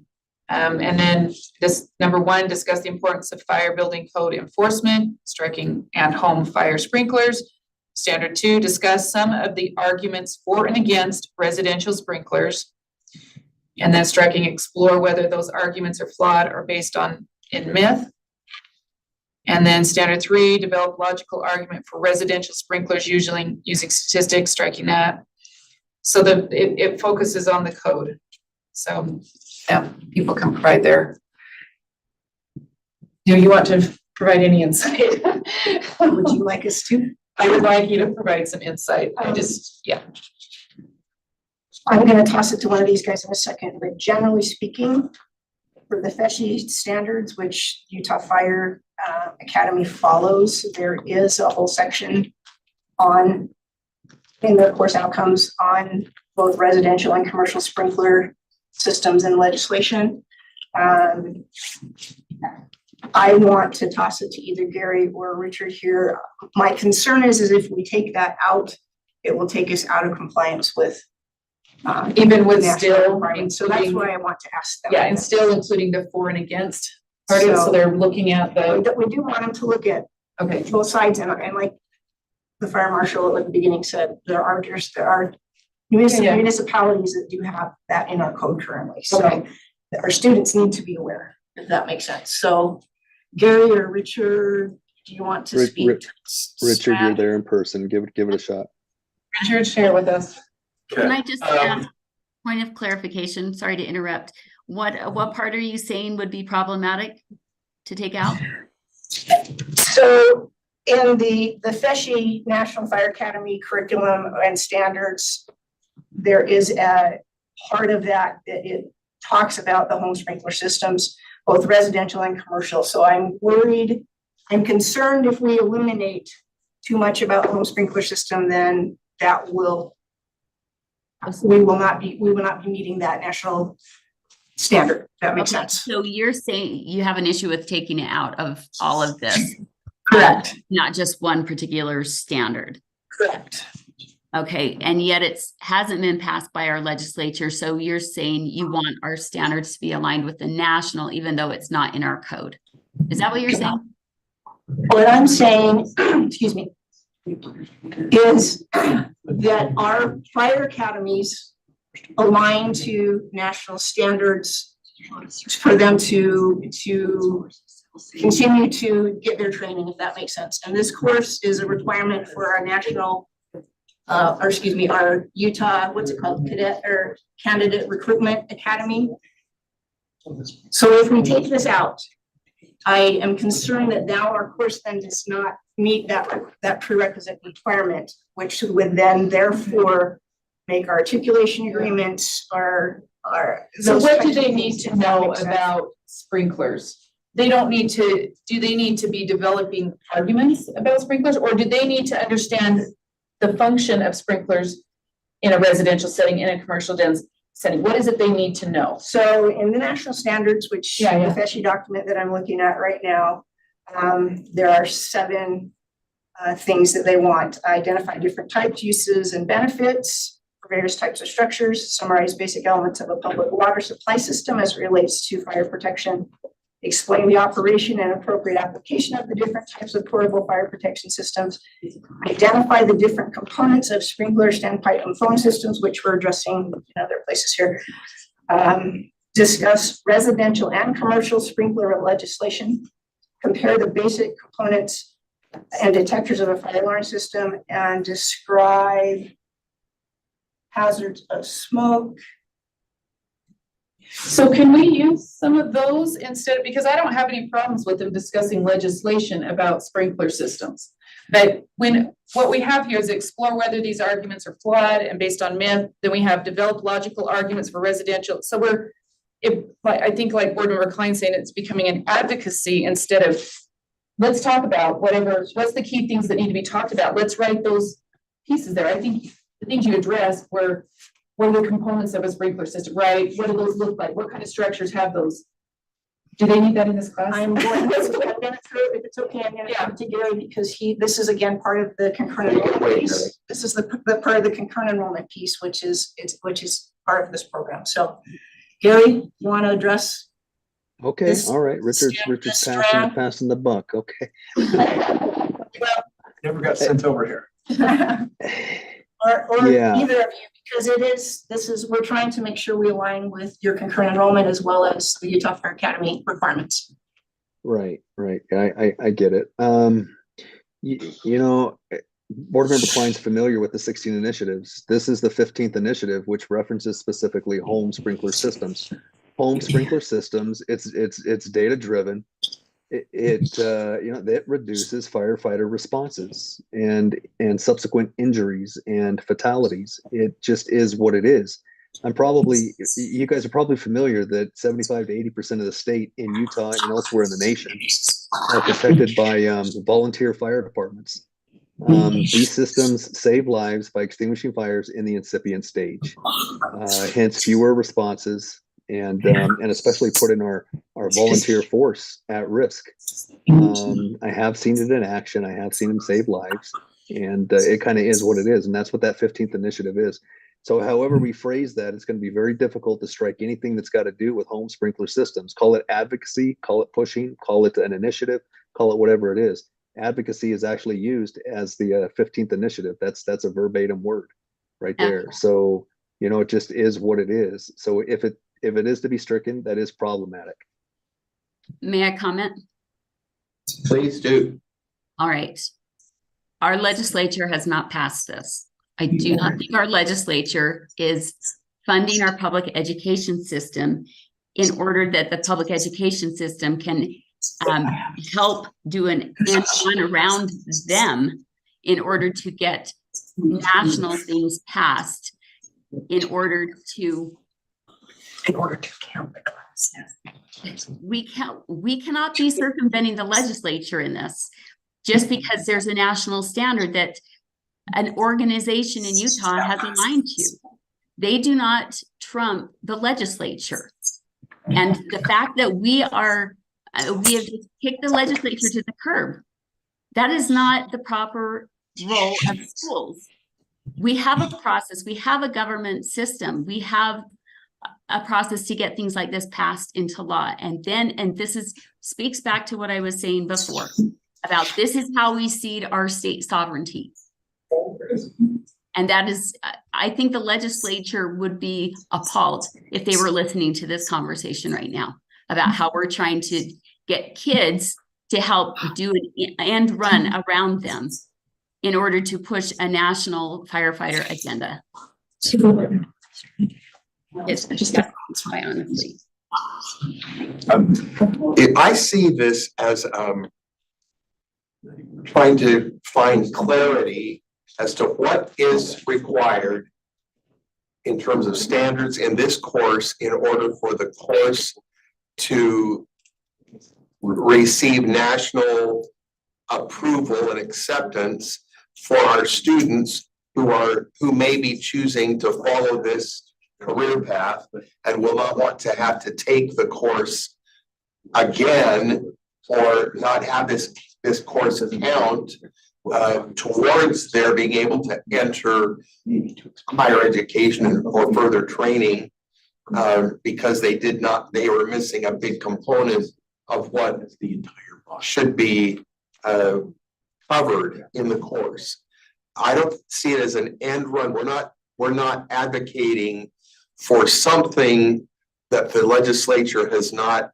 And then this number 1, discuss the importance of fire building code enforcement, striking and home fire sprinklers. Standard 2, discuss some of the arguments for and against residential sprinklers. And then striking, explore whether those arguments are flawed or based in myth. And then standard 3, develop logical argument for residential sprinklers, usually using statistics, striking that. So it focuses on the code. So yeah, people can provide their. Do you want to provide any insight? Would you like us to? I would like you to provide some insight. Yeah. I'm gonna toss it to one of these guys in a second, but generally speaking, for the FESI standards, which Utah Fire Academy follows, there is a whole section in the course outcomes on both residential and commercial sprinkler systems and legislation. I want to toss it to either Gary or Richard here. My concern is if we take that out, it will take us out of compliance with Even with national still requirements. So that's including, why I want to ask them. yeah, and still including the for and against part of it, so they're looking at the, We do want them to look at okay, both sides, and like the fire marshal at the beginning said, there are Yeah. municipalities that do have that in our code currently. So Okay. our students need to be aware, if that makes sense. So Gary or Richard, do you want to Rick- speak? Rick- Richard, you're there in person. Give it a shot. Richard, share with us. Can I just ask, point of clarification, sorry to interrupt. What part are you saying would be problematic to take out? So in the FESI National Fire Academy curriculum and standards, there is a part of that it talks about the home sprinkler systems, both residential and commercial. So I'm concerned if we eliminate too much about the home sprinkler system, then we will not be meeting that national standard. That makes Okay, sense. so you're saying you have an issue with taking it out of all of this? Correct. Not just one particular standard? Correct. Okay, and yet hasn't been passed by our legislature, so you're saying you want our standards to be aligned with the national, even though it's not in our code? Is that what you're saying? What I'm saying, excuse me, is that our fire academies align to national standards for them to continue to get their training, if that makes sense. And this course is a requirement for our national, our Utah, what's it called, cadet or candidate recruitment academy. So if we take this out, I am concerned that now our course then does not meet that prerequisite requirement, which would then therefore make our articulation agreements So what do they need to know about sprinklers? They don't need to, do they need to be developing arguments about sprinklers, or do they need to understand the function of sprinklers in a residential setting, in a commercial dense setting? What is it they need to know? So in the national standards, which the Yeah. FESI document that I'm looking at right now, there are 7 things that they want. Identify different types, uses, and benefits for various types of structures. Summarize basic elements of a public water supply system as it relates to fire protection. Explain the operation and appropriate application of the different types of portable fire protection systems. Identify the different components of sprinkler, standpipe, and foam systems, which we're addressing in other places here. Discuss residential and commercial sprinkler legislation. Compare the basic components and detectors of a fire alarm system, and describe hazards of smoke, So can we use some of those instead, because I don't have any problems with them discussing legislation about sprinkler systems. But what we have here is explore whether these arguments are flawed and based on myth, then we have developed logical arguments for residential. So I think like Board Member Klein saying, it's becoming an advocacy instead of, let's talk about what's the key things that need to be talked about. Let's write those pieces there. I think the things you addressed were, what are the components of a sprinkler system, right? What do those look like? What kind of structures have those? Do they need that in this class? I'm going to through, if it's okay, I'm gonna come to Gary because this is again part of the concurrent enrollment piece. This is the part of the concurrent enrollment piece, which is part of this program. So Gary, you want to address? Okay, This- all right. Richard's this passing strand. passing the buck. Okay. Never got sent over here. Or Yeah. either of you, because we're trying to make sure we align with your concurrent enrollment as well as the Utah Fire Academy requirements. Right. I get it. Board Member Klein's familiar with the 16 initiatives. This is the 15th initiative, which references specifically home sprinkler systems. Home sprinkler systems, it's data driven. It reduces firefighter responses and subsequent injuries and fatalities. It just is what it is. You guys are probably familiar that 75 to 80% of the state in Utah and elsewhere in the nation are protected by volunteer fire departments. These systems save lives by extinguishing fires in the incipient stage, hence fewer responses and especially putting our volunteer force at risk. I have seen it in action. I have seen them save lives, and it kind of is what it is. And that's what that 15th initiative is. So however we phrase that, it's going to be very difficult to strike anything that's got to do with home sprinkler systems. Call it advocacy, call it pushing, call it an initiative, call it whatever it is. Advocacy is actually used as the 15th initiative. That's a verbatim word right there. So, it just is what it is. So if it is to be stricken, that is problematic. May I comment? Please do. All right. Our legislature has not passed this. I do not think our legislature is funding our public education system in order that the public education system can help do an end run around them in order to get national things passed in order to count the class. We cannot be circumventing the legislature in this just because there's a national standard that an organization in Utah has aligned to. They do not trump the legislature. And the fact that we have just kicked the legislature to the curb, that is not the proper role of schools. We have a process, we have a government system, we have a process to get things like this passed into law. And this speaks back to what I was saying before about this is how we cede our state sovereignty. And that is, I think the legislature would be appalled if they were listening to this conversation right now about how we're trying to get kids to help do an end run around them in order to push a national firefighter agenda. It's just why, honestly. I see this as trying to find clarity as to what is required in terms of standards in this course in order for the course to receive national approval and acceptance for our students who may be choosing to follow this career path and will not want to have to take the course again or not have this course count towards their being able to enter higher education or further training because they were missing a big component of what should be covered in the course. I don't see it as an end run. We're not advocating for something that the legislature has not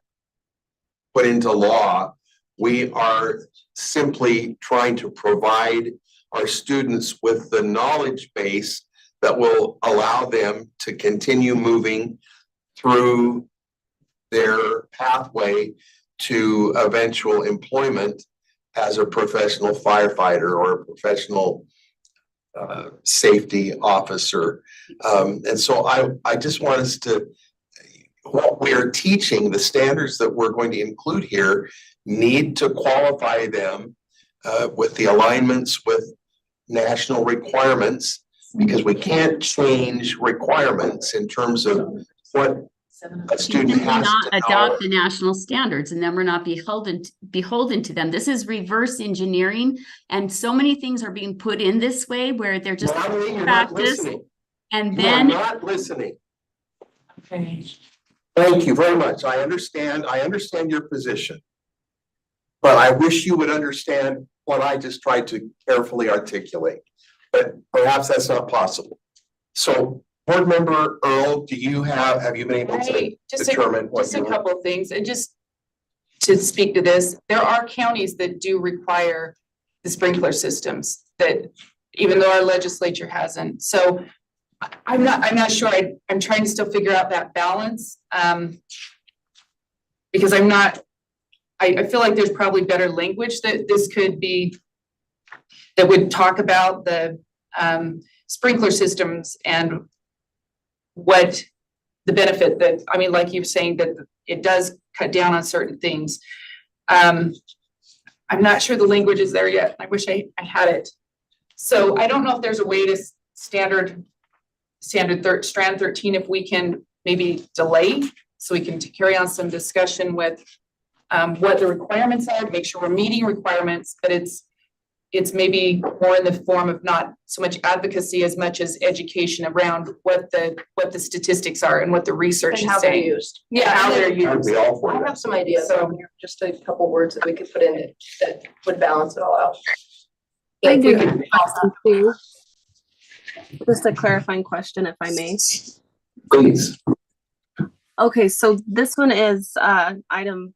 put into law. We are simply trying to provide our students with the knowledge base that will allow them to continue moving through their pathway to eventual employment as a professional firefighter or a professional safety officer. And so I just want us to, what we're teaching, the standards that we're going to include here need to qualify them with the alignments with national requirements, because we can't change requirements in terms of what a student We has not to know. adopt the national standards, and then we're not beholden to them. This is reverse engineering, and so many things are being put in this way where they're just Natalie, you're not practice, listening. and You are then not listening. Thank you very much. I understand your position. But I wish you would understand what I just tried to carefully articulate. But perhaps that's not possible. So, Board Member Earl, have you been able to determine what Just a you couple of things, and just to speak to this, there are counties that do require the sprinkler systems that, even though our legislature hasn't. So I'm not sure. I'm trying to still figure out that balance. Because I feel like there's probably better language that this could be, that would talk about the sprinkler systems and what the benefit that, I mean, like you're saying, that it does cut down on certain things. I'm not sure the language is there yet. I wish I had it. So I don't know if there's a way to strand 13, if we can maybe delay, so we can carry on some discussion with what the requirements are, to make sure we're meeting requirements, but it's maybe more in the form of not so much advocacy as much as education around what the statistics are and what the research And is how they're saying. used. Yeah, how they're I'd used. be all for I that. have some ideas on here, just a couple words that we could put in it that would balance it all out. I If we do could- have a question too. Just a clarifying question, if I may. Please. Okay, so this one is item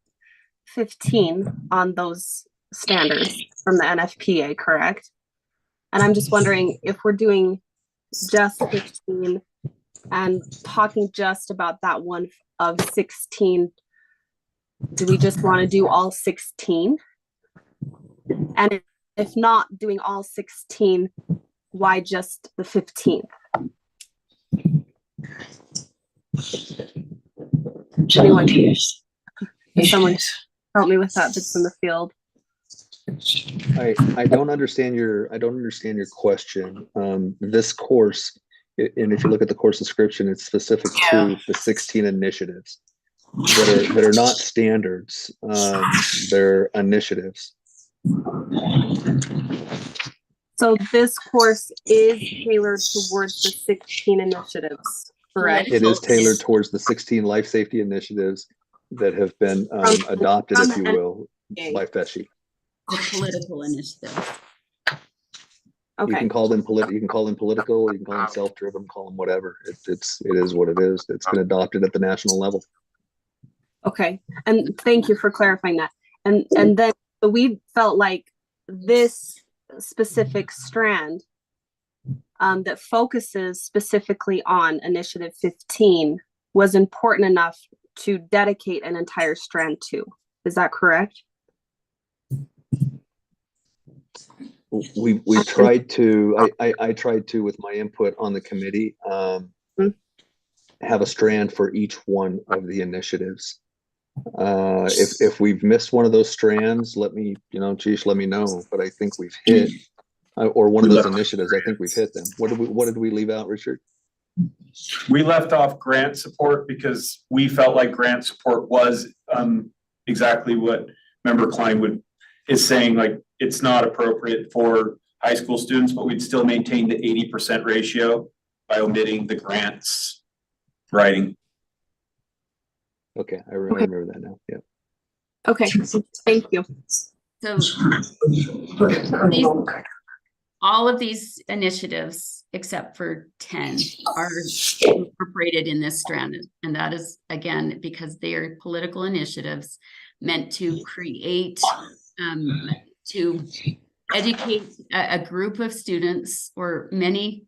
15 on those standards from the NFPA, correct? And I'm just wondering if we're doing just 15 and talking just about that one of 16, do we just want to do all 16? And if not doing all 16, why just the 15th? Anyone? Can someone help me with that that's in the field? I don't understand your question. This course, and if you look at the course description, it's specific to the 16 initiatives that are not standards. They're initiatives. So this course is tailored towards the 16 initiatives, correct? It is tailored towards the 16 life safety initiatives that have been adopted, if you will, by FESHE. the political initiative. You Okay, can call them political, you can call them self-driven, call them whatever. It is what it is. It's been adopted at the national level. okay. And thank you for clarifying that. And then so we felt like this specific strand that focuses specifically on initiative 15 was important enough to dedicate an entire strand to. Is that correct? We tried to, I tried to, with my input on the committee, have a strand for each one of the initiatives. If we've missed one of those strands, let me know, but I think we've hit, or one of those initiatives, I think we've hit them. What did we leave out, Richard? We left off grant support because we felt like grant support was exactly what Member Klein is saying, like it's not appropriate for high school students, but we'd still maintain the 80% ratio by omitting the grants writing. Okay, I remember that now. Yeah. Okay, thank you. So all of these initiatives, except for 10, are incorporated in this strand. And that is, again, because they are political initiatives meant to create, to educate a group of students or many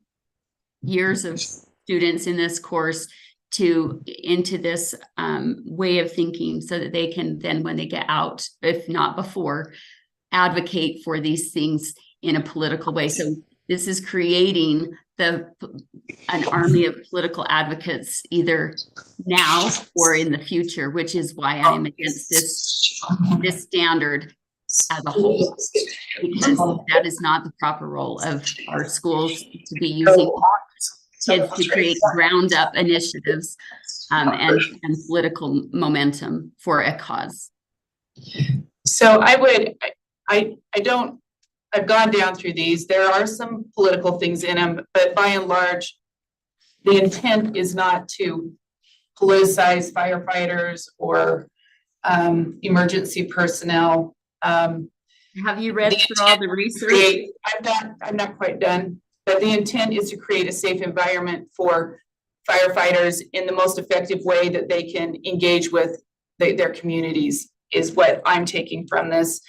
years of students in this course into this way of thinking so that they can then, when they get out, if not before, advocate for these things in a political way. So this is creating an army of political advocates either now or in the future, which is why I'm against this standard as a whole, because that is not the proper role of our schools to be using kids to create ground up initiatives and political momentum for a cause. So I've gone down through these. There are some political things in them, but by and large, the intent is not to politicize firefighters or emergency personnel. Have you read through all the research? I'm not quite done, but the intent is to create a safe environment for firefighters in the most effective way that they can engage with their communities, is what I'm taking from this.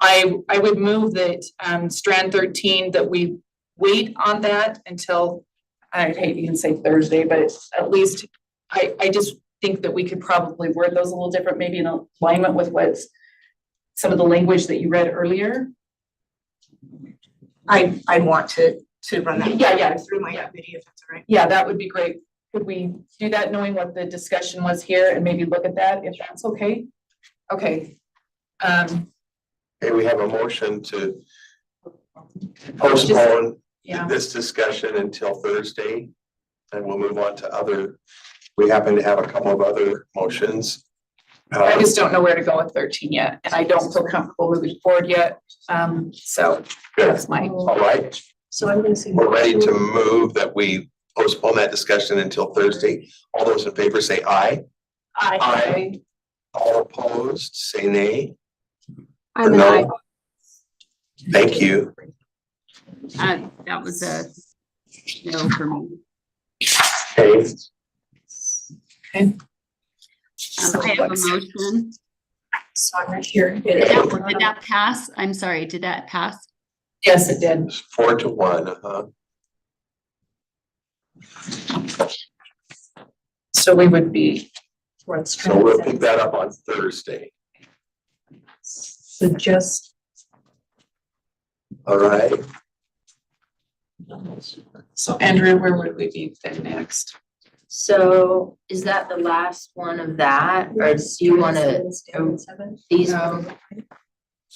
I would move that strand 13, that we wait on that until, I hate even say Thursday, but at least I just think that we could probably word those a little different, maybe in alignment with what's some of the language that you read earlier. I want to run that. Yeah. Through my committee, if that's all right. Yeah, that would be great. Could we do that knowing what the discussion was here and maybe look at that if that's okay? Okay. Okay, we have a motion to postpone Yeah. this discussion until Thursday, and we'll move on to we happen to have a couple of other motions. I just don't know where to go with 13 yet, and I don't feel comfortable moving forward yet. So that's my. All right, So I'm gonna say. we're ready to move that we postpone that discussion until Thursday. All those in favor say aye. Aye. All opposed, say nay. I'm an No. aye. Thank you. That was a no for me. Okay, I have a motion. So I'm right here. Did that pass? I'm sorry, did that pass? Yes, it did. 4-1, So we would be. So we'll pick that up on Thursday. So just. All right, So Andrew, where would we be then next? So is that the last one of that, or do you wanna,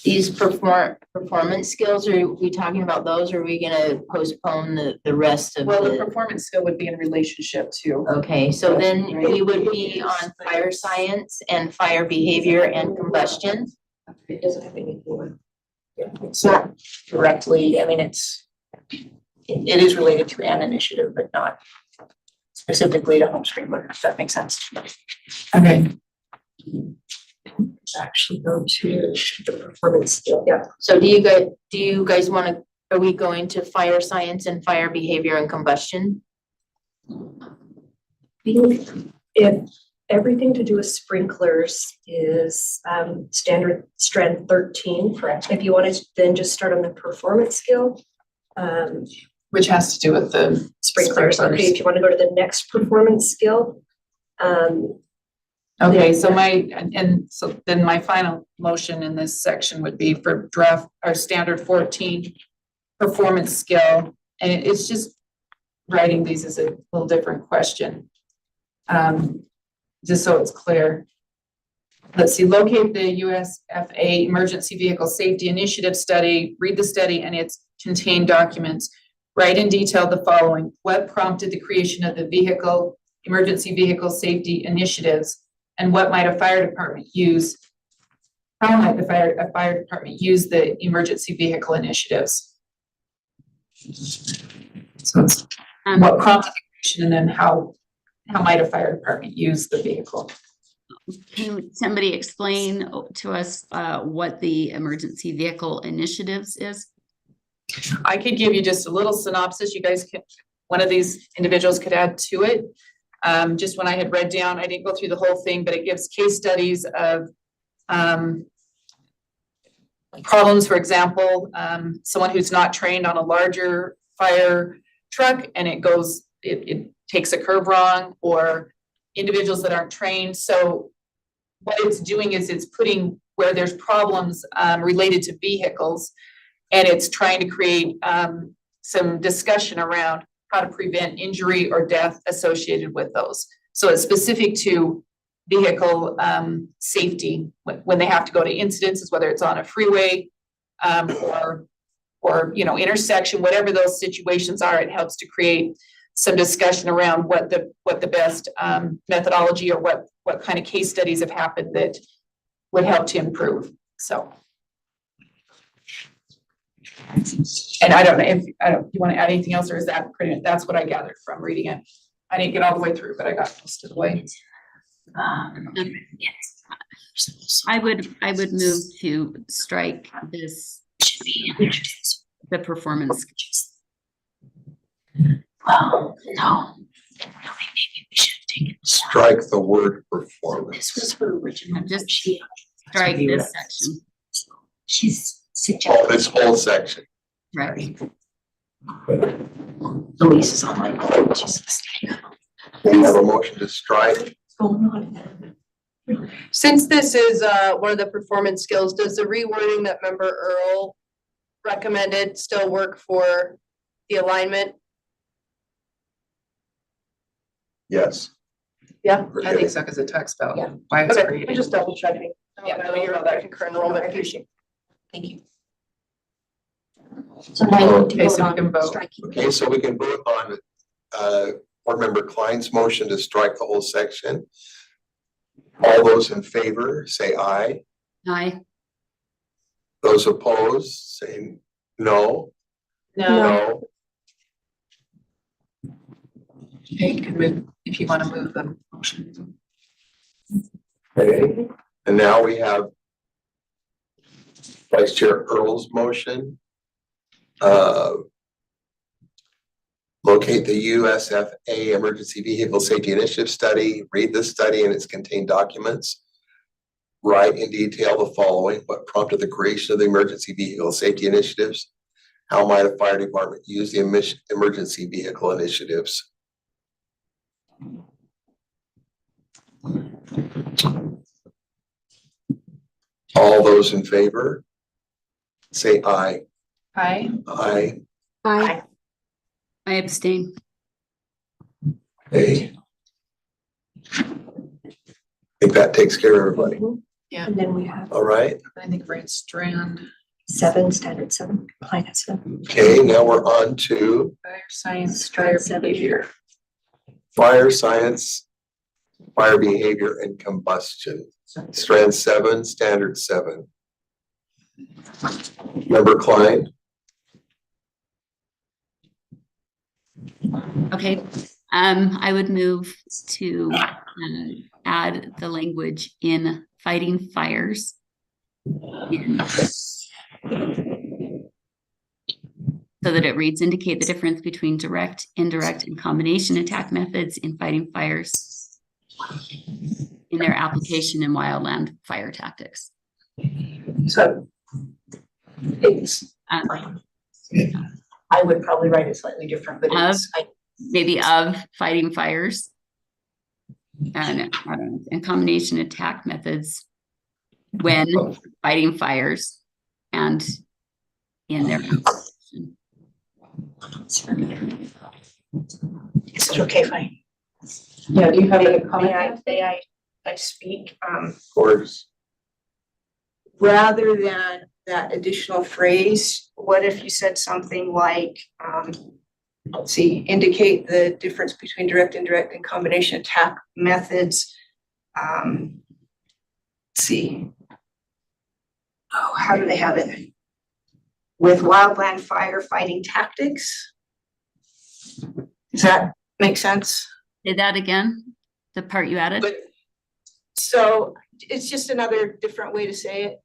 these performance skills, are we talking about those, or are we gonna postpone the rest of Well, the the? performance skill would be in relationship to. Okay, so then we would be on fire science and fire behavior and combustion. It doesn't have anything to it's not directly, I mean, it is related to an initiative, but not specifically to home screen, but if that makes sense. Okay. Actually go to the performance skill, yeah. So do you guys wanna, are we going to fire science and fire behavior and combustion? If everything to do with sprinklers is standard strand 13. Correct. If you want to then just start on the performance skill. Which has to do with the Sprinklers, okay, if you want to go to the next performance skill. Okay, so so then my final motion in this section would be for draft our standard 14 performance skill. And it's just writing these as a little different question. Just so it's clear. Let's see, locate the USFA Emergency Vehicle Safety Initiative study, read the study and its contained documents. Write in detail the following: what prompted the creation of the emergency vehicle safety initiatives, and what might a fire department use? How might a fire department use the emergency vehicle initiatives? So it's what prompted the creation, and then how might a fire department use the vehicle? Can somebody explain to us what the emergency vehicle initiatives is? I could give you just a little synopsis. You guys can, one of these individuals could add to it. Just when I had read down, I didn't go through the whole thing, but it gives case studies of problems. For example, someone who's not trained on a larger fire truck and it takes a curve wrong, or individuals that aren't trained. So what it's doing is it's putting where there's problems related to vehicles, and it's trying to create some discussion around how to prevent injury or death associated with those. So it's specific to vehicle safety when they have to go to incidences, whether it's on a freeway or intersection, whatever those situations are. It helps to create some discussion around what the best methodology or what kind of case studies have happened that would help to improve. So. And I don't know if you want to add anything else, or is that pretty much, that's what I gathered from reading it. I didn't get all the way through, but I got most of the way. I would move to strike this, the performance. Well, no. Maybe we should take it. Strike the word performance. This was her original. Just strike this section. She's Oh, suggesting. this whole section. Right. Louise is on my phone. She's listening. We have a motion to strike. What's going on? Since this is one of the performance skills, does the rewording that Member Earl recommended still work for the alignment? Yes. Yeah. I think so, because it talks about Yeah. why it's Okay, created. I'm just double checking. Yeah, I know you're on that concurrent enrollment piece. Thank you. So now you need to Okay, so vote we can on vote. striking. Okay, so we can vote on Board Member Klein's motion to strike the whole section. All those in favor, say aye. Aye. Those opposed, say no. No. Okay, you can move, if you want to move the motion. Okay, and now we have Vice Chair Earl's motion. Locate the USFA Emergency Vehicle Safety Initiative Study, read the study and its contained documents. Write in detail the following: what prompted the creation of the emergency vehicle safety initiatives? How might a fire department use the emergency vehicle initiatives? All those in favor, say aye. Aye. Aye. Aye. I abstain. Okay. I think that takes care of everybody. And then we have All right. I think Brent Strand, 7, standard 7, compliance 7. Okay, now we're on to fire science, Strand fire 7. behavior. fire science, fire behavior and combustion. Strand 7, standard 7. Member Klein. Okay, I would move to add the language in fighting fires. So that it reads, indicate the difference between direct, indirect, and combination attack methods in fighting fires in their application in wildland fire tactics. So it's, Um, I would probably write it slightly different, but it's, maybe of fighting fires. And I don't know, and combination attack methods when fighting fires and in their application. Is it okay if I, Yeah, do you have a may comment? I speak? Of course. Rather than that additional phrase, what if you said something like, let's see, indicate the difference between direct, indirect, and combination attack methods. Let's see. Oh, how do they have it? With wildland firefighting tactics? Does that make sense? Say that again, the part you added? But, so it's just another different way to say it.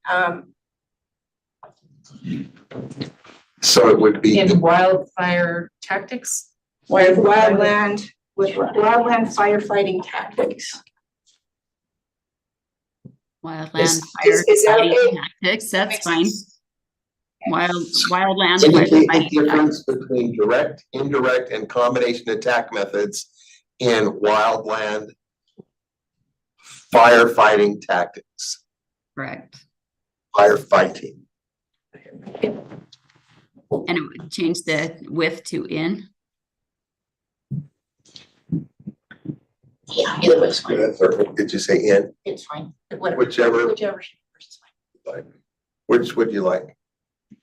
So it would be, In wildfire tactics? With wildland firefighting tactics. Wildland Is fire that fighting okay? tactics, that's Makes fine. sense. Wildland indicate the firefighting difference tactics. between direct, indirect, and combination attack methods in wildland firefighting tactics, Correct. firefighting. And it would change the with to in. Yeah, either way's fine. Did you say in? It's fine. Whatever. Whichever, Whichever. which would you like?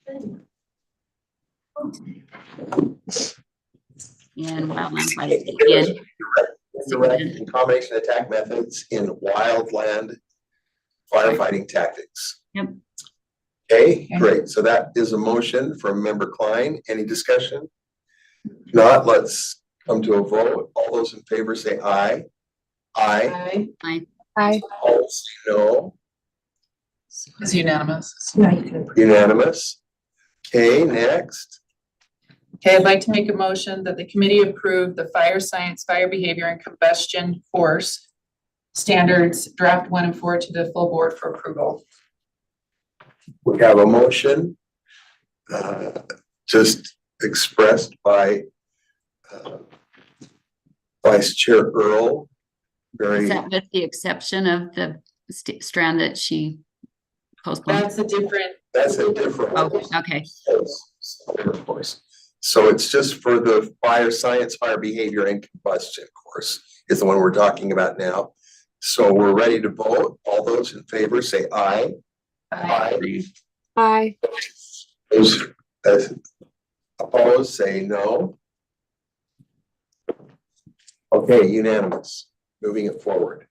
In wildland fighting. In. Direct and combination attack methods in wildland firefighting tactics. Yep. Okay, great. So that is a motion from Member Klein. Any discussion? If not, let's come to a vote. All those in favor say aye. Aye. Hi. All say no. It's unanimous. Unanimous. Okay, next. Okay, I'd like to make a motion that the committee approve the fire science, fire behavior and combustion course standards, draft 1 and 4 to the full board for approval. We have a motion just expressed by Vice Chair Earl. Very, Is that with the exception of the strand that she postponed? That's a different. Oh, okay. course. So it's just for the fire science, fire behavior and combustion course is the one we're talking about now. So we're ready to vote. All those in favor say aye. Aye. Hi. Those opposed say no. Okay, unanimous. Moving it forward.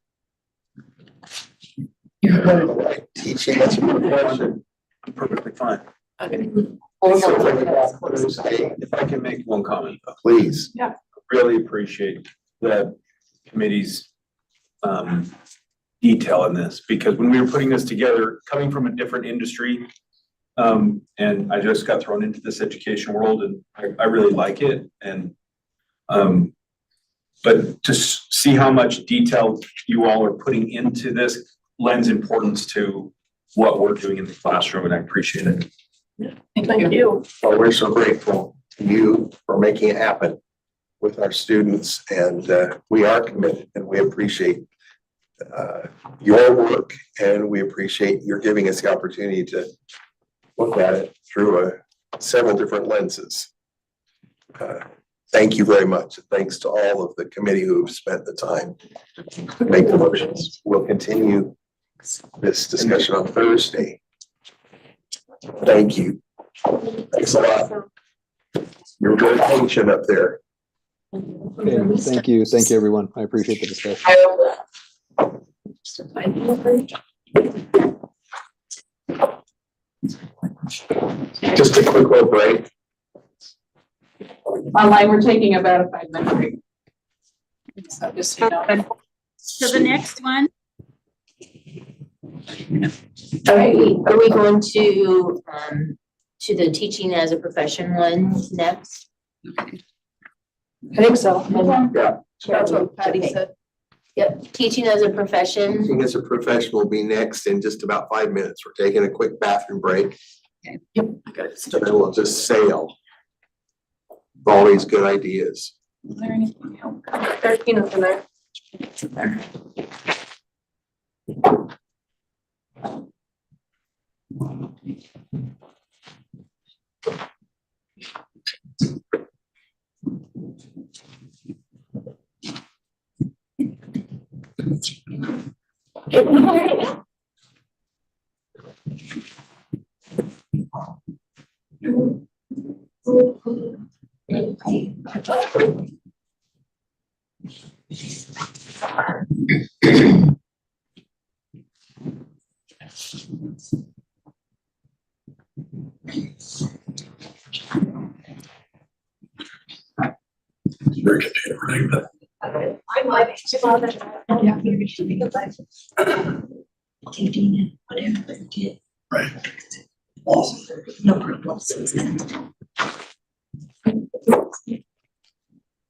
All right, teaching is a profession. Perfectly fine. If If I can make one comment, please. really appreciate the committee's detail in this, because when we were putting this together, coming from a different industry, and I just got thrown into this education world and I really like it. And but to see how much detail you all are putting into this lends importance to what we're doing in the classroom, and I appreciate it. Thank you. Well, we're so grateful to you for making it happen with our students, and we are committed and we appreciate your work, and we appreciate your giving us the opportunity to look at it through several different lenses. Thank you very much. Thanks to all of the committee who've spent the time to make the motions. We'll continue this discussion on Thursday. Thank you. Thanks a lot. You're very patient up there. Okay, thank you. Thank you, everyone. I appreciate the discussion. Just a quick little break. Online, we're taking about a 5-minute break. So just, so you know. So the next one, Are we going to the teaching as a profession one next? okay. I think so. Yeah. That's what Patty Okay. said. Yep, teaching as a profession. Teaching as a professional will be next in just about 5 minutes. We're taking a quick bathroom break. Okay. Okay, so then we'll just sail. All these good ideas. Is there anything else? 13 is in there.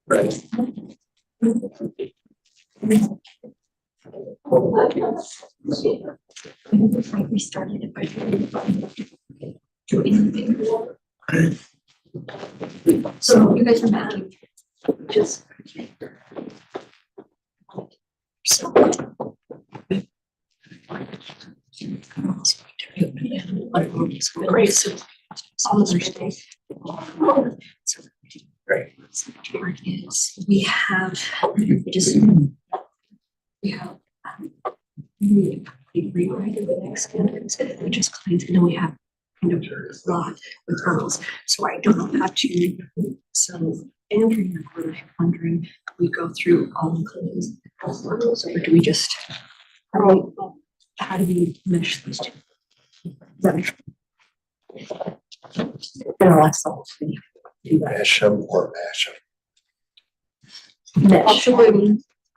Right. We started it by so you guys are mad. Just so Great. So, we have just, we have we rewrite the next candidates, which is claims, and then we have kind of a lot with girls. So I don't know how to, so entering the group, I'm wondering, we go through all the claims, or do we just, how do we mesh these two? Mash them or mash them. Mesh.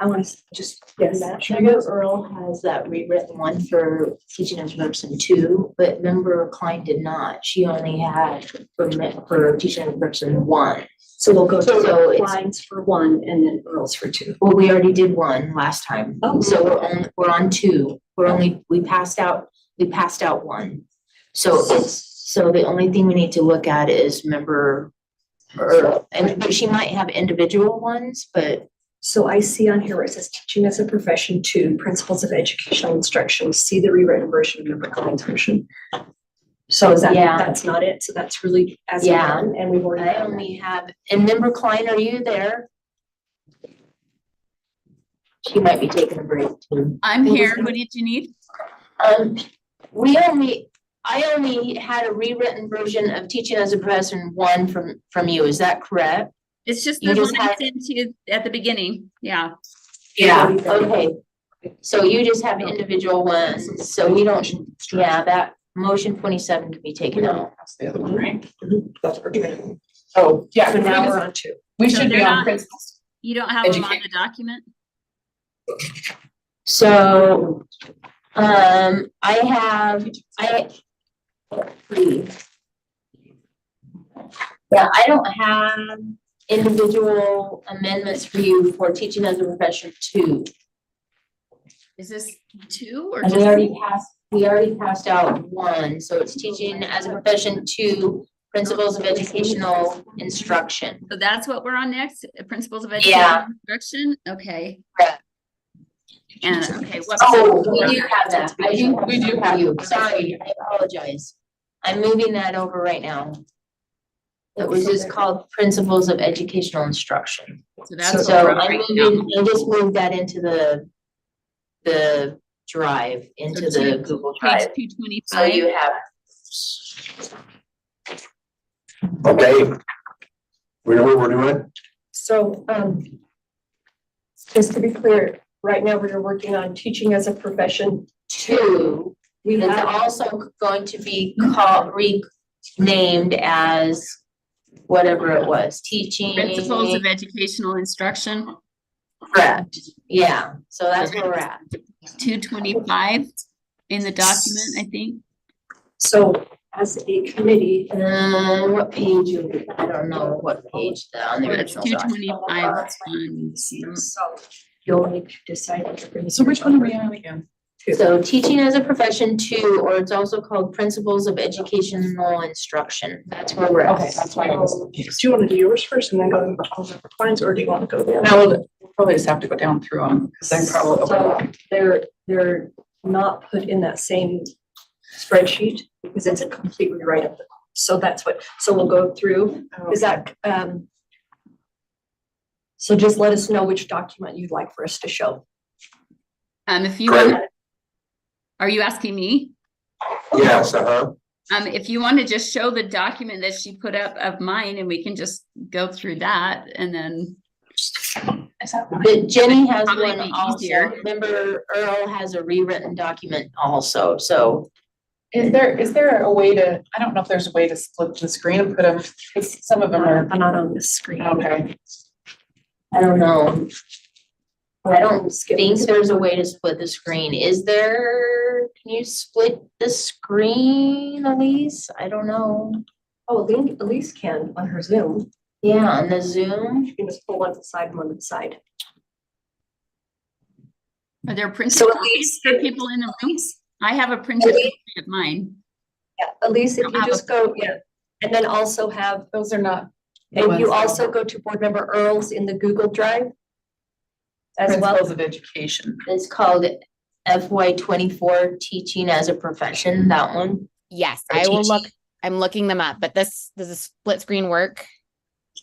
I want to just, yes, I know Earl has that rewritten one for teaching as person 2, but member Klein did not. She only had for teaching as person 1. so we'll go So to it's- lines for 1 and then Earl's for 2. Well, we already did 1 last time. Oh. So we're on 2. We passed out 1. So the only thing we need to look at is member Earl. But she might have individual ones, but So I see on here where it says teaching as a profession 2, principles of educational instruction, see the rewritten version of member Klein's version. So is that, Yeah. that's not it? So that's really as Yeah. one, and we've already. I only have, and member Klein, are you there? She might be taking a break too. I'm here. What did you need? I only had a rewritten version of teaching as a profession 1 from you. Is that correct? It's just You the just one I have- sent you at the beginning. Yeah. Yeah, okay. So you just have individual ones, so we don't, that motion 27 can be taken out. That's the other one, right? That's what we're doing. Oh, yeah. So now we're on 2. We So should be they're on not- principles. You don't have them on Educate. the document? So, I don't have individual amendments for you for teaching as a profession 2. Is this 2 or And just? we already passed out 1, so it's teaching as a profession 2, principles of educational instruction. So that's what we're on next, principles of Yeah. education instruction? Okay. Correct. And, okay, what? Oh, we do have that. We do have you. Sorry, I apologize. I'm moving that over right now. It was just called principles of educational instruction. So that's what So we're on I right now. just moved that into the drive, into So the two- Google Page Drive. 225. So you have, Okay. We know what we're doing? So, just to be clear, right now we are working on teaching as a profession 2. We It's have, also going to be called, renamed as whatever it was, teaching. Principles of educational instruction, Correct, yeah, so that's where we're at. 225 in the document, I think. so as a committee, What page, I don't know what page on the It's original document. 225 on, so you'll need to decide. what you're gonna So do. which one are we on again? So teaching as a profession 2, or it's also called principles of educational instruction, that's where we're at. Okay, that's why I was Do confused. you want to do yours first and then go to the clients, or do you want to go there? Now, we'll probably just have to go down through them, because I'm probably So overlapping. they're not put in that same spreadsheet because it's a complete rewrite of the, so that's what, so we'll go through, is that, so just let us know which document you'd like for us to show. if you Great. want, are you asking me? Yes, uh-huh. If you want to just show the document that she put up of mine and we can just go through that and then. Is that right? But Jenny has Probably one be also, easier. remember Earl has a rewritten document also, so. Is there a way to, I don't know if there's a way to split the screen and put them, because some of them are, Not on the screen. okay. I don't know. I don't think there's a way to split the screen. Is there, can you split the screen, Elise? I don't know. Oh, Elise can on her Zoom. Yeah, on the Zoom. You can just pull one to the side and one to the side. Are there printed So copies for people in the room? I have a printed copy of mine. Yeah, Elise, if Don't you have just go, yeah, and then also have, Those are not. the and ones you that- also go to board member Earl's in the Google Drive as well. Principles of education. It's called FY 24 teaching as a profession, that one? Yes, Or I will look. teaching. I'm looking them up, but this, does a split screen work?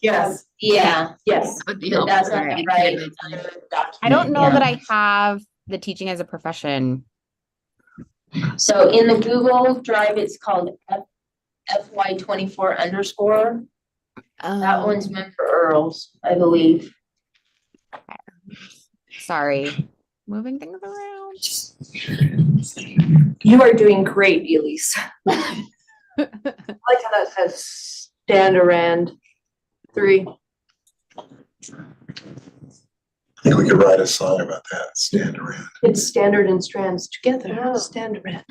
Yes. Yeah. Yes. Would be But helpful. that's not Alright. right. I don't know that Yeah. I have the teaching as a profession. So in the Google Drive, it's called FY 24 underscore. That one's meant for Earls, I believe. Sorry, moving things around. You are doing great, Elise. I like how that says Standard 3. I think we could write a song about that, stand around. It's standard and strands together, Oh. Standard.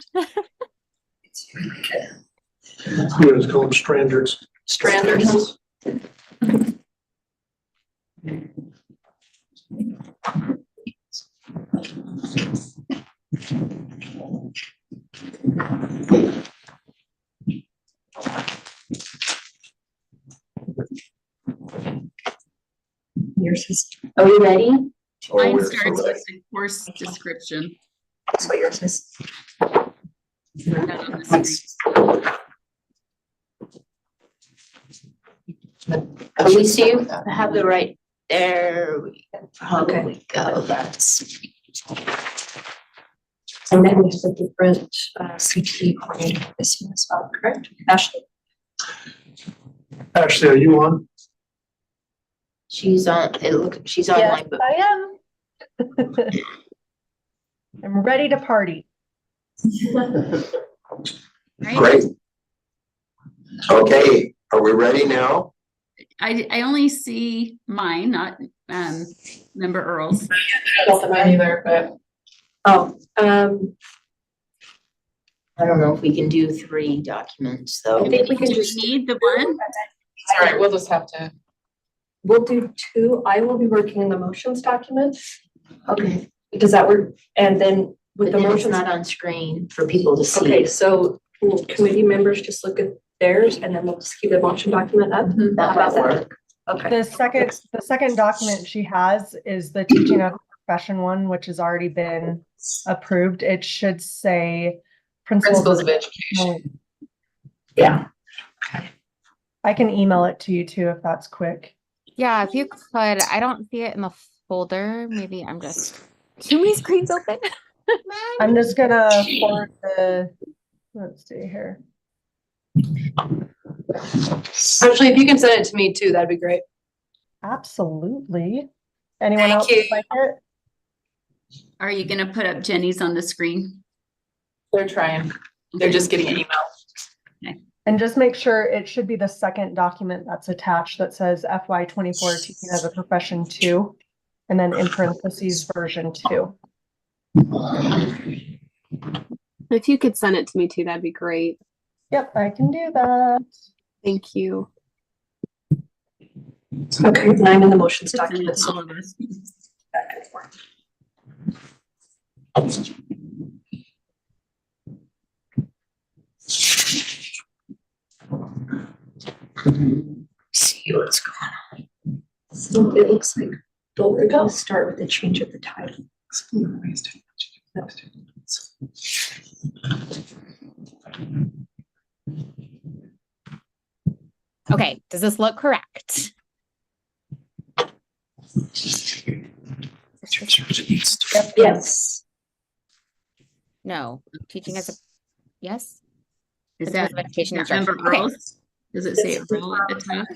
It's really good. Yeah, it's called Stranders. Stranders. Yours is, Are we ready? Or Mine we're starts somebody. with the course description. that's what yours is. Put that on the screen. Elise, you have the right, there we probably go, that's. And then we have a different CTE coordinator this one as well, correct? Ashley? Ashley, are you on? She's on, she's online, but I am. I'm ready to party. Right? Great. Okay, are we ready now? I only see mine, not member Earls. I don't know either, but. Oh, I don't know if we can do 3 documents though. I think we can Do we just, need the one? All right, we'll just have to. we'll do 2. I will be working in the motions document. Okay, Does that work? And then with but the then it's motions. not on screen for people to see. Okay, so will committee members just look at theirs and then we'll just keep the motion document up? That How might about that? work. Okay. The second document she has is the teaching of profession one, which has already been approved. It should say Principles of education. Yeah. I can email it to you too if that's quick. Yeah, if you could, I don't see it in the folder. Maybe I'm just too many screens open. I'm just gonna forward the, let's see here. Actually, if you can send it to me too, that'd be great. Absolutely. Anyone Thank else you. like it? Are you gonna put up Jenny's on the screen? They're trying. They're just getting an email. And just make sure it should be the second document that's attached that says FY 24 teaching as a profession 2, and then in parentheses version 2. If you could send it to me too, that'd be great. Yep, I can do that. Thank you. Okay, and I'm in the motions Just send it document. to So all of us. back and forth. See what's going on. So it looks like, we're gonna start with the change of the title. Okay, does this look correct? Yes. No, teaching as a, yes? Is Principles that of education that member instruction. Okay. Earls? Does it say Earl at the top?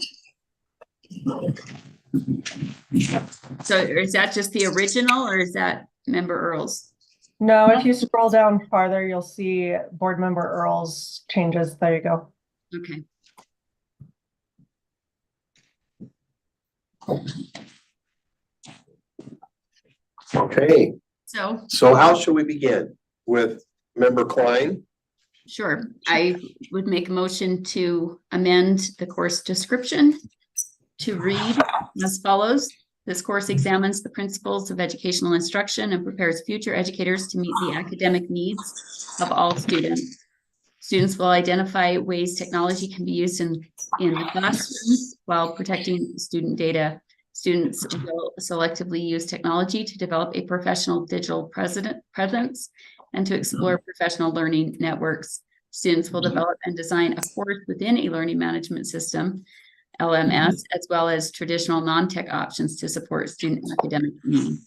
So is that just the original or is that member Earls? No, if you scroll down farther, you'll see board member Earl's changes. There you go. Okay. Okay, So, so how should we begin? With member Klein? sure, I would make a motion to amend the course description to read as follows. This course examines the principles of educational instruction and prepares future educators to meet the academic needs of all students. Students will identify ways technology can be used in the classroom while protecting student data Students will selectively use technology to develop a professional digital presence and to explore professional learning networks. Students will develop and design a course within a learning management system, LMS, as well as traditional non-tech options to support student academic needs.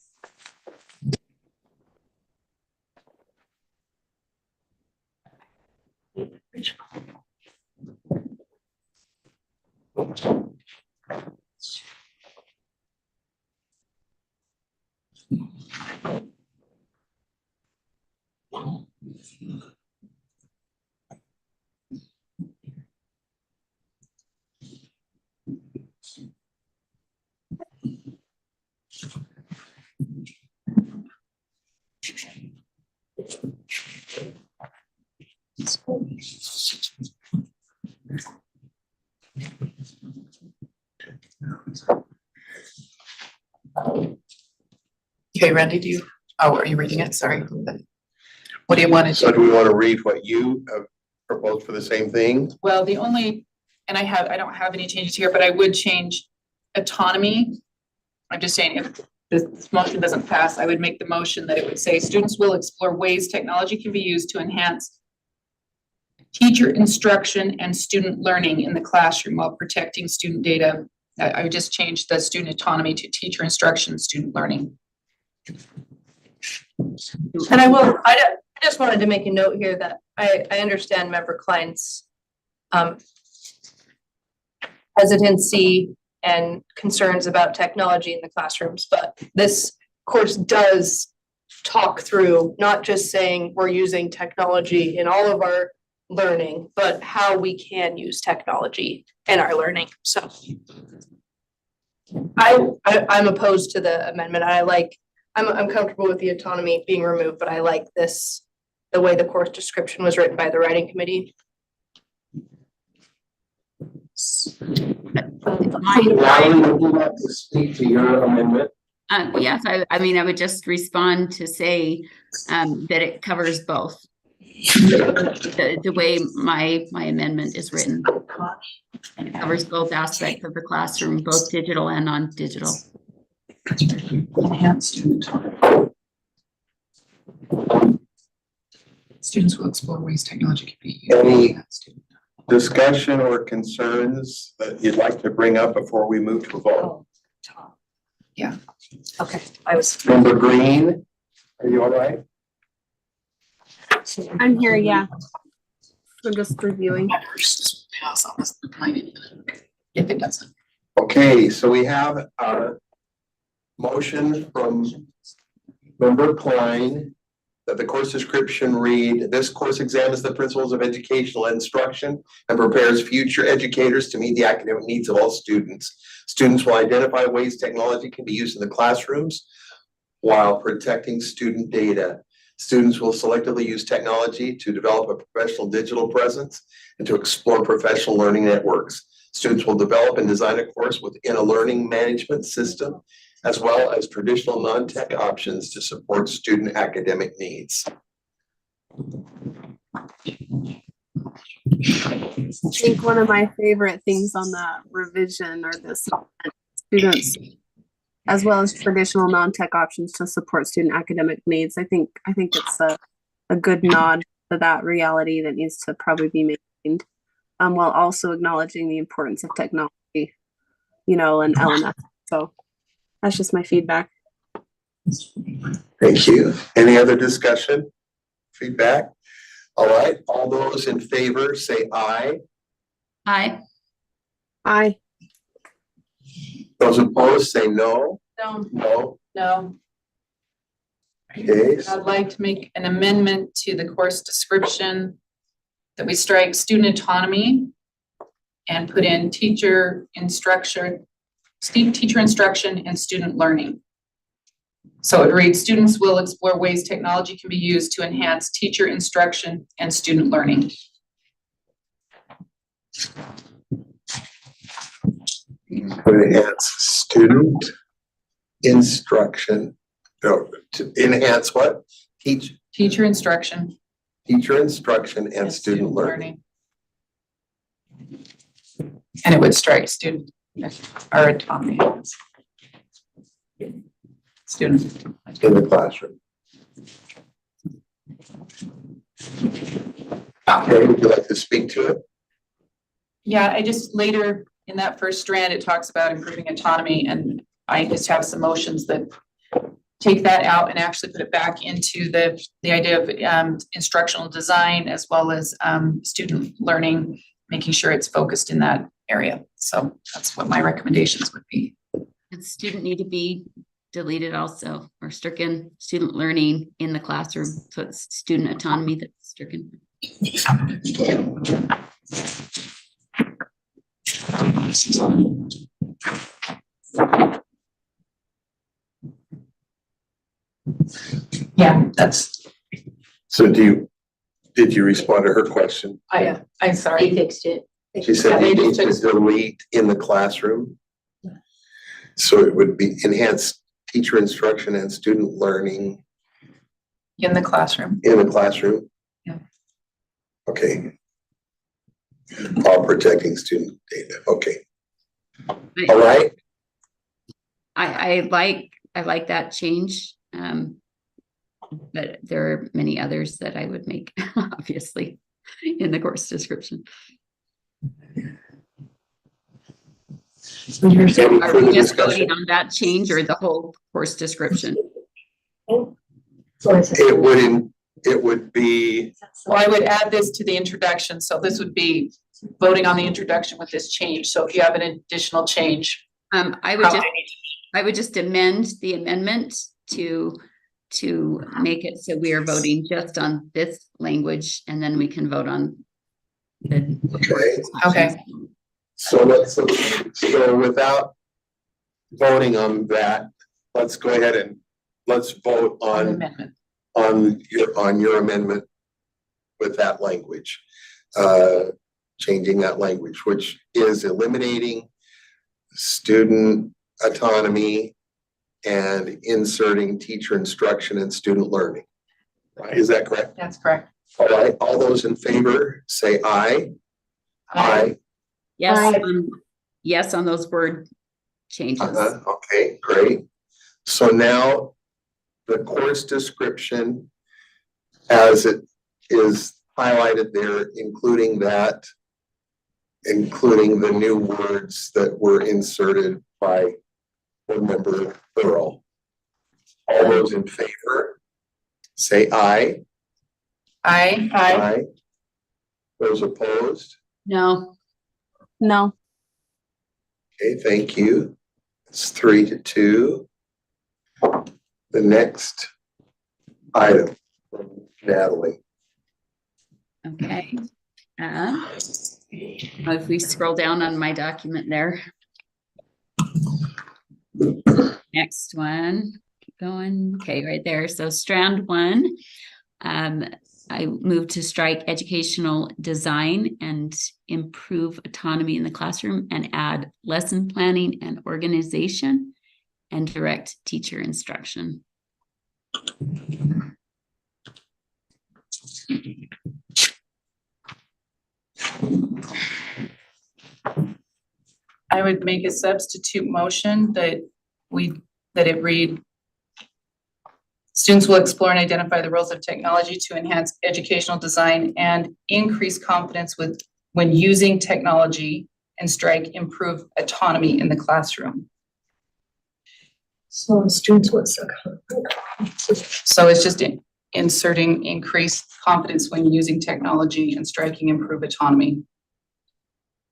Okay, Randy, are you reading it? Sorry. What do you want to So do we want to read what you have proposed for the same thing? Well, the only, and I don't have any changes here, but I would change autonomy. I'm just saying if this motion doesn't pass, I would make the motion that it would say students will explore ways technology can be used to enhance teacher instruction and student learning in the classroom while protecting student data. I would just change the student autonomy to teacher instruction, student learning. And I just wanted to make a note here that I understand Member Klein's hesitancy and concerns about technology in the classrooms, but this course does talk through not just saying we're using technology in all of our learning, but how we can use technology in our learning. So I'm opposed to the amendment. I'm comfortable with the autonomy being removed, but I like the way the course description was written by the writing committee. Natalie, would you like to speak to your amendment? Yes, I mean, I would just respond to say that it covers both. The way my amendment is written. And it covers both aspects of the classroom, both digital and non-digital. Enhance student students will explore ways technology can be used. Any discussion or concerns that you'd like to bring up before we move to a vote? Yeah. Okay. Member Green, are you all right? I'm here, yeah. I'm just reviewing. If it doesn't. Okay, so we have a motion from Member Klein that the course description read, this course examines the principles of educational instruction and prepares future educators to meet the academic needs of all students. Students will identify ways technology can be used in the classrooms while protecting student data. Students will selectively use technology to develop a professional digital presence and to explore professional learning networks. Students will develop and design a course within a learning management system, as well as traditional non-tech options to support student academic needs. I think one of my favorite things on that revision are the students, as well as traditional non-tech options to support student academic needs. I think it's a good nod to that reality that needs to probably be maintained, while also acknowledging the importance of technology, and LMS. So that's just my feedback. Thank you. Any other discussion? Feedback? All right, all those in favor say aye. Aye. Aye. Those opposed say no. No. Okay. I'd like to make an amendment to the course description that we strike student autonomy and put in teacher instruction and student learning. So it reads, students will explore ways technology can be used to enhance teacher instruction and student learning. Enhance student instruction. No, to enhance what? Teacher instruction. Teacher instruction and student learning. And it would strike student or autonomy. students. in the classroom. Okay, would you like to speak to it? Yeah, I just later in that first strand, it talks about improving autonomy, and I just have some motions that take that out and actually put it back into the idea of instructional design as well as student learning, making sure it's focused in that area. So that's what my recommendations would be. And student need to be deleted also, or stricken. Student learning in the classroom, so it's student autonomy that's stricken. Yeah, that's, So did you respond to her question? I'm They sorry. fixed it. She said Yeah, you they need just to delete in the classroom. So it would be enhanced teacher instruction and student learning In the classroom. in the classroom? Yeah. Okay. While protecting student data, okay. All right, I like that change. But there are many others that I would make, obviously, in the course description. So Any are further we just discussion? voting on that change or the whole course description? It would be, Well, I would add this to the introduction. So this would be voting on the introduction with this change. So if you have an additional change. I would just amend the amendment to make it so we are voting just on this language, and then we can vote on the. Okay. so without voting on that, let's go ahead and let's vote On the on amendment. on your amendment with that language. Changing that language, which is eliminating student autonomy and inserting teacher instruction and student learning. Right, is that correct? That's correct. All right, all those in favor, say aye. Aye. Yes, yes on those word changes. Okay, great. So now the course description as it is highlighted there, including the new words that were inserted by board member Thurl. All those in favor, say aye. Aye. Those opposed? No, No. Okay, thank you. It's 3-2. The next item from Natalie. okay. If we scroll down on my document there. Next one, keep going. Okay, right there. So strand 1, I moved to strike educational design and improve autonomy in the classroom and add lesson planning and organization and direct teacher instruction. I would make a substitute motion that it read. Students will explore and identify the roles of technology to enhance educational design and increase confidence when using technology, and strike improve autonomy in the classroom. So students would suck. So it's just inserting increased confidence when using technology and striking improve autonomy.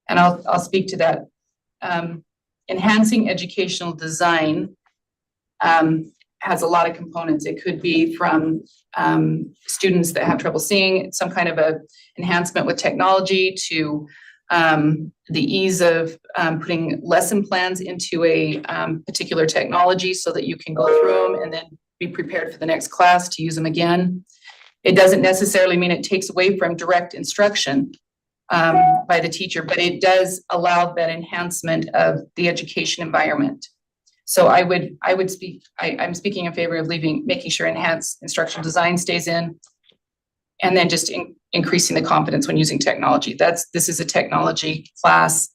And I'll speak to that. Enhancing educational design has a lot of components. It could be from students that have trouble seeing, some kind of a enhancement with technology, to the ease of putting lesson plans into a particular technology so that you can go through them and then be prepared for the next class to use them again. It doesn't necessarily mean it takes away from direct instruction by the teacher, but it does allow that enhancement of the education environment. So I'm speaking in favor of making sure enhanced instructional design stays in, and then just increasing the confidence when using technology. This is a technology class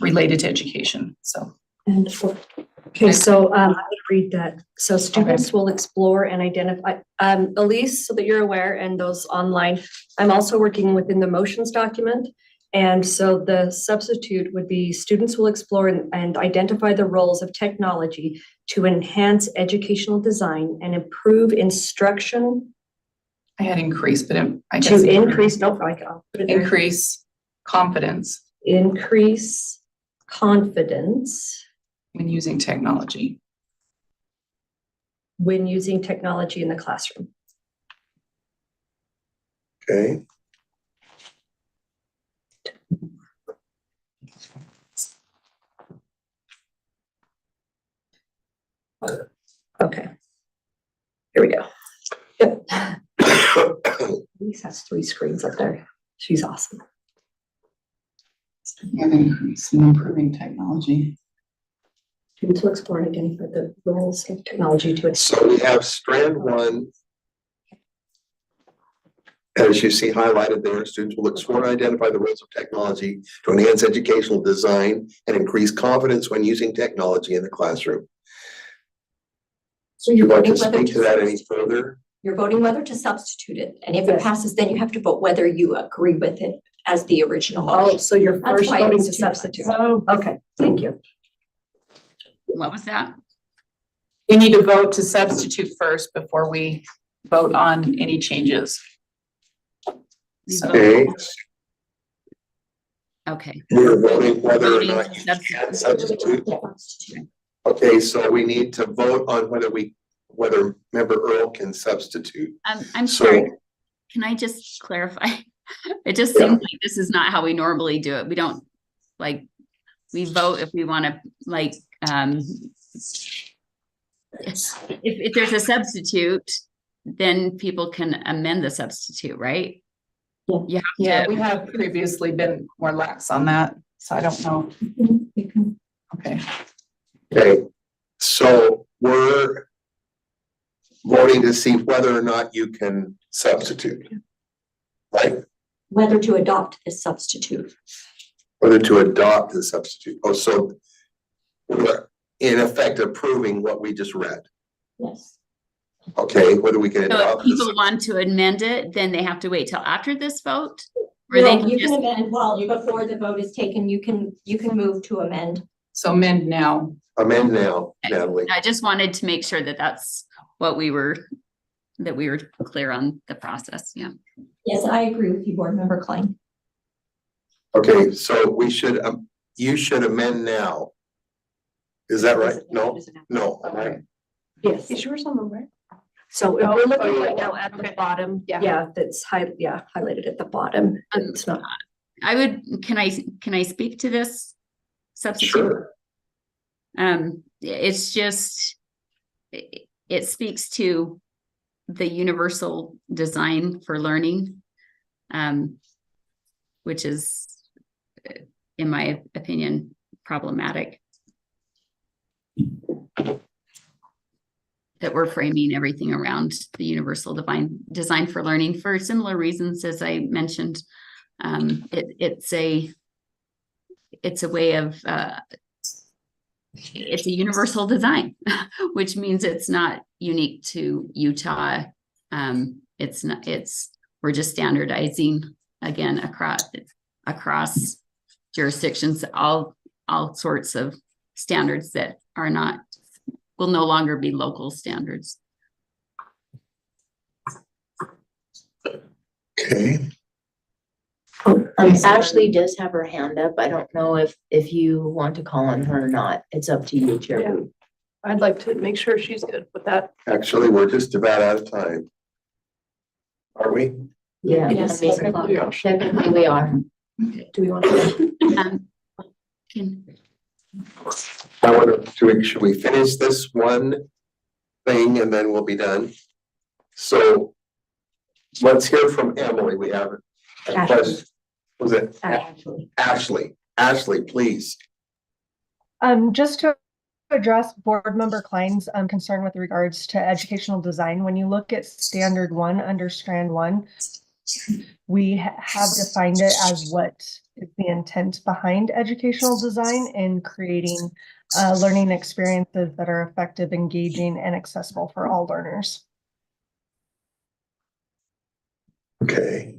related to education. So And four. Okay, so I'm gonna read that. So students will explore and identify, Elise, so that you're aware, and those online, I'm also working within the motions document. And so the substitute would be students will explore and identify the roles of technology to enhance educational design and improve instruction. I had increase, but I guess. To increase, no, I'll put it there. Increase confidence Increase confidence when using technology. when using technology in the classroom. Okay. Okay. Here we go. Yep. Elise has 3 screens up there. She's awesome. Have increase in improving technology. Students will explore and identify the roles of technology to. So we have strand 1. As you see highlighted there, students will explore and identify the roles of technology to enhance educational design and increase confidence when using technology in the classroom. So Would you you're like to voting whether speak to that any further? You're voting whether to substitute it, and if it passes, then you have to vote whether you agree with it as the original Oh, motion. so you're That's first why voting it's to two. substitute. Oh, okay, thank you. What was that? You need to vote to substitute first before we vote on any changes. Okay, Okay. we're voting whether or Voting not to you can substitute. Okay, so we need to vote on whether member Earl can substitute. I'm So- sorry. Can I just clarify? It just Yeah. seems like this is not how we normally do it. We don't we vote if we want to if there's a substitute, then people can amend the substitute, right? You have Yeah, to, we have previously been more lax on that, so I don't know. Okay. Okay, so we're voting to see whether or not you can substitute. Right? Whether to adopt this substitute. Whether to adopt the substitute. Oh, so we're in effect approving what we just read. Yes. Okay, whether we can so if adopt this. people want to amend it, then they have to wait till after this vote? Or they No, can you just, can amend, well, before the vote is taken, you can move to amend. So amend now. Amend now, Natalie. I just wanted to make sure that that's what we were clear on the process, yeah. Yes, I agree with you, Board Member Klein. Okay, so you should amend now. Is that right? No, no, right? Yes. Is yours on the right? So if we're looking yeah. right now at the bottom, Yeah. that's highlighted at the bottom. It's not. Can I speak to this substitute? Sure. It's just, it speaks to the universal design for learning, which is, in my opinion, problematic. That we're framing everything around the universal design for learning for similar reasons, as I mentioned. It's a way of, it's a universal design, which means it's not unique to Utah. We're just standardizing again across jurisdictions, all sorts of standards that will no longer be local standards. Okay. Ashley does have her hand up. I don't know if you want to call on her or not. It's up to you, Chair. Yeah. I'd like to make sure she's good with that. Actually, we're just about out of time. Are we? Yeah. Yes, I mean, technically we are. Do we want to? Should we finish this one thing and then we'll be done? So let's hear from Emily. We have a question. Was it Ashley? Ashley, please. Just to address Board Member Klein's concern with regards to educational design, when you look at standard 1 under strand 1, We have defined it as what is the intent behind educational design in creating learning experiences that are effective, engaging, and accessible for all learners. Okay.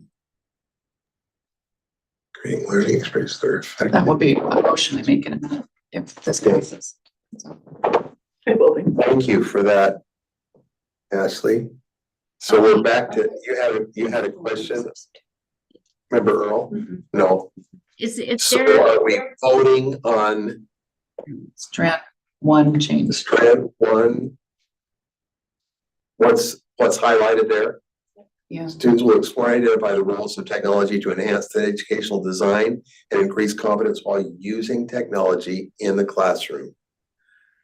Creating learning experiences that are effective. That will be a motion I make in a minute, if this passes. Thank you for that, Ashley. So we're back to, you had a question? Remember Earl? No. Is So there, are we voting on Strand one change. strand one? What's highlighted there? Yeah. Students will explore and identify the roles of technology to enhance the educational design and increase confidence while using technology in the classroom.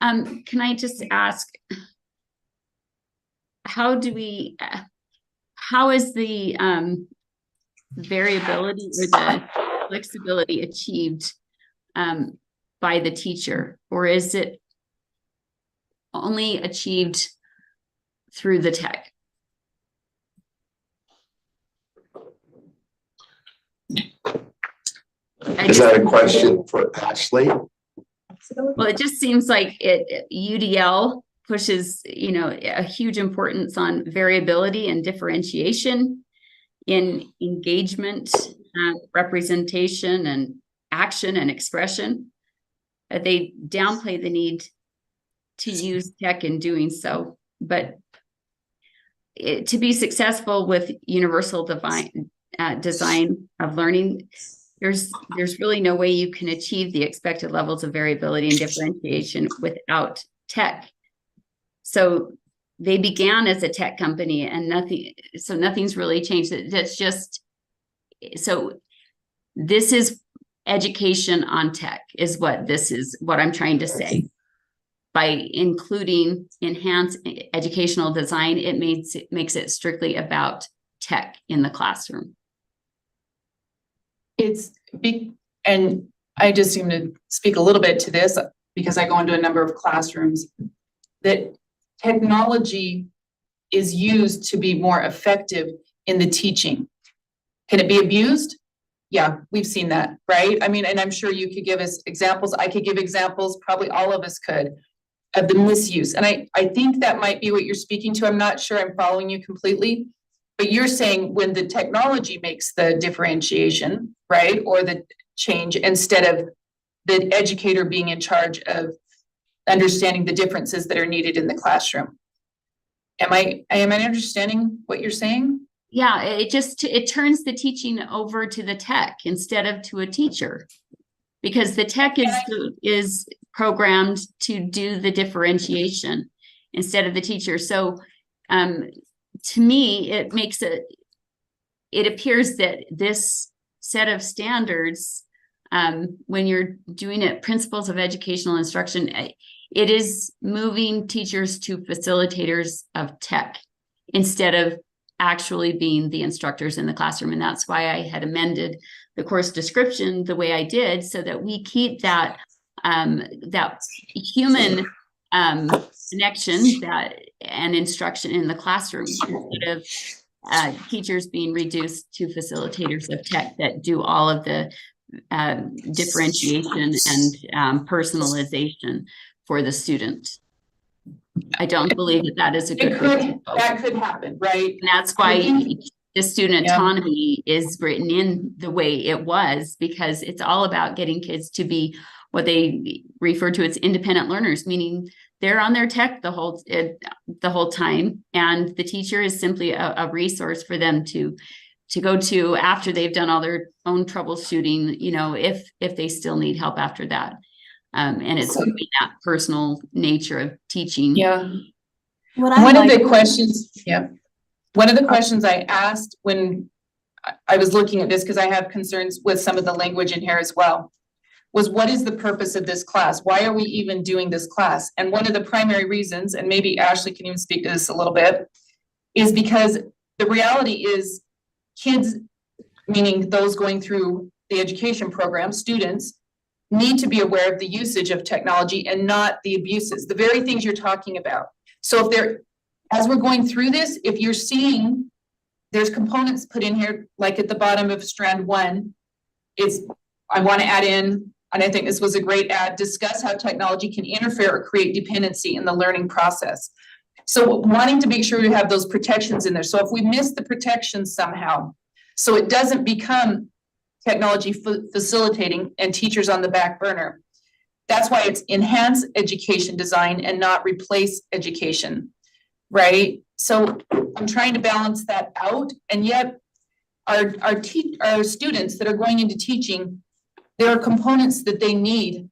can I just ask, how is the variability or the flexibility achieved by the teacher, or is it only achieved through the tech? Is that a question for Ashley? Well, it just seems like UDL pushes, a huge importance on variability and differentiation in engagement, representation, and action and expression. They downplay the need to use tech in doing so, but to be successful with universal design of learning, there's really no way you can achieve the expected levels of variability and differentiation without tech. So they began as a tech company and nothing's really changed. That's just, so this is education on tech is what this is, what I'm trying to say. By including enhanced educational design, it makes it strictly about tech in the classroom. It's big, and I just seem to speak a little bit to this because I go into a number of classrooms, that technology is used to be more effective in the teaching. Can it be abused? Yeah, we've seen that, right? I mean, and I'm sure you could give us examples. I could give examples, probably all of us could, of the misuse. And I think that might be what you're speaking to. I'm not sure I'm following you completely. But you're saying when the technology makes the differentiation, right? Or the change instead of the educator being in charge of understanding the differences that are needed in the classroom. Am I understanding what you're saying? Yeah, it turns the teaching over to the tech instead of to a teacher, because the tech is programmed to do the differentiation instead of the teacher. So to me, it appears that this set of standards, when you're doing it, principles of educational instruction, it is moving teachers to facilitators of tech instead of actually being the instructors in the classroom. And that's why I had amended the course description the way I did, so that we keep that human connection and instruction in the classroom instead of teachers being reduced to facilitators of tech that do all of the differentiation and personalization for the student. I don't believe that is a good thing. That could happen, right? And that's why the student autonomy is written in the way it was, because it's all about getting kids to be what they refer to as independent learners, meaning they're on their tech the whole time, and the teacher is simply a resource for them to go to after they've done all their own troubleshooting, if they still need help after that. And it's that personal nature of teaching. Yeah. One of the questions I asked when I was looking at this, because I have concerns with some of the language in here as well, was what is the purpose of this class? Why are we even doing this class? And one of the primary reasons, and maybe Ashley can even speak to this a little bit, is because the reality is kids, meaning those going through the education program, students, need to be aware of the usage of technology and not the abuses, the very things you're talking about. So as we're going through this, if you're seeing there's components put in here, like at the bottom of strand 1, I want to add in, and I think this was a great add, discuss how technology can interfere or create dependency in the learning process. So wanting to make sure we have those protections in there. So if we miss the protections somehow, so it doesn't become technology facilitating and teachers on the back burner. That's why it's enhance education design and not replace education, right? So I'm trying to balance that out, and yet our students that are going into teaching, there are components that they need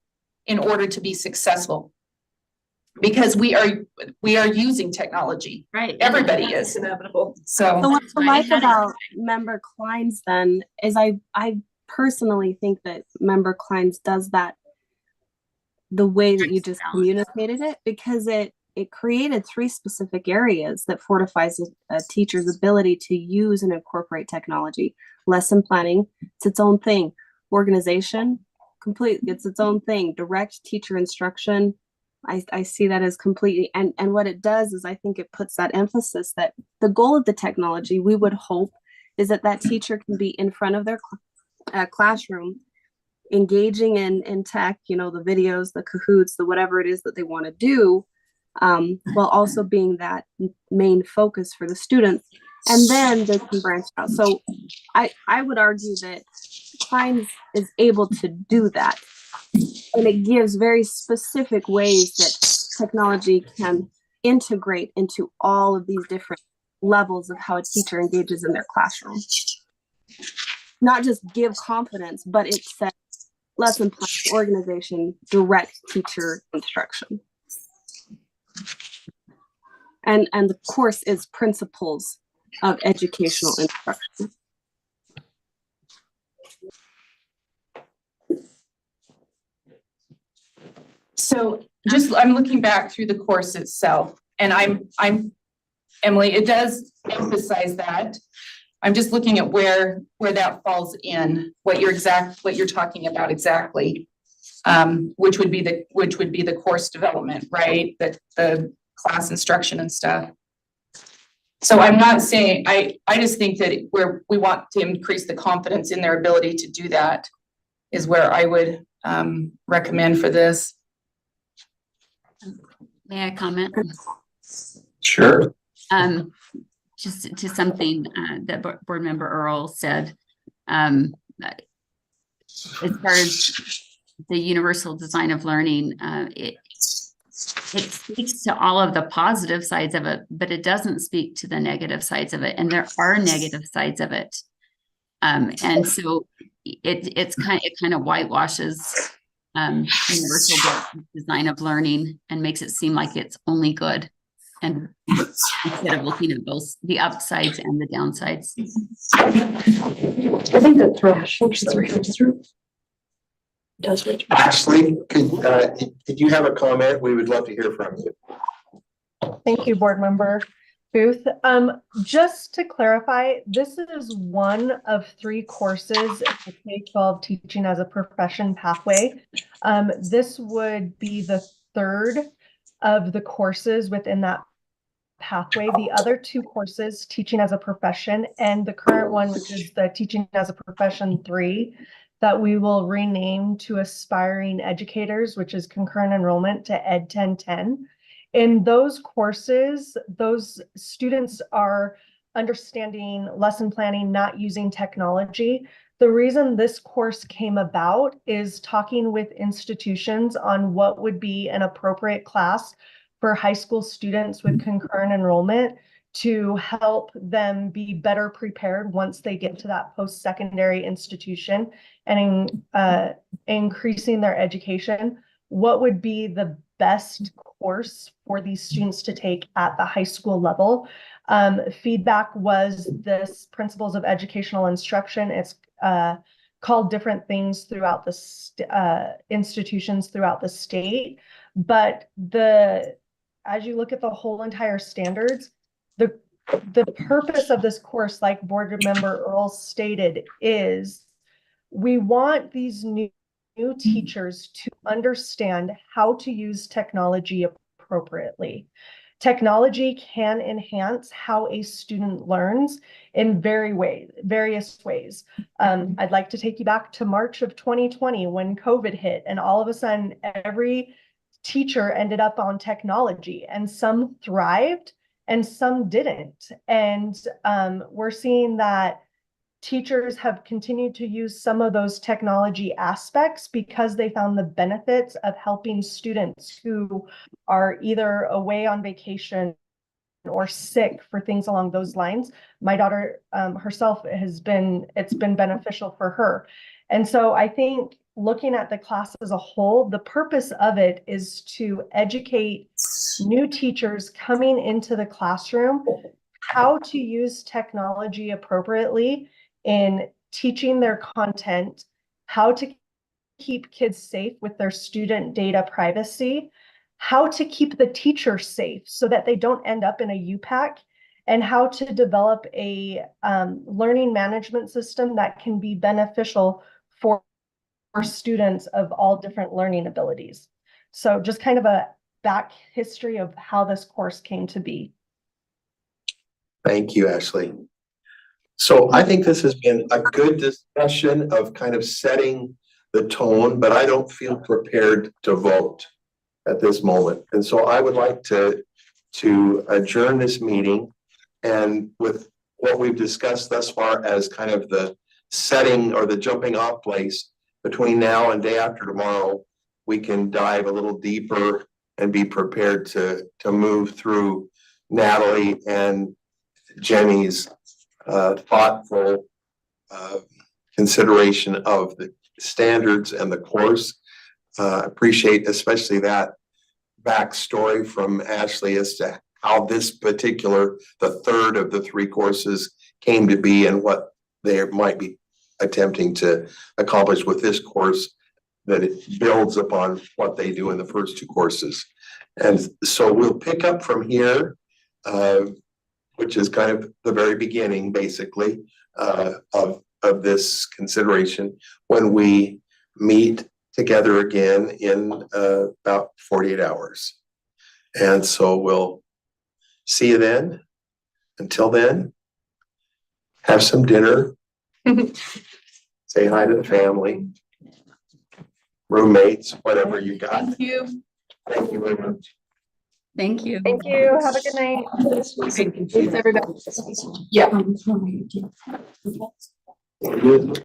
in order to be successful. Because we are using technology. Right. Everybody is. Inevitable. So So what I like had it. about Member Klein's then is I personally think that Member Klein's does that the way that you just communicated it, because it created 3 specific areas that fortifies a teacher's ability to use and incorporate technology. Lesson planning, it's its own thing. Organization, it's its own thing. Direct teacher instruction, I see that as completely, and what it does is I think it puts that emphasis that the goal of the technology, we would hope, is that teacher can be in front of their classroom, engaging in tech, the videos, the Kahoots, the whatever it is that they want to do, while also being that main focus for the students. And then they can branch out. So I would argue that Klein is able to do that. And it gives very specific ways that technology can integrate into all of these different levels of how a teacher engages in their classroom. Not just give confidence, but it says lesson plan, organization, direct teacher instruction. And the course is principles of educational instruction. So I'm looking back through the course itself, and I'm Emily, it does emphasize that. I'm just looking at where that falls in, what you're talking about exactly. Which would be the course development, right? The class instruction and stuff. So I'm not saying, I just think that we want to increase the confidence in their ability to do that is where I would recommend for this. May I comment? Sure. Just to something that board member Earl said, as far as the universal design of learning, it speaks to all of the positive sides of it, but it doesn't speak to the negative sides of it. And there are negative sides of it. And so it kind of whitewashes universal design of learning and makes it seem like it's only good. And instead of looking at both the upsides and the downsides. I think that's rational. Does it? Ashley, did you have a comment? We would love to hear from you. Thank you, Board Member Booth. Just to clarify, this is one of 3 courses in the K-12 Teaching as a Profession pathway. This would be the 3rd of the courses within that pathway. The other 2 courses, Teaching as a Profession, and the current one, which is the Teaching as a Profession 3, that we will rename to Aspiring Educators, which is concurrent enrollment to Ed 1010. In those courses, those students are understanding lesson planning, not using technology. The reason this course came about is talking with institutions on what would be an appropriate class for high school students with concurrent enrollment to help them be better prepared once they get to that post-secondary institution and increasing their education. What would be the best course for these students to take at the high school level? Feedback was this principles of educational instruction. It's called different things throughout the institutions throughout the state, but as you look at the whole entire standards, the purpose of this course, like Board Member Earl stated, is we want these new teachers to understand how to use technology appropriately. Technology can enhance how a student learns in various ways. I'd like to take you back to March of 2020 when COVID hit, and all of a sudden every teacher ended up on technology, and some thrived and some didn't. And we're seeing that teachers have continued to use some of those technology aspects because they found the benefits of helping students who are either away on vacation or sick, for things along those lines. My daughter herself it's been beneficial for her. And so I think looking at the class as a whole, the purpose of it is to educate new teachers coming into the classroom how to use technology appropriately in teaching their content, how to keep kids safe with their student data privacy, how to keep the teacher safe so that they don't end up in a UPAC, and how to develop a learning management system that can be beneficial for students of all different learning abilities. So just kind of a back history of how this course came to be. Thank you, Ashley. So I think this has been a good discussion of kind of setting the tone, but I don't feel prepared to vote at this moment. And so I would like to adjourn this meeting, and with what we've discussed thus far as kind of the setting or the jumping off place, between now and day after tomorrow, we can dive a little deeper and be prepared to move through Natalie and Jenny's thoughtful consideration of the standards and the course. Appreciate especially that backstory from Ashley as to how this particular, the third of the three courses, came to be and what they might be attempting to accomplish with this course, that it builds upon what they do in the first two courses. And so we'll pick up from here, which is kind of the very beginning, basically, of this consideration when we meet together again in about 48 hours. And so we'll see you then. Until then, have some dinner. Say hi to the family, roommates, whatever you got. Thank you. Thank you very much. Thank you. Thank you. Have a good night. Thanks, everybody. Yeah. Good.